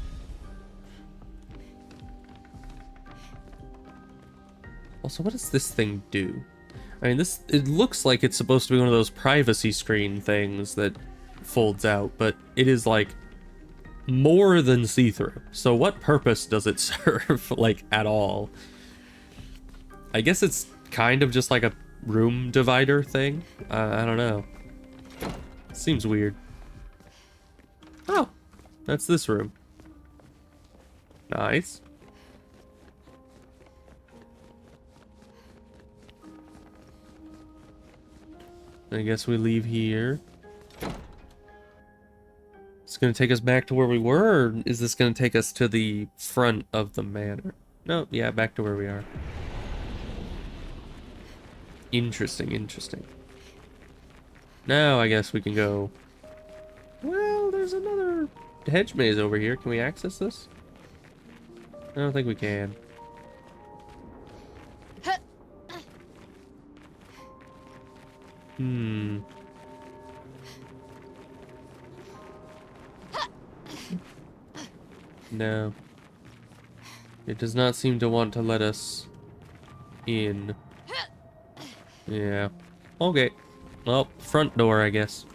Also, what does this thing do? I mean, it looks like it's supposed to be one of those privacy screen things that folds out, but it is like more than see-through. So what purpose does it serve, like, at all? I guess it's kind of just like a room divider thing. I don't know. Seems weird. Oh, that's this room. Nice. I guess we leave here. It's gonna take us back to where we were, or is this gonna take us to the front of the manor? No, yeah, back to where we are. Interesting, interesting. Now I guess we can go... Well, there's another hedge maze over here. Can we access this? I don't think we can. No. It does not seem to want to let us in. Yeah. Okay. Well, front door, I guess.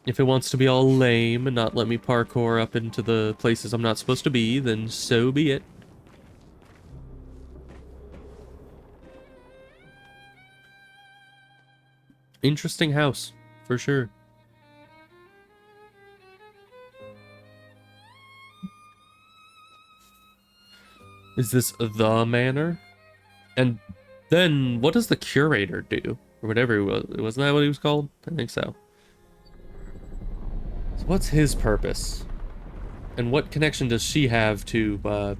If it wants to be all lame and not let me parkour up into the places I'm not supposed to be, then so be it. Interesting house, for sure. Is this the manor? And then what does the curator do? Or whatever he was. Wasn't that what he was called? I think so. So what's his purpose? And what connection does she have to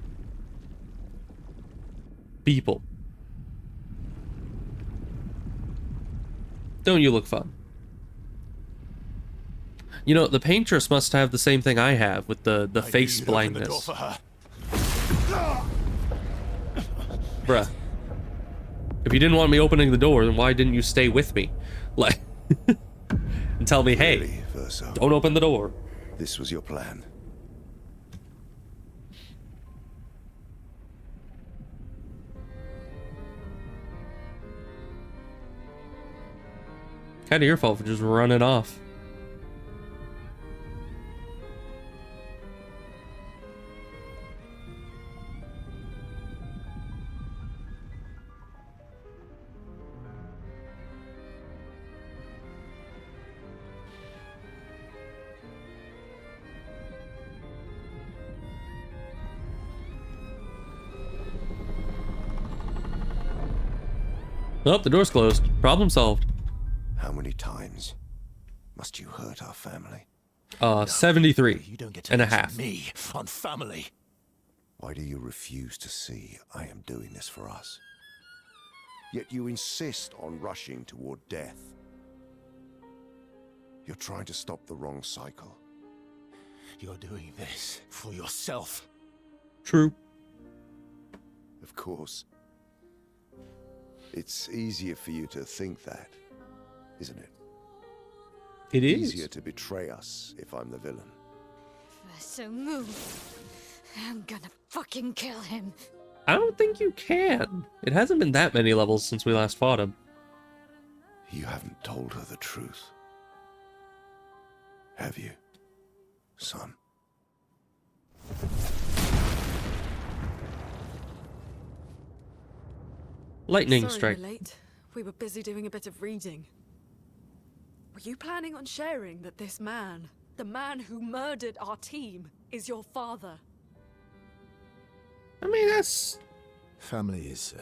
people? Don't you look fun? You know, the paintress must have the same thing I have with the face blindness. Bruh. If you didn't want me opening the door, then why didn't you stay with me? Like, and tell me, hey,
Really, Verso?
don't open the door.
This was your plan.
Kind of your fault for just running off. Oh, the door's closed. Problem solved.
How many times must you hurt our family?
73
You don't get to
and a
mention
half.
me on family.
Why do you refuse to see I am doing this for us? Yet you insist on rushing toward death. You're trying to stop the wrong cycle.
You're doing this for yourself.
True.
Of course. It's easier for you to think that, isn't it?
It is.
Easier to betray us if I'm the villain.
So move. I'm gonna fucking kill him.
I don't think you can. It hasn't been that many levels since we last fought him.
You haven't told her the truth. Have you, son?
Lightning
Sorry
strike.
we're late. We were busy doing a bit of reading. Were you planning on sharing that this man, the man who murdered our team, is your father?
I mean, that's...
Family is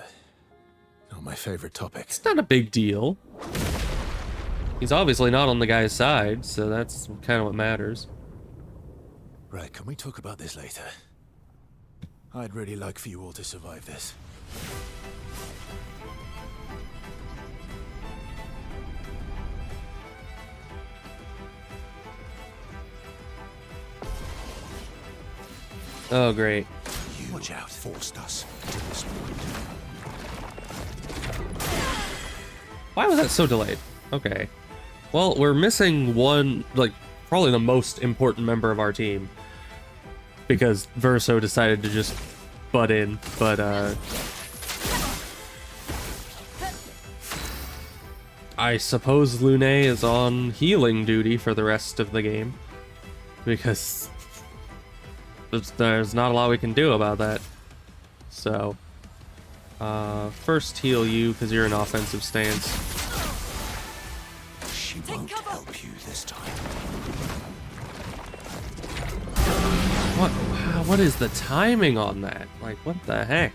not my favorite topic.
It's not a big deal. He's obviously not on the guy's side, so that's kind of what matters.
Right, can we talk about this later? I'd really like for you all to survive this.
Oh, great.
You
Watch out.
forced us to this point.
Why was that so delayed? Okay. Well, we're missing one, like, probably the most important member of our team. Because Verso decided to just butt in, but, I suppose Lune is on healing duty for the rest of the game. Because there's not a lot we can do about that. So, first heal you, because you're in offensive stance.
She won't help you this time.
What is the timing on that? Like, what the heck?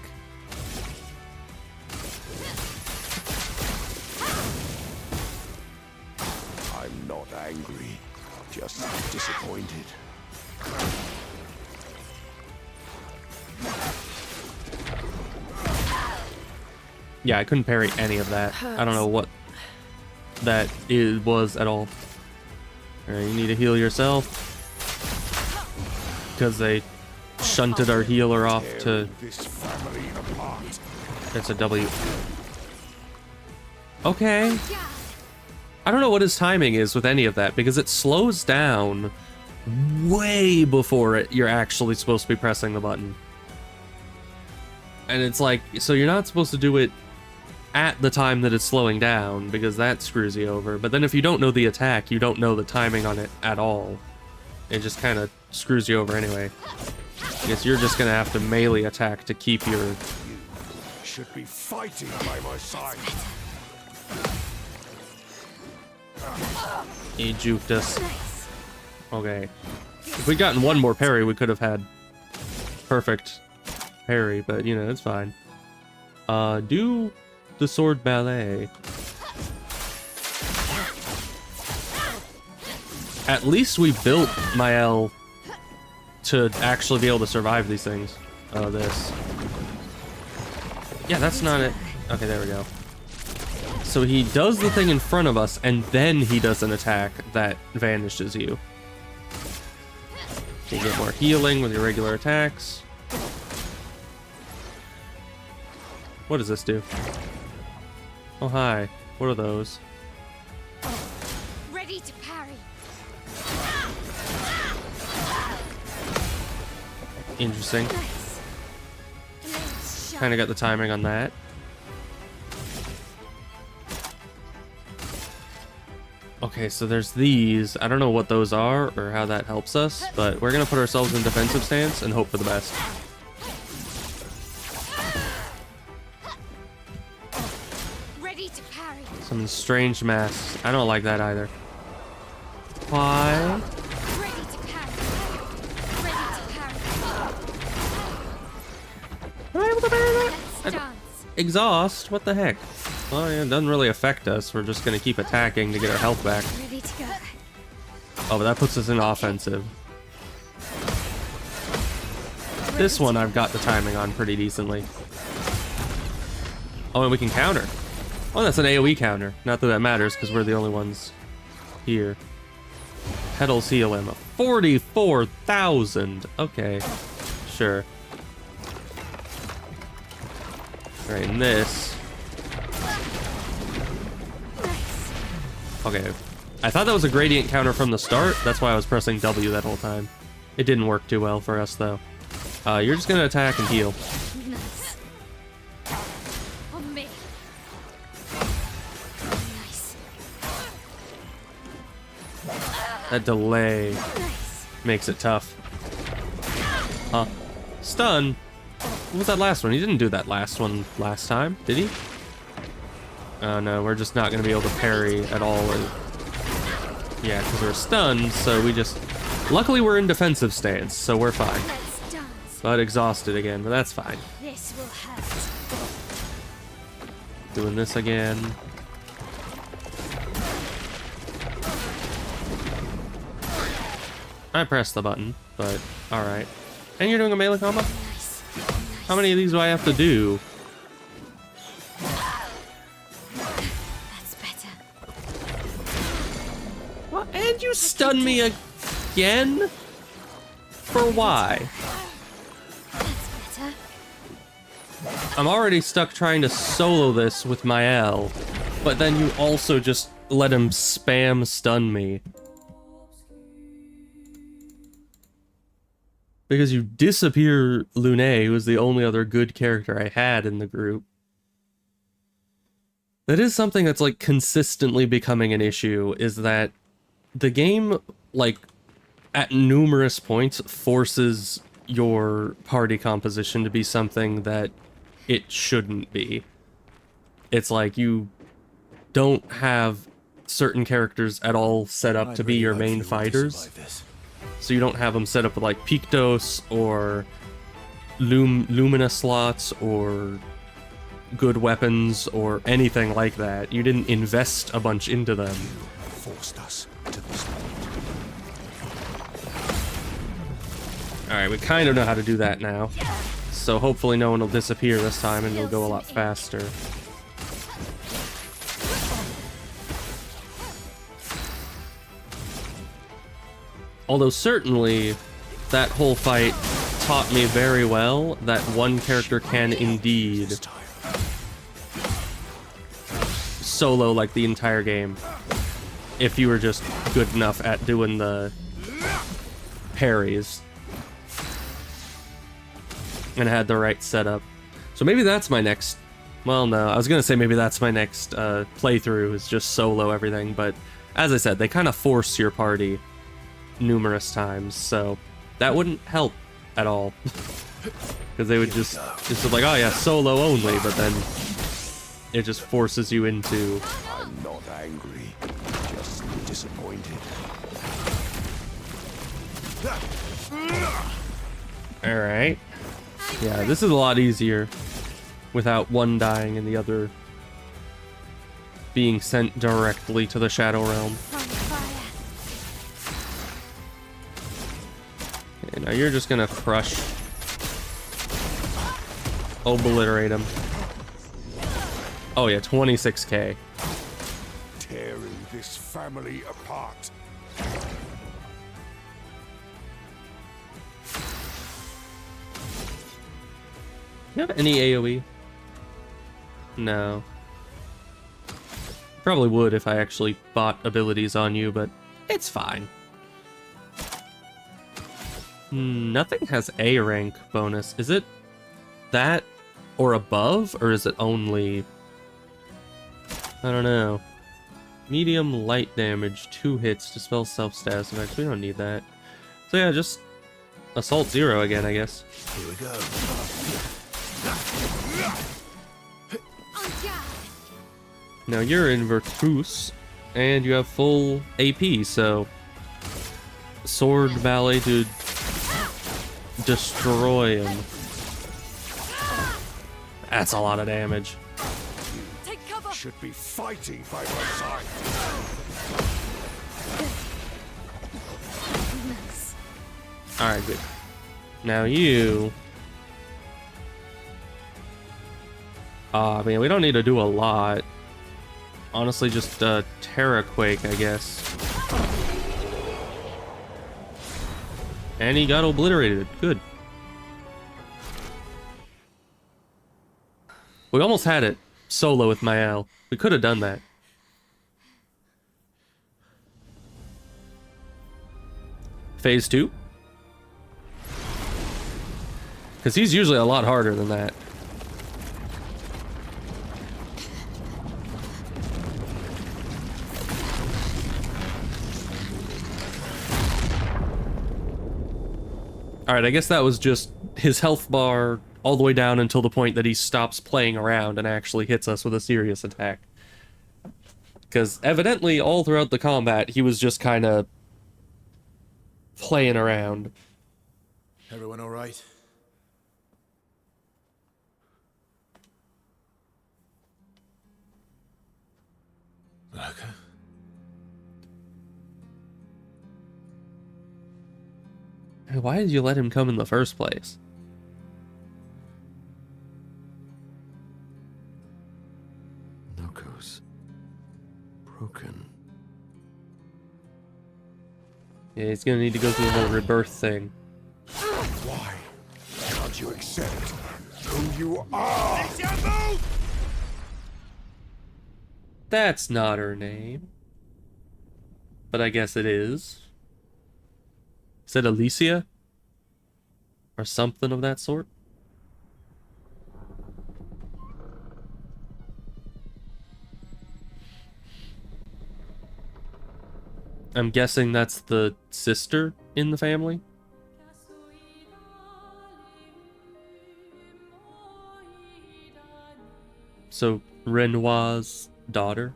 I'm not angry, just disappointed.
Yeah, I couldn't parry any of that. I don't know what that was at all. Alright, you need to heal yourself. Because they shunted our healer off to...
This family apart.
It's a W. Okay. I don't know what his timing is with any of that, because it slows down way before you're actually supposed to be pressing the button. And it's like, so you're not supposed to do it at the time that it's slowing down, because that screws you over. But then if you don't know the attack, you don't know the timing on it at all. It just kind of screws you over anyway. I guess you're just gonna have to melee attack to keep your...
You should be fighting by my side.
He juked us. Okay. If we'd gotten one more parry, we could have had perfect parry, but you know, it's fine. Do the sword ballet. At least we built Mael to actually be able to survive these things. Oh, this. Yeah, that's not it. Okay, there we go. So he does the thing in front of us, and then he does an attack that vanishes you. You get more healing with your regular attacks. What does this do? Oh, hi. What are those?
Ready to parry.
Interesting.
Nice.
Kind of got the timing on that. Okay, so there's these. I don't know what those are or how that helps us, but we're gonna put ourselves in defensive stance and hope for the best.
Ready to parry.
Some strange masks. I don't like that either. Why?
Ready to parry. Ready to parry.
Am I able to parry that?
Let's dance.
Exhaust? What the heck? Well, yeah, it doesn't really affect us. We're just gonna keep attacking to get our health back.
Ready to go.
Oh, but that puts us in offensive. This one I've got the timing on pretty decently. Oh, and we can counter. Oh, that's an AoE counter. Not that that matters, because we're the only ones here. Petals heal him. 44,000. Okay. Sure. Alright, and this. Okay. I thought that was a gradient counter from the start. That's why I was pressing W that whole time. It didn't work too well for us, though. You're just gonna attack and heal.
Nice. On me. Nice.
That delay
Nice.
makes it tough. Huh. Stun? What was that last one? He didn't do that last one last time, did he? Oh no, we're just not gonna be able to parry at all. Yeah, because we're stunned, so we just... Luckily we're in defensive stance, so we're fine.
Let's dance.
But exhausted again, but that's fine.
This will hurt.
Doing this again. I pressed the button, but alright. And you're doing a melee combo?
Nice.
How many of these do I have to do?
That's better.
What? And you stun me again? For why?
That's better.
I'm already stuck trying to solo this with my L, but then you also just let him spam stun me. Because you disappear Lune, who was the only other good character I had in the group. That is something that's like consistently becoming an issue, is that the game, like, at numerous points forces your party composition to be something that it shouldn't be. It's like you don't have certain characters at all set up to be your main fighters. So you don't have them set up with like Pictos or Lumina slots or good weapons or anything like that. You didn't invest a bunch into them.
Forced us to this.
Alright, we kind of know how to do that now. So hopefully no one will disappear this time and it'll go a lot faster. Although certainly that whole fight taught me very well that one character can indeed solo like the entire game if you were just good enough at doing the parries and had the right setup. So maybe that's my next... Well, no, I was gonna say maybe that's my next playthrough, is just solo everything, but as I said, they kind of force your party numerous times, so that wouldn't help at all. Because they would just like, oh yeah, solo only, but then it just forces you into...
I'm not angry, just disappointed.
Alright. Yeah, this is a lot easier without one dying and the other being sent directly to the Shadow Realm. Okay, now you're just gonna crush. Obliterate him. Oh yeah, 26k.
Tearing this family apart.
Do you have any AoE? No. Probably would if I actually bought abilities on you, but it's fine. Nothing has A rank bonus. Is it that or above, or is it only... I don't know. Medium light damage, 2 hits, dispel self-status effects. We don't need that. So yeah, just Assault 0 again, I guess.
Here we go.
Now you're in Virtus, and you have full AP, so... Sword Ballet to destroy him. That's a lot of damage.
Take cover. Should be fighting by my side.
Alright, good. Now you... I mean, we don't need to do a lot. Honestly, just Terra Quake, I guess. And he got obliterated. Good. We almost had it solo with Mael. We could have done that. Phase 2? Because he's usually a lot harder than that. Alright, I guess that was just his health bar all the way down until the point that he stops playing around and actually hits us with a serious attack. Because evidently, all throughout the combat, he was just kind of playing around.
Everyone all right? Monoco?
Why did you let him come in the first place?
Monoco's broken.
Yeah, he's gonna need to go through the rebirth thing.
Why can't you accept who you are?
That's not her name. But I guess it is. Is it Alicia? Or something of that sort? I'm guessing that's the sister in the family? So, Renoir's daughter?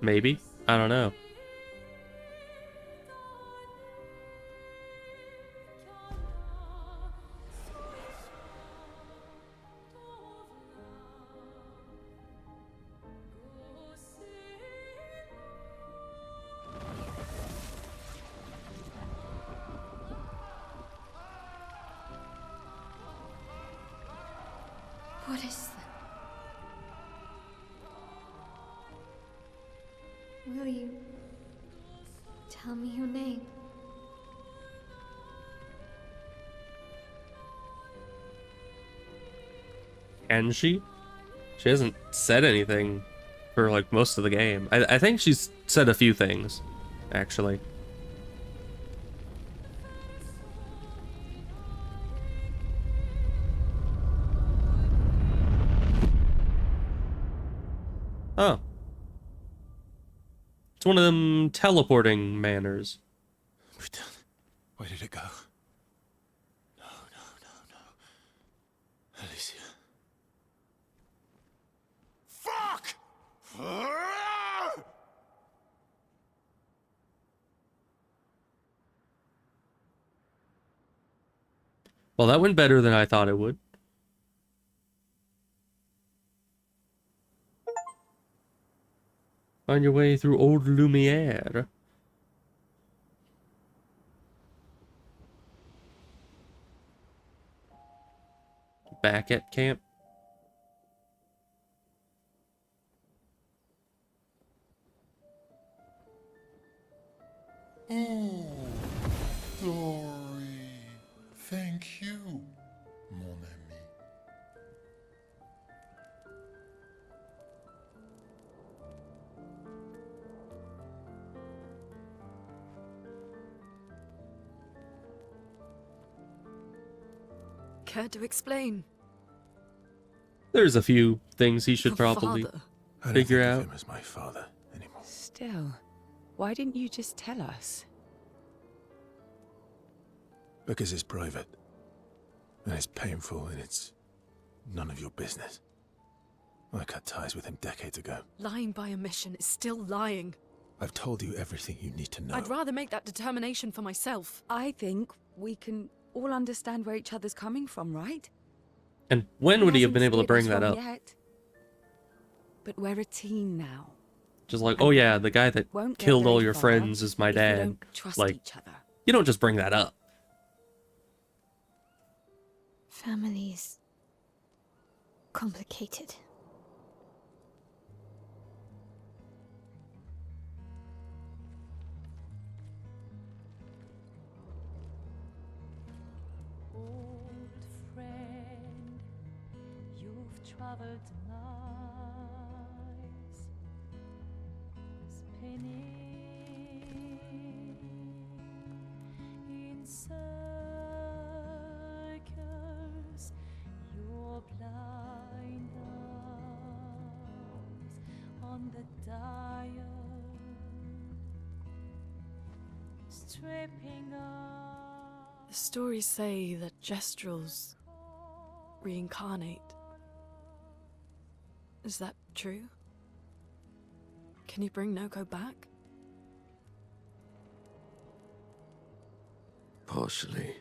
Maybe? I don't know.
What is that? Will you tell me your name?
Can she? She hasn't said anything for like most of the game. I think she's said a few things, actually. Oh. It's one of them teleporting manners.
Where did it go? No. Alicia.
Fuck!
Well, that went better than I thought it would. Find your way through old Lumiere. Back at camp.
Oh, Dory. Thank you, mon ami.
Care to explain?
There's a few things he should
Your
probably
father.
I don't
figure
think
out.
of him as my father anymore.
Still, why didn't you just tell us?
Because it's private. And it's painful and it's none of your business. I cut ties with him decades ago.
Lying by omission is still lying.
I've told you everything you need to know.
I'd rather make that determination for myself.
I think we can all understand where each other's coming from, right?
And when would he have been able to bring
steered us
that
wrong
up?
yet. But we're a team now.
Just like, oh yeah, the guy that
Won't get
killed all
very
your
far
friends is my
if we
dad.
don't trust
Like,
each other.
You don't just bring that up.
Family's complicated.
Old friend, you've traveled miles, spinning in circles. Your blind eyes on the dial, stripping off.
The stories say that Jestrels reincarnate. Is that true? Can you bring Noko back?
Partially.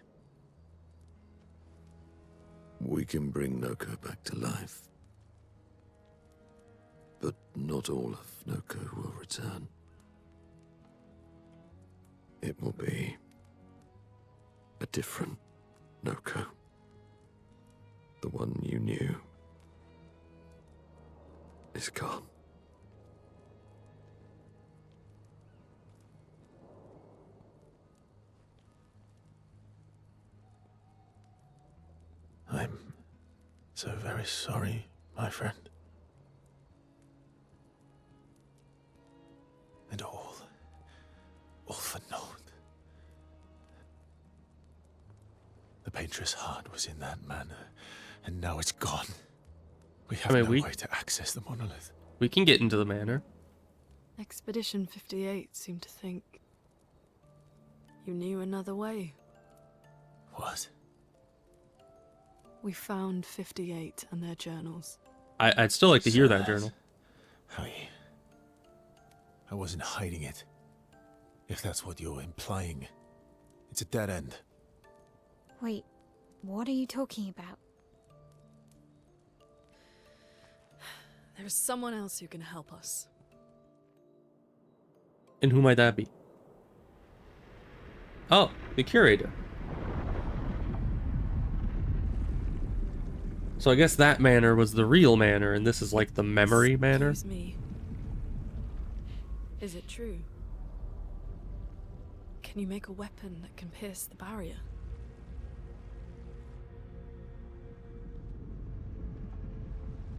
We can bring Noko back to life. But not all of Noko will return. It will be a different Noko. The one you knew is gone.
I'm so very sorry, my friend. And all for naught. The Painter's heart was in that manor, and now it's gone. We have no way to access the monolith.
We can get into the manor.
Expedition 58 seemed to think you knew another way.
What?
We found 58 and their journals.
I'd still like to hear that journal.
I wasn't hiding it. If that's what you're implying. It's a dead end.
Wait, what are you talking about?
There's someone else who can help us.
And who might that be? Oh, the curator. So I guess that manor was the real manor, and this is like the memory manor.
Excuse me. Is it true? Can you make a weapon that can pierce the barrier?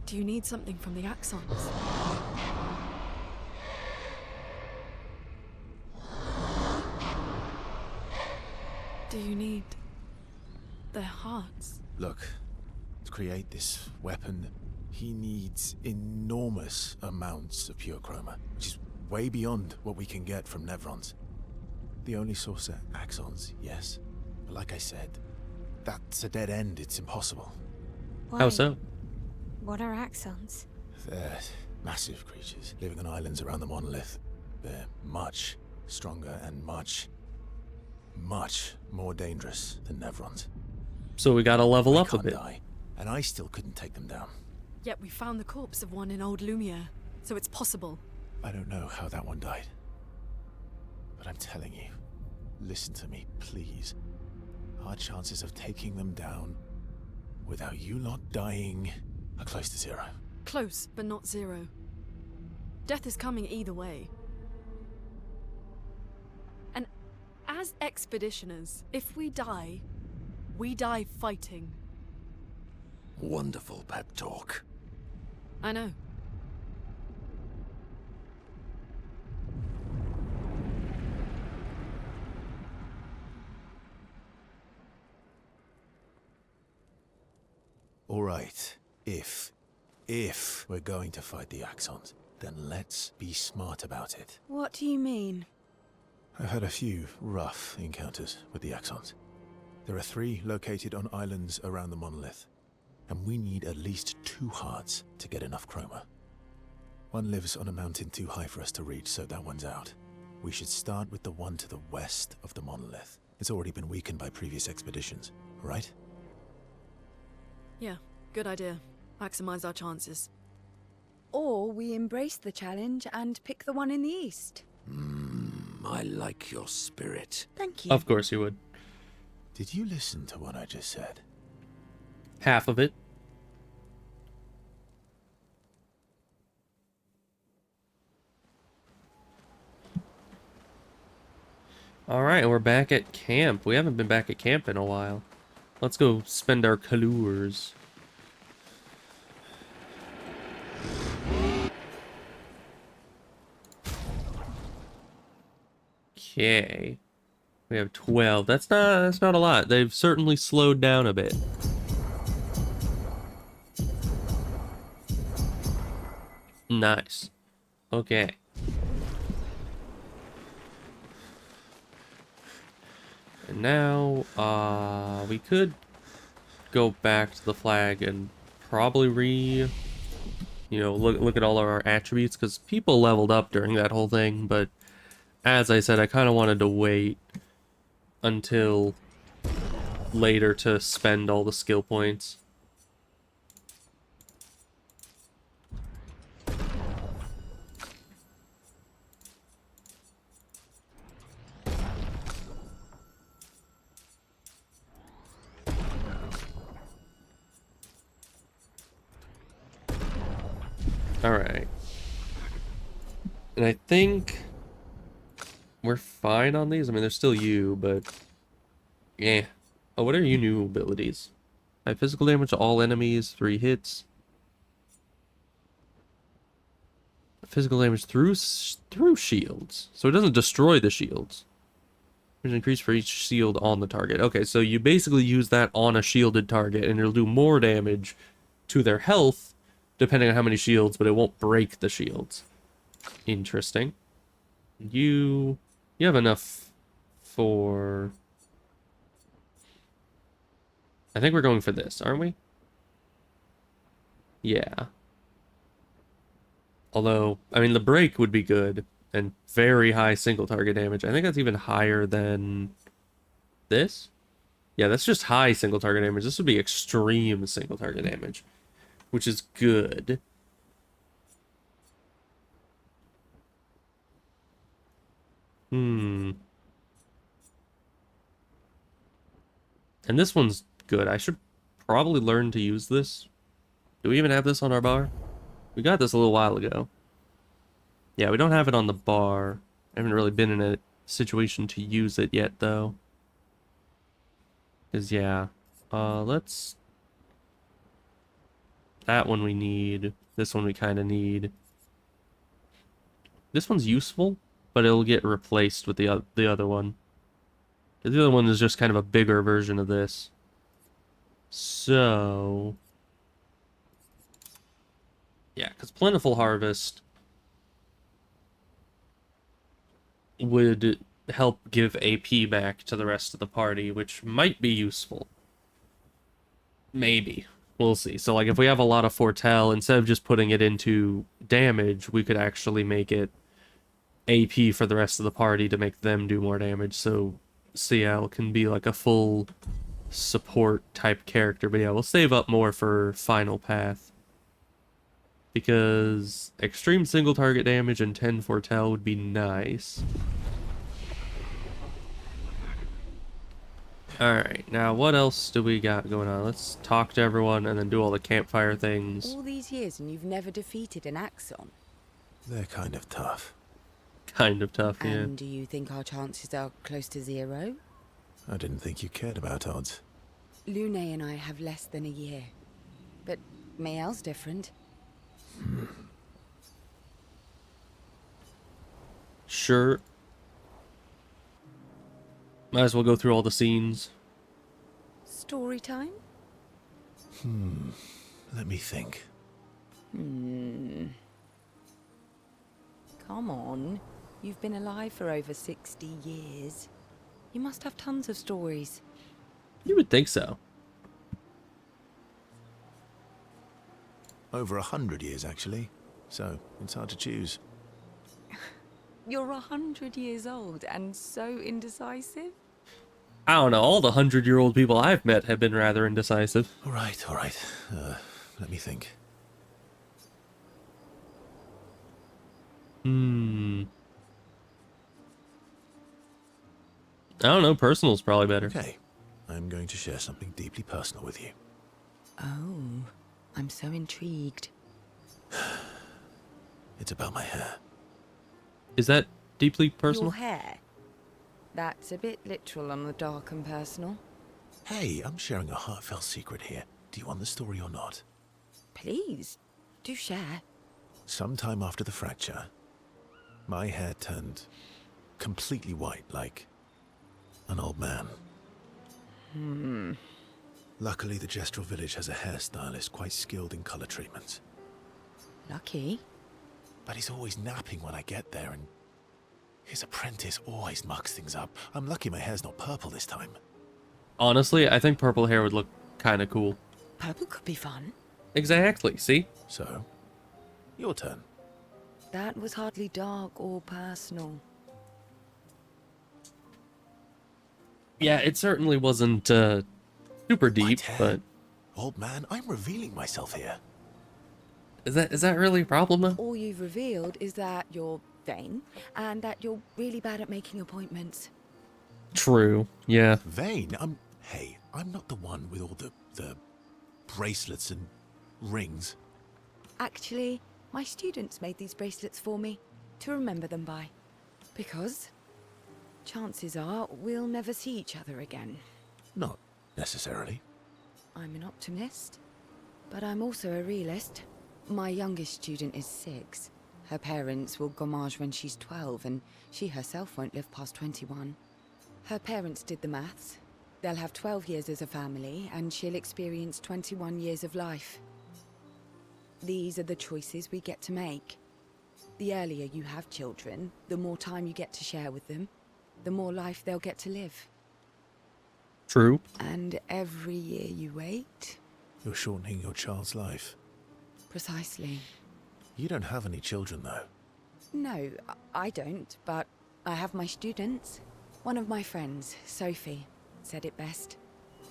Do you need something from the Axons? Do you need their hearts?
Look, to create this weapon, he needs enormous amounts of pure chroma, which is way beyond what we can get from Nevrons. The only source are Axons, yes. But like I said, that's a dead end. It's impossible.
Why?
How so?
What are Axons?
They're massive creatures living on islands around the monolith. They're much stronger and much more dangerous than Nevrons.
So we gotta level up a
can't
bit.
Die, and I still couldn't take them down.
Yet we found the corpse of one in Old Lumiere, so it's possible.
I don't know how that one died. But I'm telling you, listen to me, please. Our chances of taking them down without you lot dying are close to zero.
Close, but not zero. Death is coming either way. And as expeditioners, if we die fighting.
Wonderful pep talk.
I know.
All right, if we're going to fight the Axons, then let's be smart about it.
What do you mean?
I've had a few rough encounters with the Axons. There are 3 located on islands around the monolith, and we need at least 2 hearts to get enough chroma. One lives on a mountain too high for us to reach, so that one's out. We should start with the one to the west of the monolith. It's already been weakened by previous expeditions, right?
Yeah, good idea. Maximize our chances.
Or we embrace the challenge and pick the one in the east.
I like your spirit.
Thank you.
Of course you would.
Did you listen to what I just said?
Half of it. Alright, we're back at camp. We haven't been back at camp in a while. Let's go spend our calours. Okay. We have 12. That's not a lot. They've certainly slowed down a bit. Nice. Okay. And now, we could go back to the flag and probably look at all of our attributes, because people leveled up during that whole thing, but as I said, I kind of wanted to wait until later to spend all the skill points. Alright. And I think we're fine on these. I mean, they're still you, but yeah. Oh, what are your new abilities? I have physical damage to all enemies, 3 hits. Physical damage through shields. So it doesn't destroy the shields. There's an increase for each shield on the target. Okay, so you basically use that on a shielded target, and it'll do more damage to their health, depending on how many shields, but it won't break the shields. Interesting. You have enough for... I think we're going for this, aren't we? Yeah. Although, I mean, the break would be good, and very high single target damage. I think that's even higher than this. Yeah, that's just high single target damage. This would be extreme single target damage, which is good. And this one's good. I should probably learn to use this. Do we even have this on our bar? We got this a little while ago. Yeah, we don't have it on the bar. I haven't really been in a situation to use it yet, though. Because, yeah. Let's... That one we need. This one we kind of need. This one's useful, but it'll get replaced with the other one. The other one is just kind of a bigger version of this. So... Yeah, because Plentiful Harvest would help give AP back to the rest of the party, which might be useful. Maybe. We'll see. So, like, if we have a lot of Foretell, instead of just putting it into damage, we could actually make it AP for the rest of the party to make them do more damage, so CL can be, like, a full support type character. But yeah, we'll save up more for Final Path, because extreme single target damage and 10 Foretell would be nice. Alright, now what else do we got going on? Let's talk to everyone and then do all the campfire things.
All these years and you've never defeated an Axon?
They're kind of tough.
Kind of tough, yeah.
And do you think our chances are close to 0?
I didn't think you cared about odds.
Lune and I have less than a year. But Mael's different.
Sure. Might as well go through all the scenes.
Story time?
Let me think.
Come on. You've been alive for over 60 years. You must have tons of stories.
You would think so.
Over 100 years, actually. So, it's hard to choose.
You're 100 years old and so indecisive?
I don't know, all the 100-year-old people I've met have been rather indecisive.
All right. Let me think.
I don't know, personal's probably better.
Okay, I'm going to share something deeply personal with you.
Oh, I'm so intrigued.
It's about my hair.
Is that deeply personal?
Your hair? That's a bit literal on the dark and personal.
Hey, I'm sharing a heartfelt secret here. Do you want the story or not?
Please, do share.
Sometime after the fracture, my hair turned completely white, like an old man. Luckily, the Gestural village has a hairstylist quite skilled in color treatments.
Lucky.
But he's always napping when I get there, and his apprentice always mucks things up. I'm lucky my hair's not purple this time.
Honestly, I think purple hair would look kind of cool.
Purple could be fun.
Exactly, see?
So, your turn.
That was hardly dark or personal.
Yeah, it certainly wasn't super deep,
White hair.
but
Old man, I'm revealing myself here.
is that really a problem though?
All you've revealed is that you're vain and that you're really bad at making appointments.
True. Yeah.
Vain? Hey, I'm not the one with all the bracelets and rings.
Actually, my students made these bracelets for me to remember them by. Because chances are we'll never see each other again.
Not necessarily.
I'm an optimist, but I'm also a realist. My youngest student is 6. Her parents will gommage when she's 12, and she herself won't live past 21. Her parents did the maths. They'll have 12 years as a family, and she'll experience 21 years of life. These are the choices we get to make. The earlier you have children, the more time you get to share with them, the more life they'll get to live.
True.
And every year you wait...
You're shortening your child's life.
Precisely.
You don't have any children, though.
No, I don't, but I have my students. One of my friends, Sophie, said it best.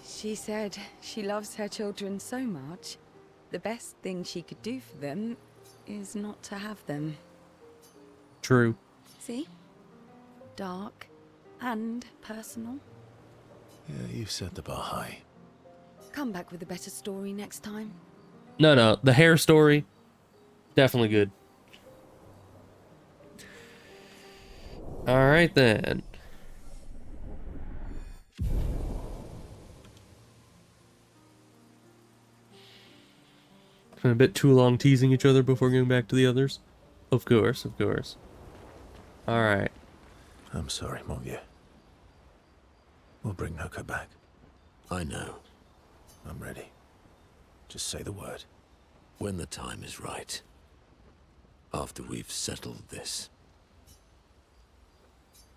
She said she loves her children so much, the best thing she could do for them is not to have them.
True.
See? Dark and personal.
Yeah, you've set the bar high.
Come back with a better story next time.
No, the hair story, definitely good. All right then. Been a bit too long teasing each other before going back to the others. Of course, of course. All right.
I'm sorry, mon vieux. We'll bring Monoco back.
I know.
I'm ready. Just say the word.
When the time is right. After we've settled this.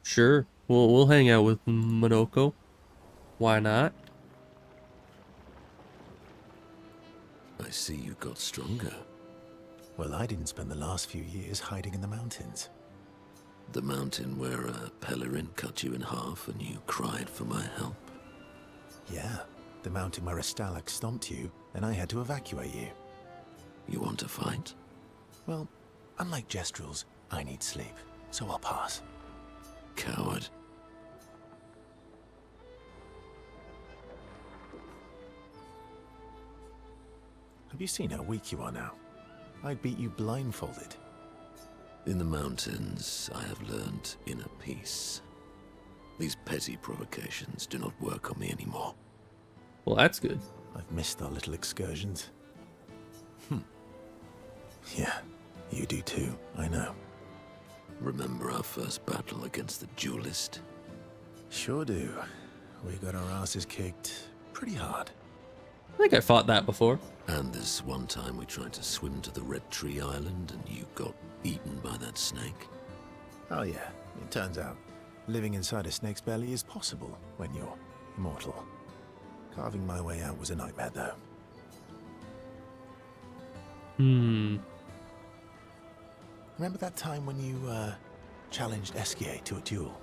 Sure. We'll hang out with Monoco. Why not?
I see you got stronger.
Well, I didn't spend the last few years hiding in the mountains.
The mountain where a Pelerin cut you in half and you cried for my help.
Yeah, the mountain where a Stalag stomped you and I had to evacuate you.
You want to fight?
Well, unlike Gestrals, I need sleep, so I'll pass.
Coward.
Have you seen how weak you are now? I'd beat you blindfolded.
In the mountains, I have learned inner peace. These petty provocations do not work on me anymore.
Well, that's good.
I've missed our little excursions. Yeah, you do too, I know.
Remember our first battle against the duelist?
Sure do. We got our asses kicked pretty hard.
I think I fought that before.
And this one time we tried to swim to the Red Tree Island and you got eaten by that snake?
Oh yeah, it turns out living inside a snake's belly is possible when you're immortal. Carving my way out was a nightmare though. Remember that time when you challenged Esquier to a duel?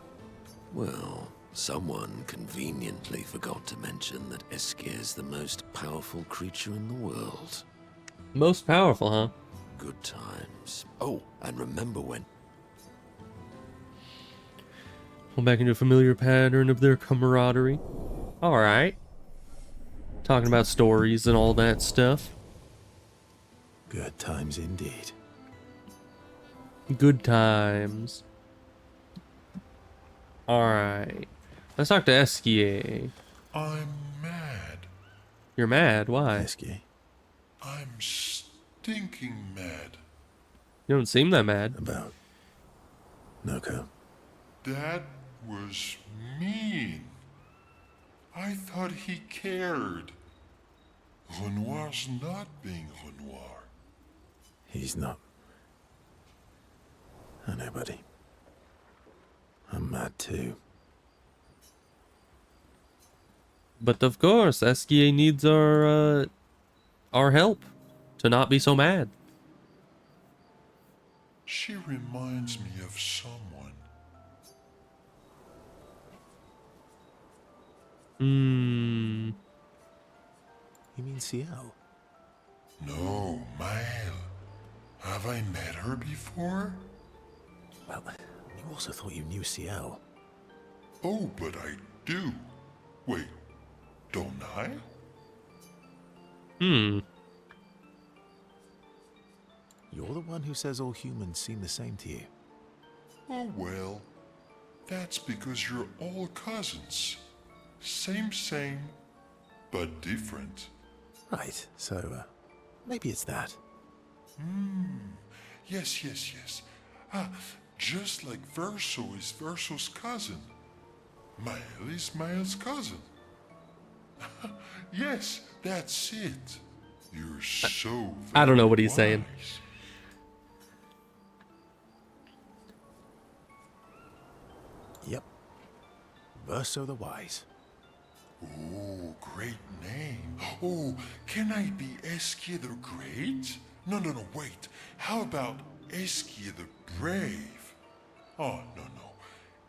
Well, someone conveniently forgot to mention that Esquier is the most powerful creature in the world.
Most powerful, huh?
Good times. Oh, and remember when...
Well, back into a familiar pattern of their camaraderie. Alright. Talking about stories and all that stuff.
Good times indeed.
Good times. Alright. Let's talk to Esquier.
I'm mad.
You're mad? Why?
Esquier?
I'm stinking mad.
You don't seem that mad.
About Monoco.
That was mean. I thought he cared. Renoir's not being Renoir.
He's not. I know, buddy. I'm mad too.
But of course, Esquier needs our help to not be so mad.
She reminds me of someone.
Hmm.
You mean CL?
No, Mael. Have I met her before?
Well, you also thought you knew CL.
Oh, but I do. Wait, don't I?
Hmm.
You're the one who says all humans seem the same to you.
Oh, well. That's because you're all cousins. Same, but different.
Right, so, maybe it's that.
Yes. Just like Verso is Verso's cousin. Mael is Mael's cousin. Yes, that's it. You're so
I don't know what he's
wise.
saying.
Yep. Verso the Wise.
Oh, great name. Oh, can I be Esquier the Great? No, wait. How about Esquier the Brave? Oh, no.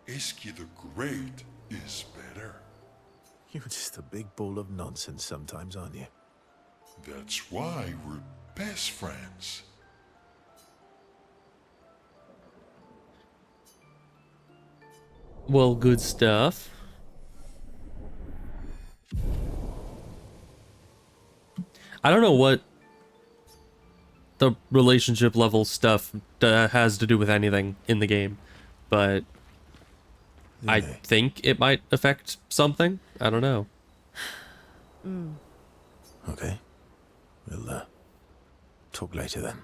Esquier the Great is better.
You're just a big ball of nonsense sometimes, aren't you?
That's why we're best friends.
Well, good stuff. I don't know what the relationship level stuff has to do with anything in the game, but I think it might affect something. I don't know.
Okay. We'll, talk later then.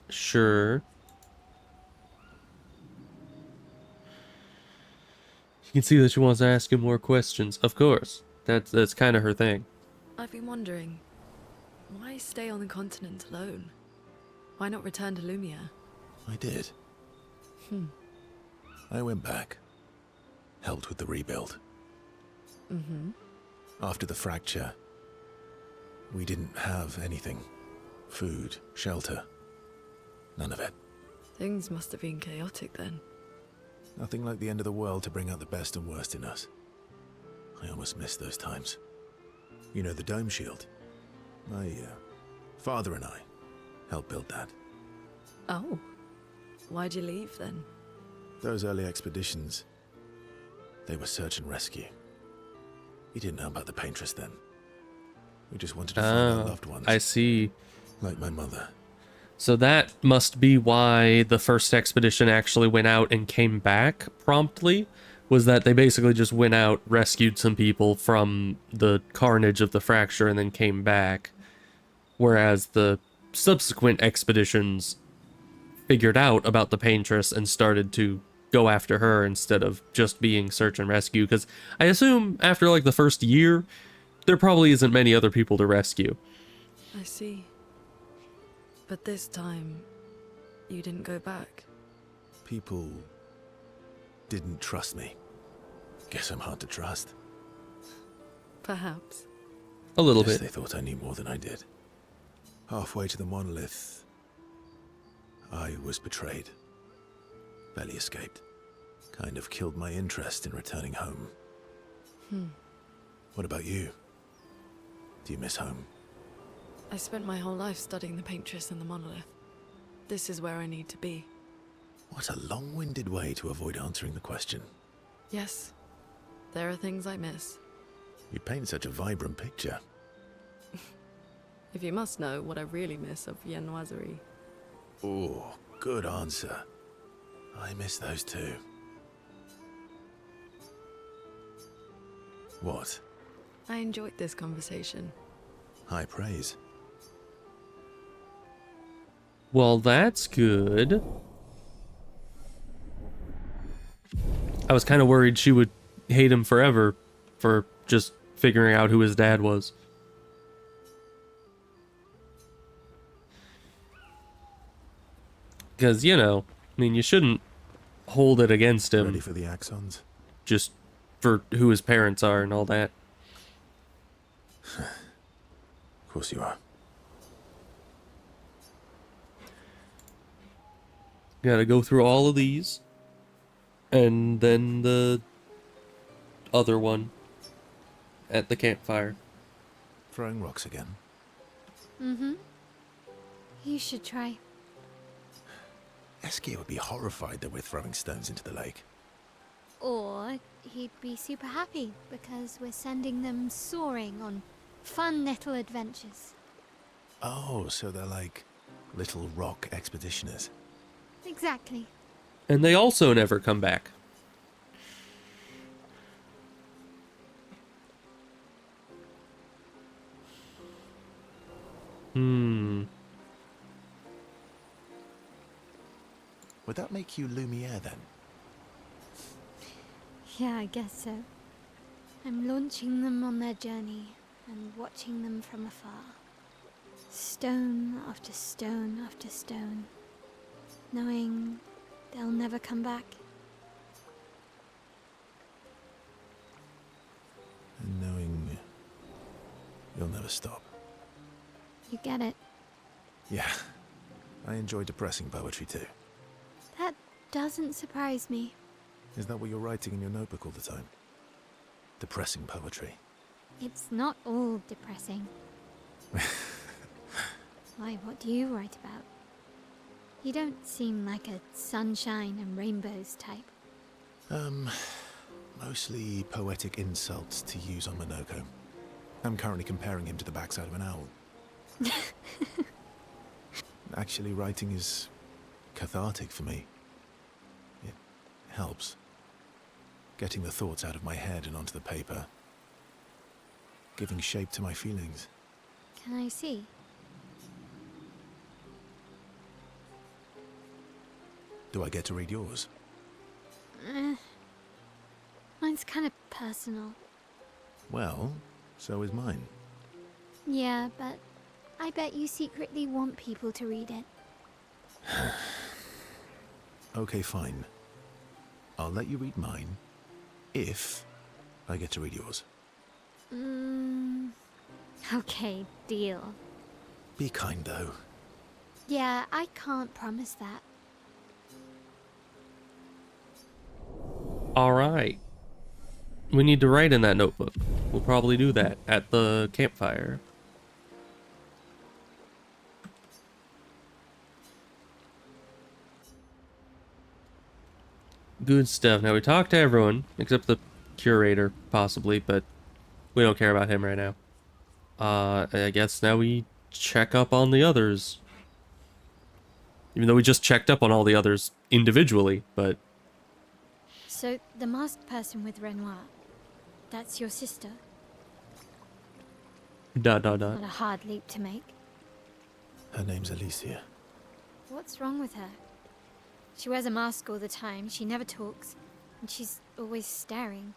Sure. You can see that she wants to ask him more questions. Of course. That's kind of her thing.
I've been wondering, why stay on the continent alone? Why not return to Lumia?
I did. I went back. Helped with the rebuild. After the fracture, we didn't have anything. Food, shelter. None of it.
Things must have been chaotic then.
Nothing like the end of the world to bring out the best and worst in us. I almost missed those times. You know, the dome shield. My father and I helped build that.
Oh. Why'd you leave then?
Those early expeditions, they were search and rescue. We didn't know about the paintress then. We just wanted to find our loved ones.
I see.
Like my mother.
So that must be why the first expedition actually went out and came back promptly, was that they basically just went out, rescued some people from the carnage of the fracture, and then came back. Whereas the subsequent expeditions figured out about the paintress and started to go after her instead of just being search and rescue, because I assume after like the first year, there probably isn't many other people to rescue.
I see. But this time, you didn't go back.
People didn't trust me. Guess I'm hard to trust.
Perhaps.
A little
Guess
bit.
they thought I knew more than I did. Halfway to the monolith, I was betrayed. Barely escaped. Kind of killed my interest in returning home. What about you? Do you miss home?
I spent my whole life studying the paintress and the monolith. This is where I need to be.
What a long-winded way to avoid answering the question.
Yes, there are things I miss.
You paint such a vibrant picture.
If you must know what I really miss of viennoiserie.
Oh, good answer. I miss those too. What?
I enjoyed this conversation.
High praise.
Well, that's good. I was kind of worried she would hate him forever for just figuring out who his dad was. Because, you know, I mean, you shouldn't hold it against him.
Ready for the axons?
Just for who his parents are and all that.
Of course you are.
Gotta go through all of these. And then the other one at the campfire.
Throwing rocks again?
Mm-hmm. You should try.
Eskia would be horrified that we're throwing stones into the lake.
Or he'd be super happy because we're sending them soaring on fun little adventures.
Oh, so they're like little rock expeditioners.
Exactly.
And they also never come back.
Would that make you Lumiere then?
Yeah, I guess so. I'm launching them on their journey and watching them from afar. Stone after stone after stone. Knowing they'll never come back.
And knowing you'll never stop.
You get it.
Yeah, I enjoy depressing poetry too.
That doesn't surprise me.
Is that what you're writing in your notebook all the time? Depressing poetry.
It's not all depressing. Why, what do you write about? You don't seem like a sunshine and rainbows type.
Mostly poetic insults to use on Monoco. I'm currently comparing him to the backside of an owl. Actually, writing is cathartic for me. It helps. Getting the thoughts out of my head and onto the paper. Giving shape to my feelings.
Can I see?
Do I get to read yours?
Mine's kind of personal.
Well, so is mine.
Yeah, but I bet you secretly want people to read it.
Okay, fine. I'll let you read mine, if I get to read yours.
Okay, deal.
Be kind, though.
Yeah, I can't promise that.
Alright. We need to write in that notebook. We'll probably do that at the campfire. Good stuff. Now we talked to everyone, except the curator, possibly, but we don't care about him right now. I guess now we check up on the others. Even though we just checked up on all the others individually, but...
So, the masked person with Renoir, that's your sister?
Not
a hard leap to make.
Her name's Alicia.
What's wrong with her? She wears a mask all the time, she never talks, and she's always staring.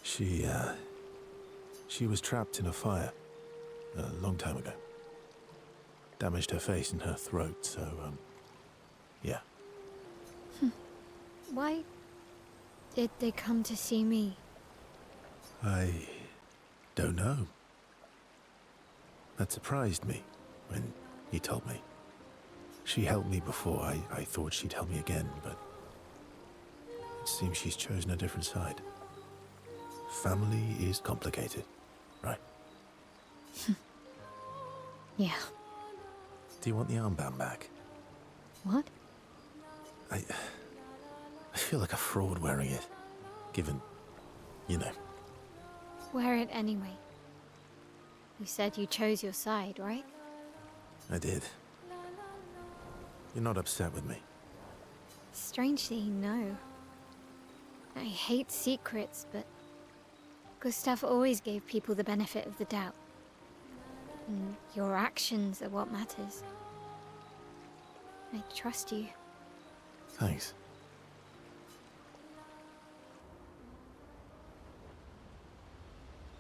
She was trapped in a fire a long time ago. Damaged her face and her throat, so, yeah.
Why did they come to see me?
I don't know. That surprised me when he told me. She helped me before. I thought she'd help me again, but it seems she's chosen a different side. Family is complicated, right?
Yeah.
Do you want the armband back?
What?
I feel like a fraud wearing it, given, you know.
Wear it anyway. You said you chose your side, right?
I did. You're not upset with me.
Strangely, no. I hate secrets, but Gustav always gave people the benefit of the doubt. And your actions are what matters. I trust you.
Thanks.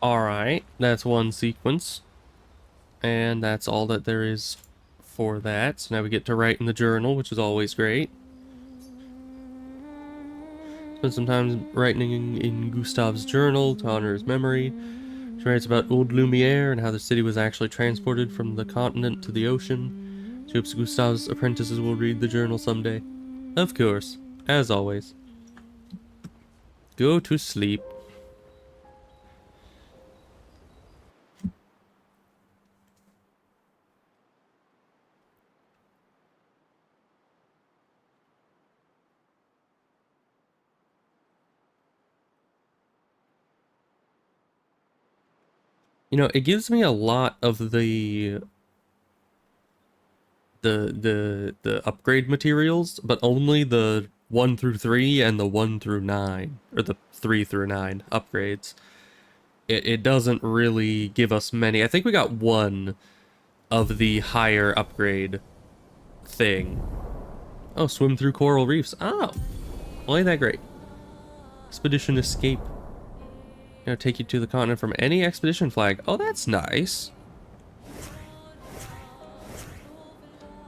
Alright, that's one sequence. And that's all that there is for that. So now we get to write in the journal, which is always great. Spend some time writing in Gustav's journal to honor his memory. She writes about Old Lumiere and how the city was actually transported from the continent to the ocean. She hopes Gustav's apprentices will read the journal someday. Of course, as always. Go to sleep. You know, it gives me a lot of the upgrade materials, but only the 1 through 3 and the 1 through 9, or the 3 through 9 upgrades. It doesn't really give us many. I think we got one of the higher upgrade thing. Oh, swim through coral reefs. Oh, well, ain't that great. Expedition escape. You know, take you to the continent from any expedition flag. Oh, that's nice.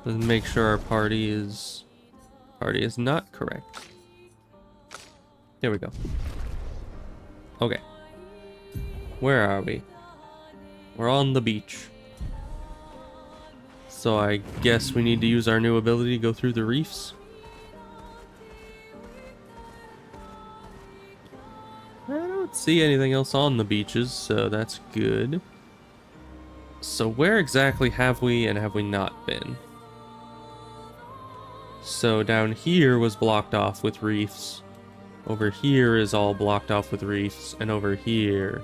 Let's make sure our party is not correct. There we go. Okay. Where are we? We're on the beach. So I guess we need to use our new ability to go through the reefs. I don't see anything else on the beaches, so that's good. So where exactly have we and have we not been? So down here was blocked off with reefs. Over here is all blocked off with reefs, and over here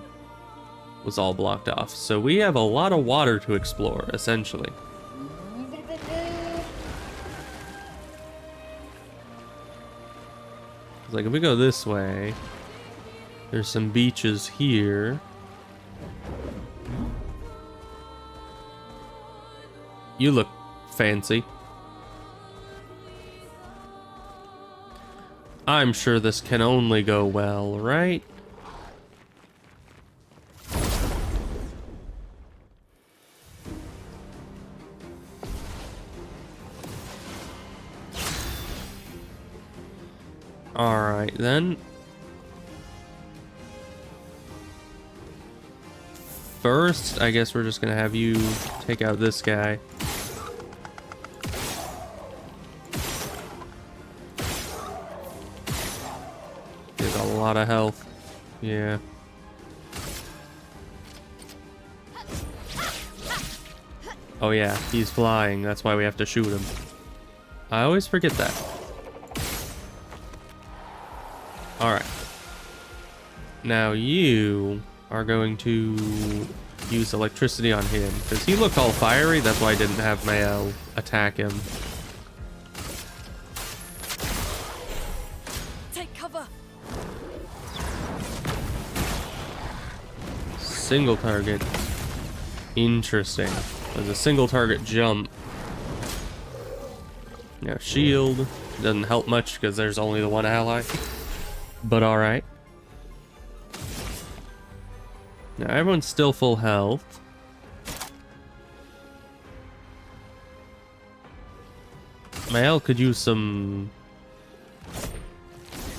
was all blocked off. So we have a lot of water to explore, essentially. Like if we go this way, there's some beaches here. You look fancy. I'm sure this can only go well, right? Alright then. First, I guess we're just gonna have you take out this guy. There's a lot of health. Yeah. Oh yeah, he's flying. That's why we have to shoot him. I always forget that. Alright. Now you are going to use electricity on him, because he looked all fiery. That's why I didn't have Mael attack him.
Take cover.
Single target. Interesting. There's a single target jump. Now shield. Doesn't help much because there's only the one ally. But alright. Now everyone's still full health. Mael could use some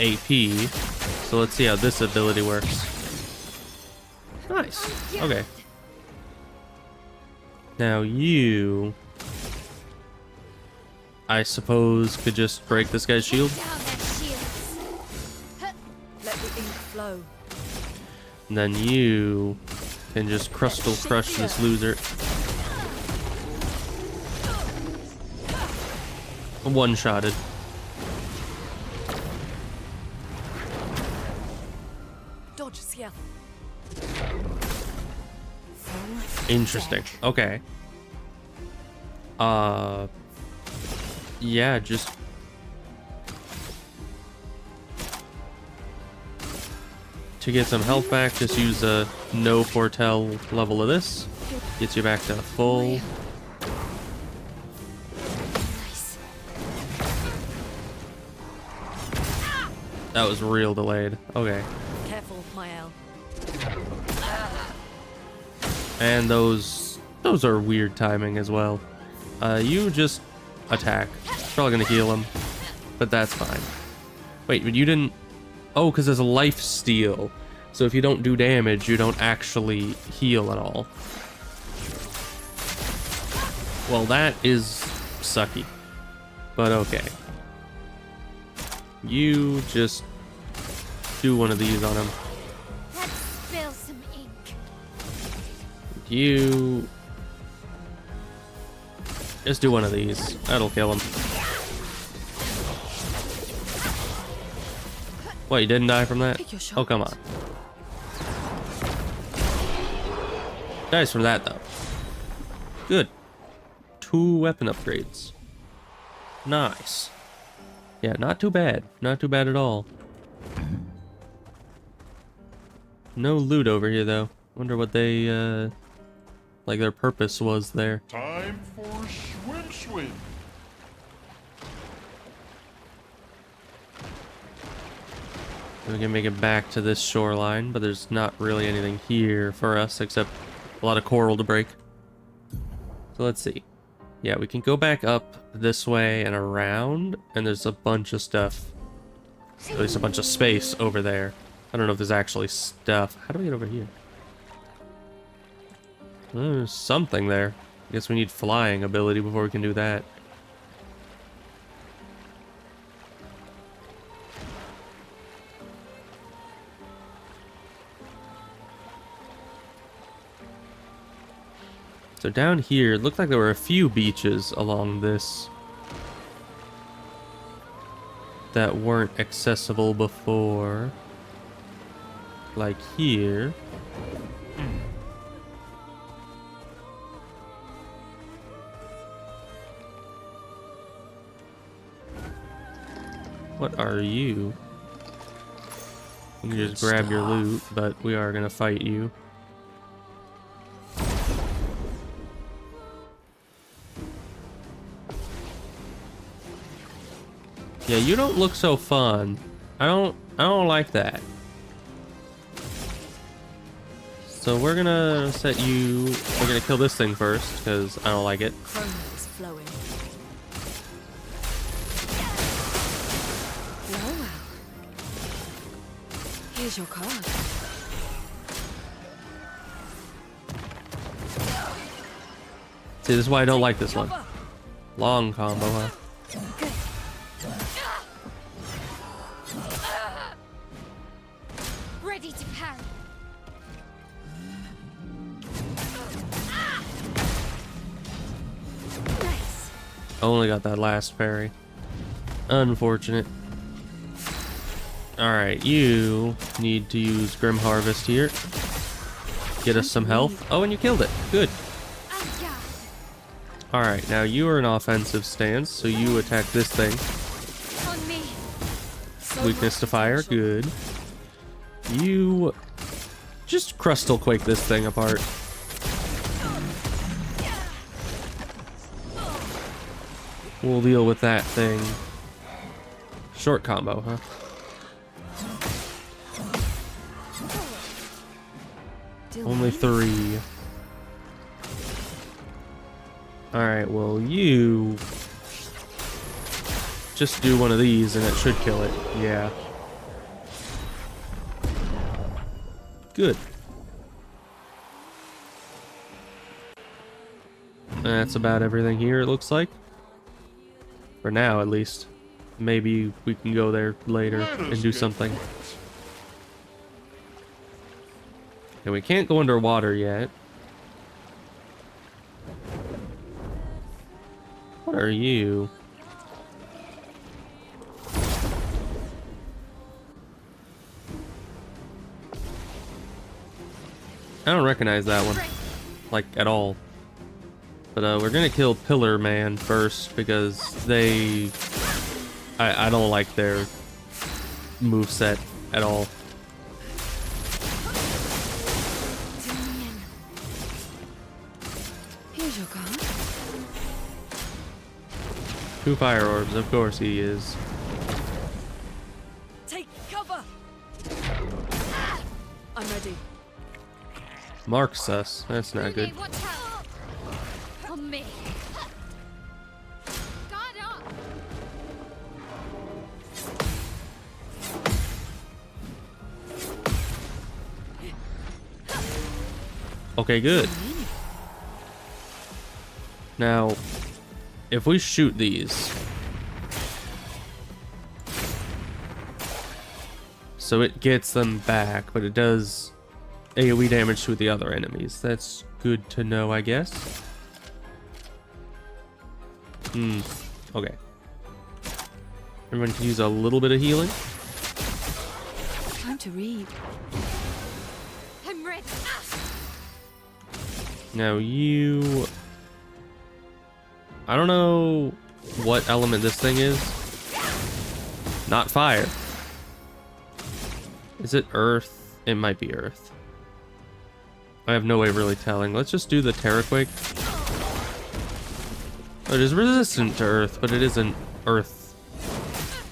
AP. So let's see how this ability works. Nice. Okay. Now you, I suppose, could just break this guy's shield.
Let the ink flow.
And then you can just crustal crush this loser. One-shotted.
Large scale.
Interesting. Okay. Yeah, just to get some health back, just use a no foretell level of this. Gets you back to full. That was real delayed. Okay.
Careful, Mael.
And those are weird timing as well. You just attack. Probably gonna heal him, but that's fine. Wait, but you didn't. Oh, because there's a life steal. So if you don't do damage, you don't actually heal at all. Well, that is sucky. But okay. You just do one of these on him.
Let's spill some ink.
You just do one of these. That'll kill him. What, you didn't die from that? Oh, come on. Dies from that, though. Good. 2 weapon upgrades. Nice. Yeah, not too bad. Not too bad at all. No loot over here, though. Wonder what they, like their purpose was there.
Time for swim.
We can make it back to this shoreline, but there's not really anything here for us except a lot of coral to break. So let's see. Yeah, we can go back up this way and around, and there's a bunch of stuff. At least a bunch of space over there. I don't know if there's actually stuff. How do we get over here? There's something there. I guess we need flying ability before we can do that. So down here, it looked like there were a few beaches along this that weren't accessible before. Like here. What are you? You can just grab your loot, but we are gonna fight you. Yeah, you don't look so fun. I don't like that. So we're gonna set you. We're gonna kill this thing first because I don't like it.
Chroma is flowing. Well. Here's your card.
See, this is why I don't like this one. Long combo, huh?
Ready to parry. Nice.
Only got that last parry. Unfortunate. Alright, you need to use Grim Harvest here. Get us some health. Oh, and you killed it. Good. Alright, now you are in offensive stance, so you attack this thing.
On me.
Weakness to fire. Good. You just Crustal Quake this thing apart. We'll deal with that thing. Short combo, huh? Only 3. Alright, well, you just do one of these and it should kill it. Yeah. Good. That's about everything here, it looks like. For now, at least. Maybe we can go there later and do something. Okay, we can't go underwater yet. What are you? I don't recognize that one, like, at all. But we're gonna kill Pillar Man first because I don't like their moveset at all.
Here's your card.
2 fire orbs, of course he is.
Take cover! I'm ready.
Marks us. That's not good.
Watch out! On me. Guard up!
Okay, good. Now, if we shoot these, so it gets them back, but it does AoE damage to the other enemies. That's good to know, I guess. Okay. Everyone can use a little bit of healing.
Time to read.
I'm ready.
Now you... I don't know what element this thing is. Not fire. Is it earth? It might be earth. I have no way of really telling. Let's just do the Terraquake. It is resistant to earth, but it isn't earth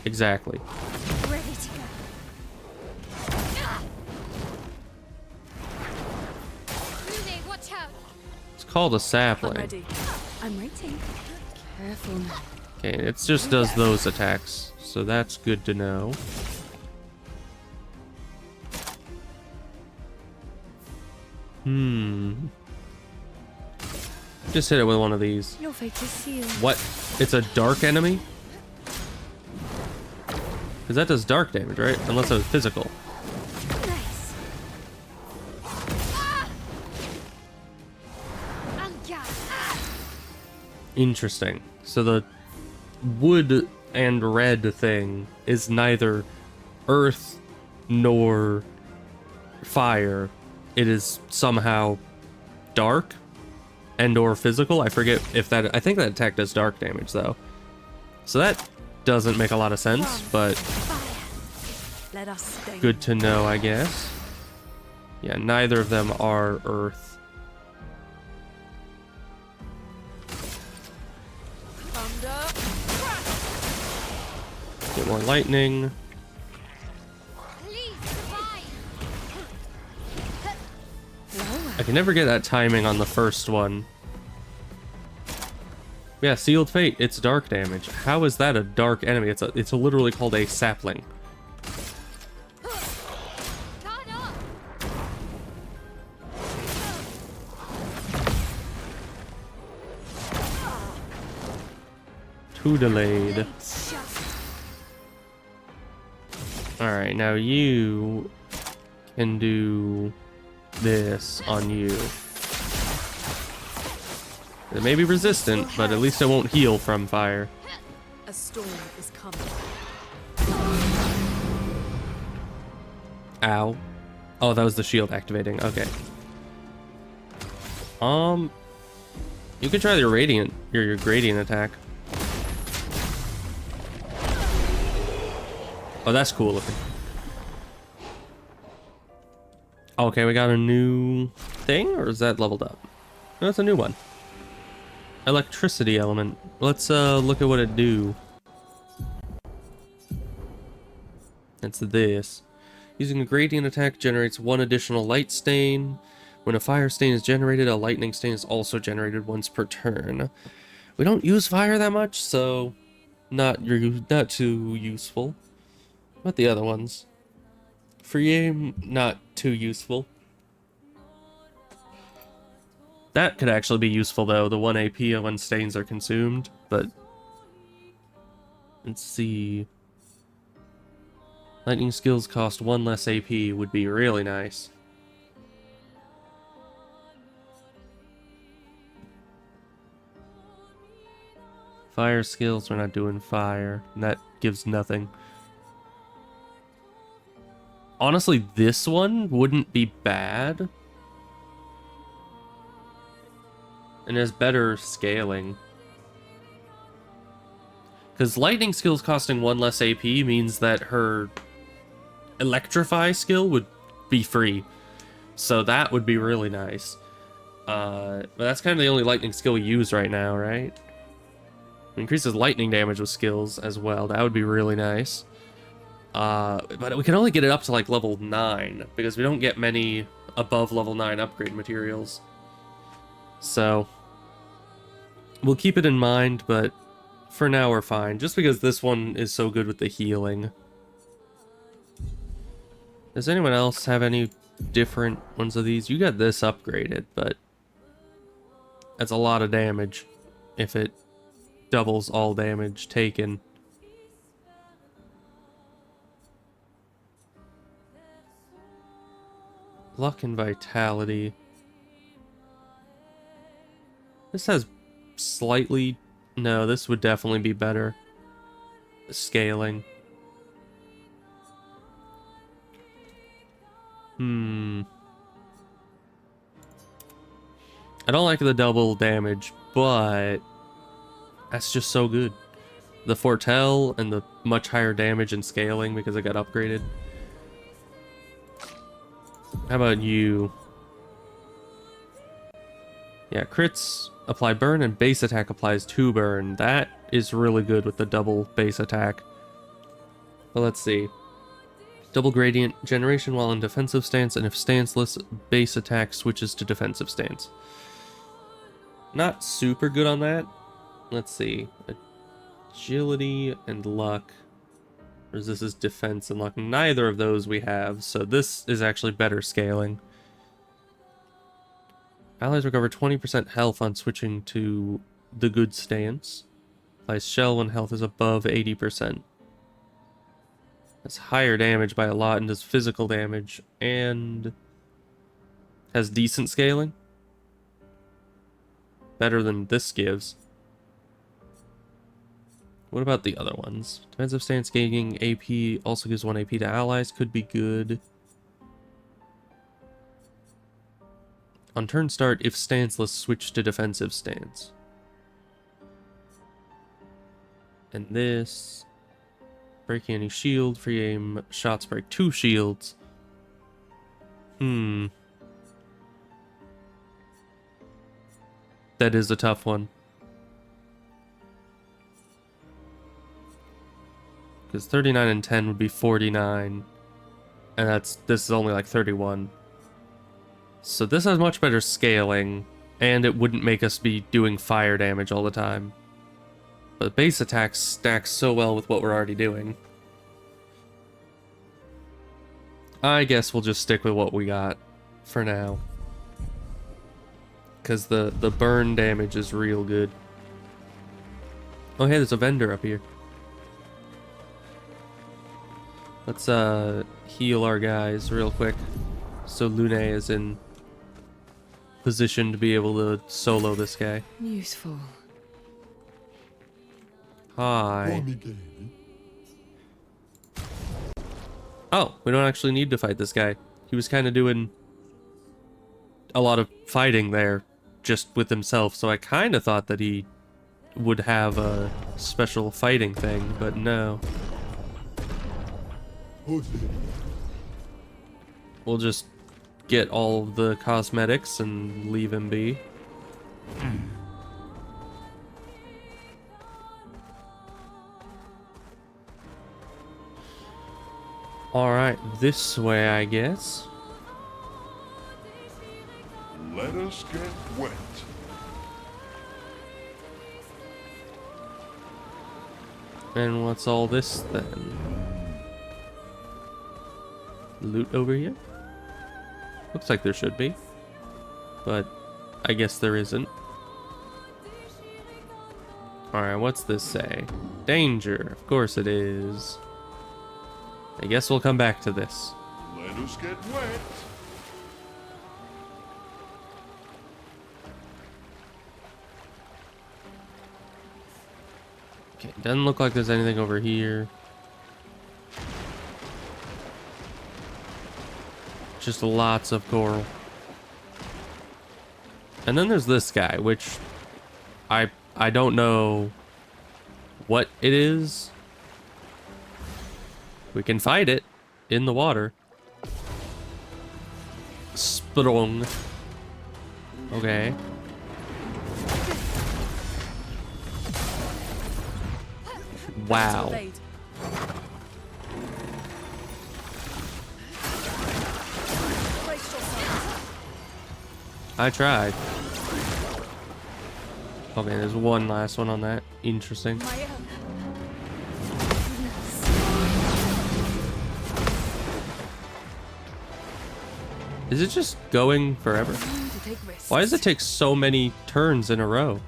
exactly.
Ready to go. Lune, watch out!
It's called a
I'm
sapling.
ready. I'm waiting.
Careful now.
Okay, it just does those attacks, so that's good to know. Just hit it with one of these.
Your fate is sealed.
What? It's a dark enemy? Because that does dark damage, right? Unless it was physical.
Nice.
Interesting. So the wood and red thing is neither earth nor fire. It is somehow dark and or physical. I forget if that... I think that attack does dark damage, though. So that doesn't make a lot of sense, but
Let us stay.
good to know, I guess. Yeah, neither of them are earth.
Thunder.
Get more lightning. I can never get that timing on the first one. Yeah, Sealed Fate, it's dark damage. How is that a dark enemy? It's literally called a sapling. Too delayed. Alright, now you can do this on you. It may be resistant, but at least it won't heal from fire.
A storm is coming.
Ow. Oh, that was the shield activating. Okay. You could try your radiant, your gradient attack. Oh, that's cool looking. Okay, we got a new thing, or is that leveled up? No, it's a new one. Electricity element. Let's look at what it do. It's this. Using a gradient attack generates 1 additional light stain. When a fire stain is generated, a lightning stain is also generated once per turn. We don't use fire that much, so not too useful. What the other ones? Free aim, not too useful. That could actually be useful though, the 1 AP when stains are consumed, but let's see. Lightning skills cost 1 less AP would be really nice. Fire skills, we're not doing fire, and that gives nothing. Honestly, this one wouldn't be bad. And has better scaling. Because lightning skills costing 1 less AP means that her electrify skill would be free. So that would be really nice. But that's kind of the only lightning skill we use right now, right? Increases lightning damage with skills as well. That would be really nice. But we can only get it up to like level 9 because we don't get many above level 9 upgrade materials. So we'll keep it in mind, but for now we're fine. Just because this one is so good with the healing. Does anyone else have any different ones of these? You got this upgraded, but that's a lot of damage if it doubles all damage taken. Luck and vitality. This has slightly... No, this would definitely be better. Scaling. I don't like the double damage, but that's just so good. The foretell and the much higher damage and scaling because it got upgraded. How about you? Yeah, crits apply burn and base attack applies 2 burn. That is really good with the double base attack. But let's see. Double gradient generation while in defensive stance, and if stanceless, base attack switches to defensive stance. Not super good on that. Let's see. Agility and luck. Whereas this is defense and luck. Neither of those we have, so this is actually better scaling. Allies recover 20% health on switching to the good stance. Applies shell when health is above 80%. That's higher damage by a lot and does physical damage. And has decent scaling. Better than this gives. What about the other ones? Defensive stance gaining AP also gives 1 AP to allies. Could be good. On turn start, if stanceless, switch to defensive stance. And this... Breaking any shield, free aim, shots break 2 shields. That is a tough one. Because 39 and 10 would be 49. And this is only like 31. So this has much better scaling, and it wouldn't make us be doing fire damage all the time. But base attack stacks so well with what we're already doing. I guess we'll just stick with what we got for now. Because the burn damage is real good. Oh hey, there's a vendor up here. Let's heal our guys real quick. So Lune is in position to be able to solo this guy.
Useful.
Hi. Oh, we don't actually need to fight this guy. He was kind of doing a lot of fighting there just with himself, so I kind of thought that he would have a special fighting thing, but no. We'll just get all of the cosmetics and leave him be. Alright, this way, I guess.
Let us get wet.
And what's all this then? Loot over here? Looks like there should be. But I guess there isn't. Alright, what's this say? Danger. Of course it is. I guess we'll come back to this.
Let us get wet.
Okay, doesn't look like there's anything over here. Just lots of coral. And then there's this guy, which I don't know what it is. We can fight it in the water. Sprung. Okay. Wow. I tried. Okay, there's one last one on that. Interesting. Is it just going forever? Why does it take so many turns in a row?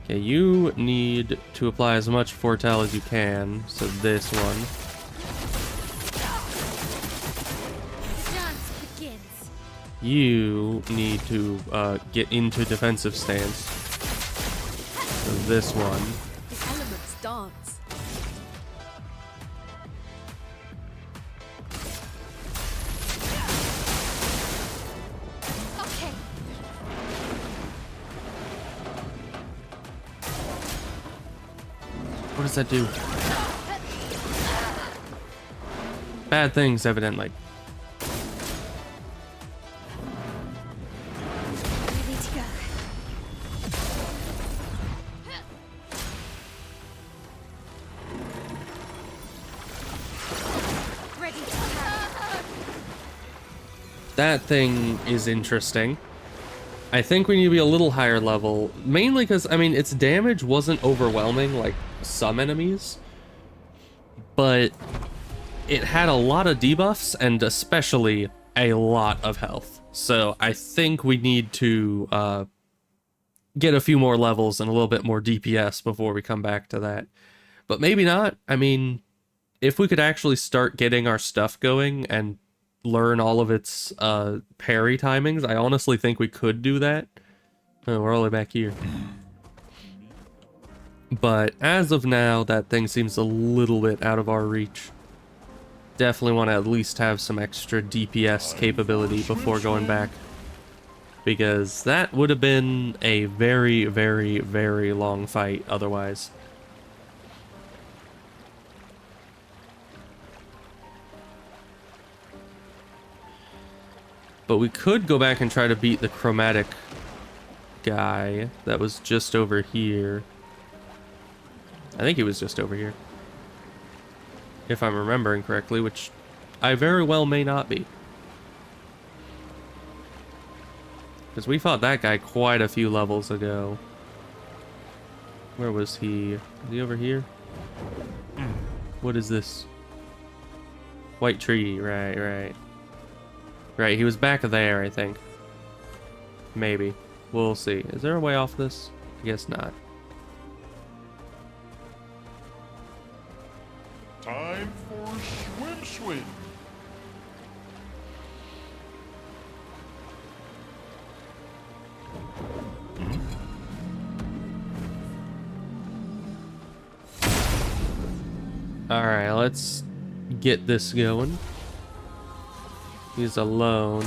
Okay, you need to apply as much foretell as you can. So this one. You need to get into defensive stance. So this one.
The elements dance.
Okay.
What does that do? Bad things, evidently.
Ready to go. Ready to attack.
That thing is interesting. I think we need to be a little higher level, mainly because, I mean, its damage wasn't overwhelming like some enemies, but it had a lot of debuffs and especially a lot of health. So I think we need to get a few more levels and a little bit more DPS before we come back to that. But maybe not. I mean, if we could actually start getting our stuff going and learn all of its parry timings, I honestly think we could do that. Oh, we're all the way back here. But as of now, that thing seems a little bit out of our reach. Definitely want to at least have some extra DPS capability before going back, because that would have been a very, very, very long fight otherwise. But we could go back and try to beat the chromatic guy that was just over here. I think he was just over here, if I'm remembering correctly, which I very well may not be. Because we fought that guy quite a few levels ago. Where was he? Is he over here? What is this? White tree, right. Right, he was back there, I think. Maybe. We'll see. Is there a way off this? I guess not.
Time for swim.
Alright, let's get this going. He's alone.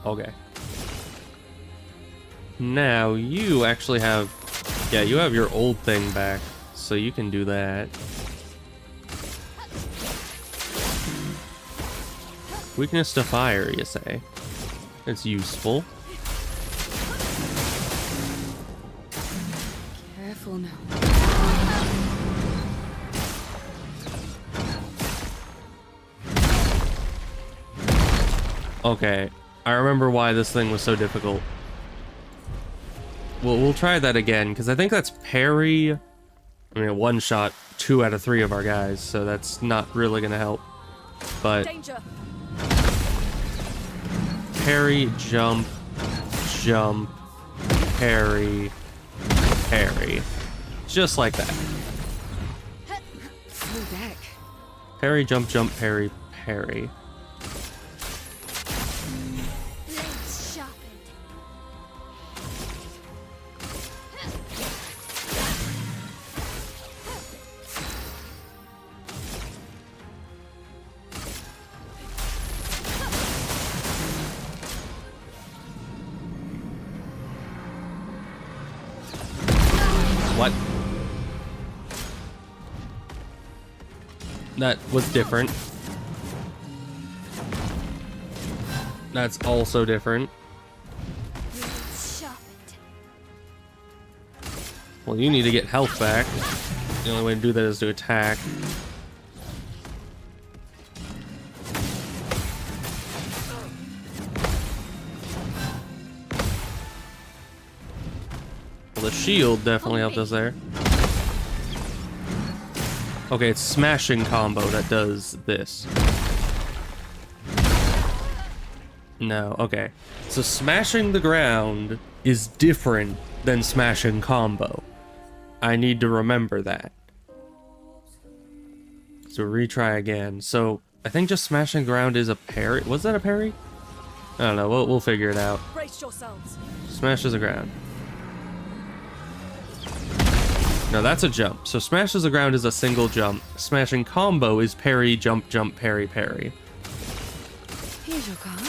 Okay. Now you actually have, yeah, you have your old thing back, so you can do that. Weakness to fire, you say? It's useful.
Careful now.
Okay, I remember why this thing was so difficult. We'll try that again, because I think that's parry. I mean, a one-shot 2 out of 3 of our guys, so that's not really going to help. But
Danger.
parry, jump, jump, parry, parry. Just like that.
Full deck.
Parry, jump, jump, parry, parry.
Blades sharpened.
What? That was different. That's also different. Well, you need to get health back. The only way to do that is to attack. Well, the shield definitely helped us there. Okay, it's smashing combo that does this. No, okay. So smashing the ground is different than smashing combo. I need to remember that. So retry again. So I think just smashing ground is a parry. Was that a parry? I don't know. We'll figure it out.
Brace yourselves.
Smashes the ground. No, that's a jump. So smashes the ground is a single jump. Smashing combo is parry, jump, jump, parry, parry.
Here's your card.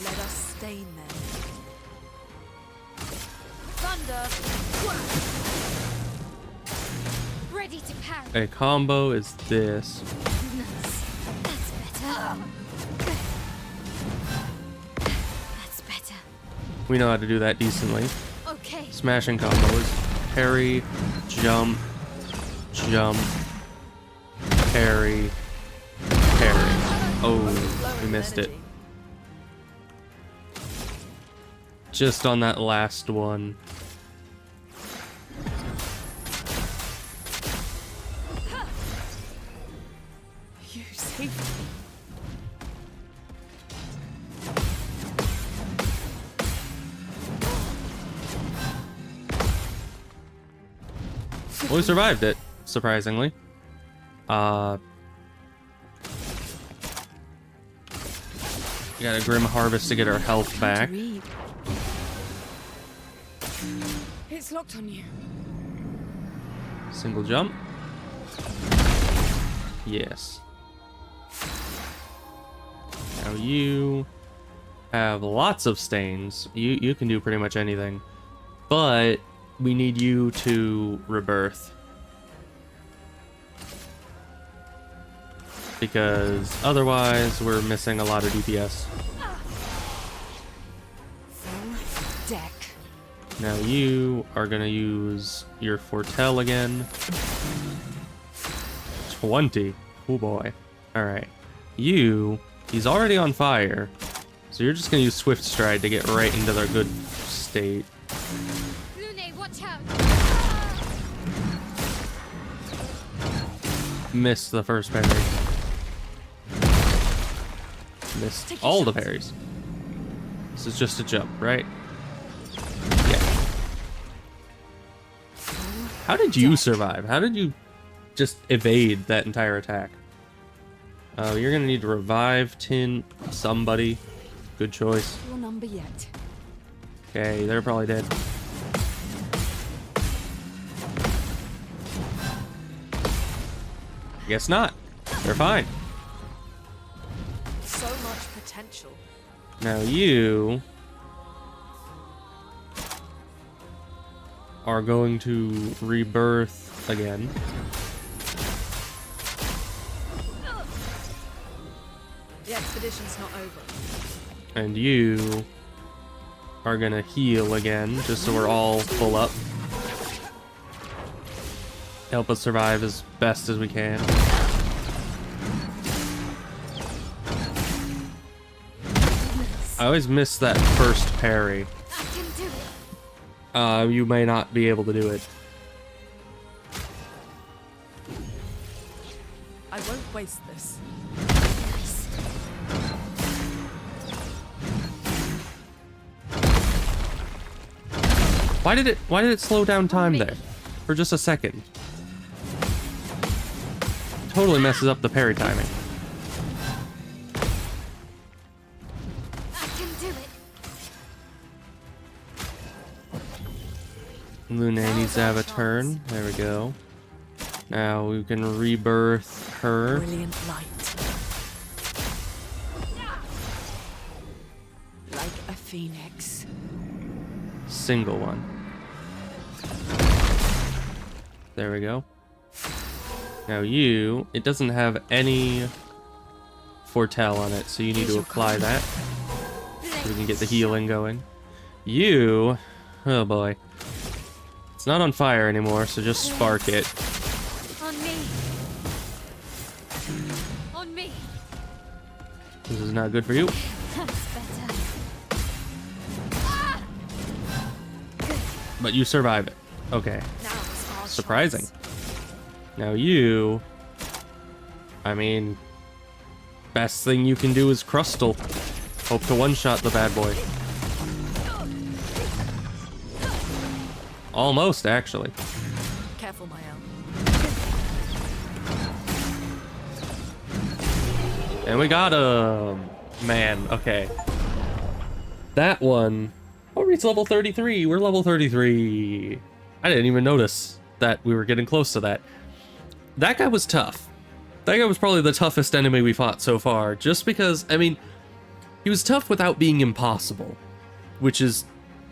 Let us stain them. Thunder.
Ready to parry.
A combo is this.
Nice. That's better. That's better.
We know how to do that decently.
Okay.
Smashing combo is parry, jump, jump, parry, parry. Oh, we missed it. Just on that last one.
You saved me.
Well, we survived it, surprisingly. We got a Grim Harvest to get our health back.
It's locked on you.
Single jump. Yes. Now you have lots of stains. You can do pretty much anything. But we need you to rebirth. Because otherwise we're missing a lot of DPS.
Full deck.
Now you are gonna use your Fortell again. 20. Oh boy. Alright. He's already on fire. So you're just gonna use Swift Stride to get right into their good state.
Lune, watch out.
Missed the first parry. Missed all the parries. This is just a jump, right? Yeah. How did you survive? How did you just evade that entire attack? Oh, you're gonna need to revive Tin somebody. Good choice.
Your number yet.
Okay, they're probably dead. Guess not. They're fine.
So much potential.
Now you are going to rebirth again.
The expedition's not over.
And you are gonna heal again, just so we're all full up. Help us survive as best as we can. I always miss that first parry.
I can do it.
You may not be able to do it.
I won't waste this.
Nice.
Why did it slow down time there? For just a second. Totally messes up the parry timing.
I can do it.
Lune needs to have a turn. There we go. Now we can rebirth her.
Brilliant light.
Phoenix.
Single one. There we go. Now you, it doesn't have any foretell on it, so you need to apply that so we can get the healing going. You, oh boy. It's not on fire anymore, so just spark it.
On me. On me.
This is not good for you.
That's better.
But you survive it. Okay. Surprising. Now you... I mean... Best thing you can do is Crustal. Hope to one-shot the bad boy. Almost, actually.
Careful, Mael.
And we got him! Man, okay. That one... Oh, it's level 33. We're level 33. I didn't even notice that we were getting close to that. That guy was tough. That guy was probably the toughest enemy we fought so far, just because, I mean, he was tough without being impossible, which is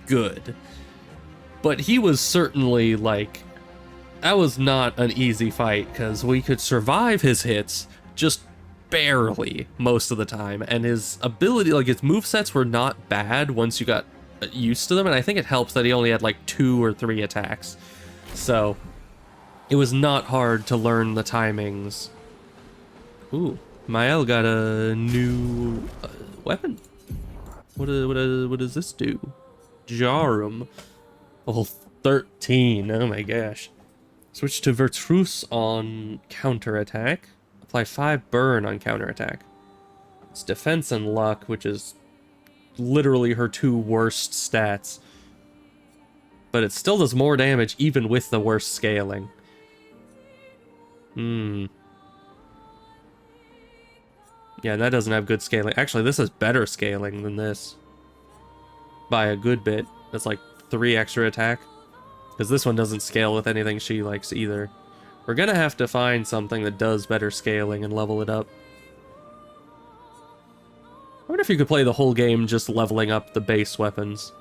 good. But he was certainly, like, that was not an easy fight, because we could survive his hits just barely most of the time, and his ability, like, his movesets were not bad once you got used to them, and I think it helps that he only had, like, 2 or 3 attacks. So, it was not hard to learn the timings. Ooh, Mael got a new weapon. What does this do? Jarum. Level 13. Oh my gosh. Switch to Virtus on counterattack. Apply 5 burn on counterattack. It's defense and luck, which is literally her 2 worst stats. But it still does more damage even with the worst scaling. Yeah, that doesn't have good scaling. Actually, this has better scaling than this. By a good bit. That's like 3 extra attack. Because this one doesn't scale with anything she likes either. We're gonna have to find something that does better scaling and level it up. I wonder if you could play the whole game just leveling up the base weapons.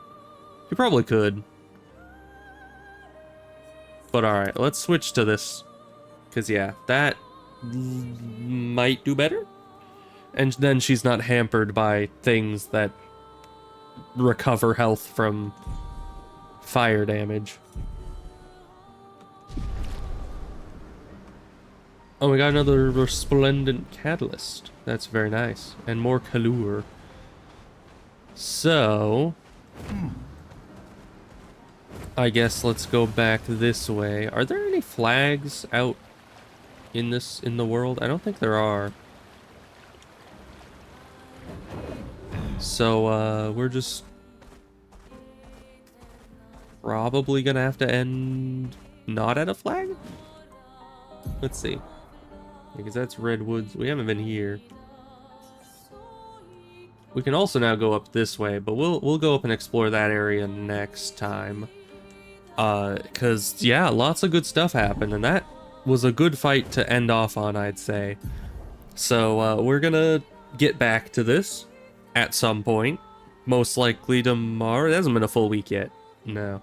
You probably could. But alright, let's switch to this. Because yeah, that might do better. And then she's not hampered by things that recover health from fire damage. Oh, we got another resplendent catalyst. That's very nice. And more Kalur. So... I guess let's go back this way. Are there any flags out in the world? I don't think there are. So, we're just probably gonna have to end not at a flag? Let's see. Because that's Redwoods. We haven't been here. We can also now go up this way, but we'll go up and explore that area next time. Cause yeah, lots of good stuff happened, and that was a good fight to end off on, I'd say. So, we're gonna get back to this at some point. Most likely tomorrow. It hasn't been a full week yet. No.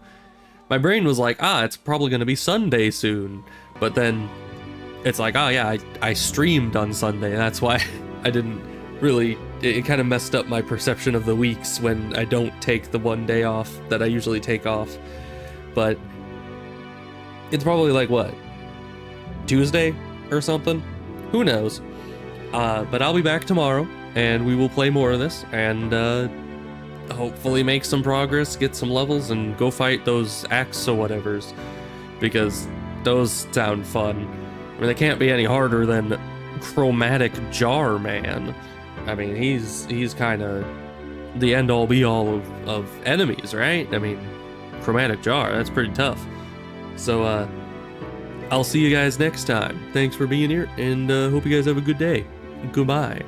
My brain was like, it's probably gonna be Sunday soon. But then it's like, oh yeah, I streamed on Sunday. That's why I didn't really... It kind of messed up my perception of the weeks when I don't take the one day off that I usually take off. But it's probably like, what? Tuesday or something? Who knows? But I'll be back tomorrow, and we will play more of this, and hopefully make some progress, get some levels, and go fight those axe or whatevers, because those sound fun. I mean, they can't be any harder than Chromatic Jar Man. I mean, he's kind of the end-all be-all of enemies, right? I mean, Chromatic Jar, that's pretty tough. So, I'll see you guys next time. Thanks for being here, and hope you guys have a good day. Goodbye.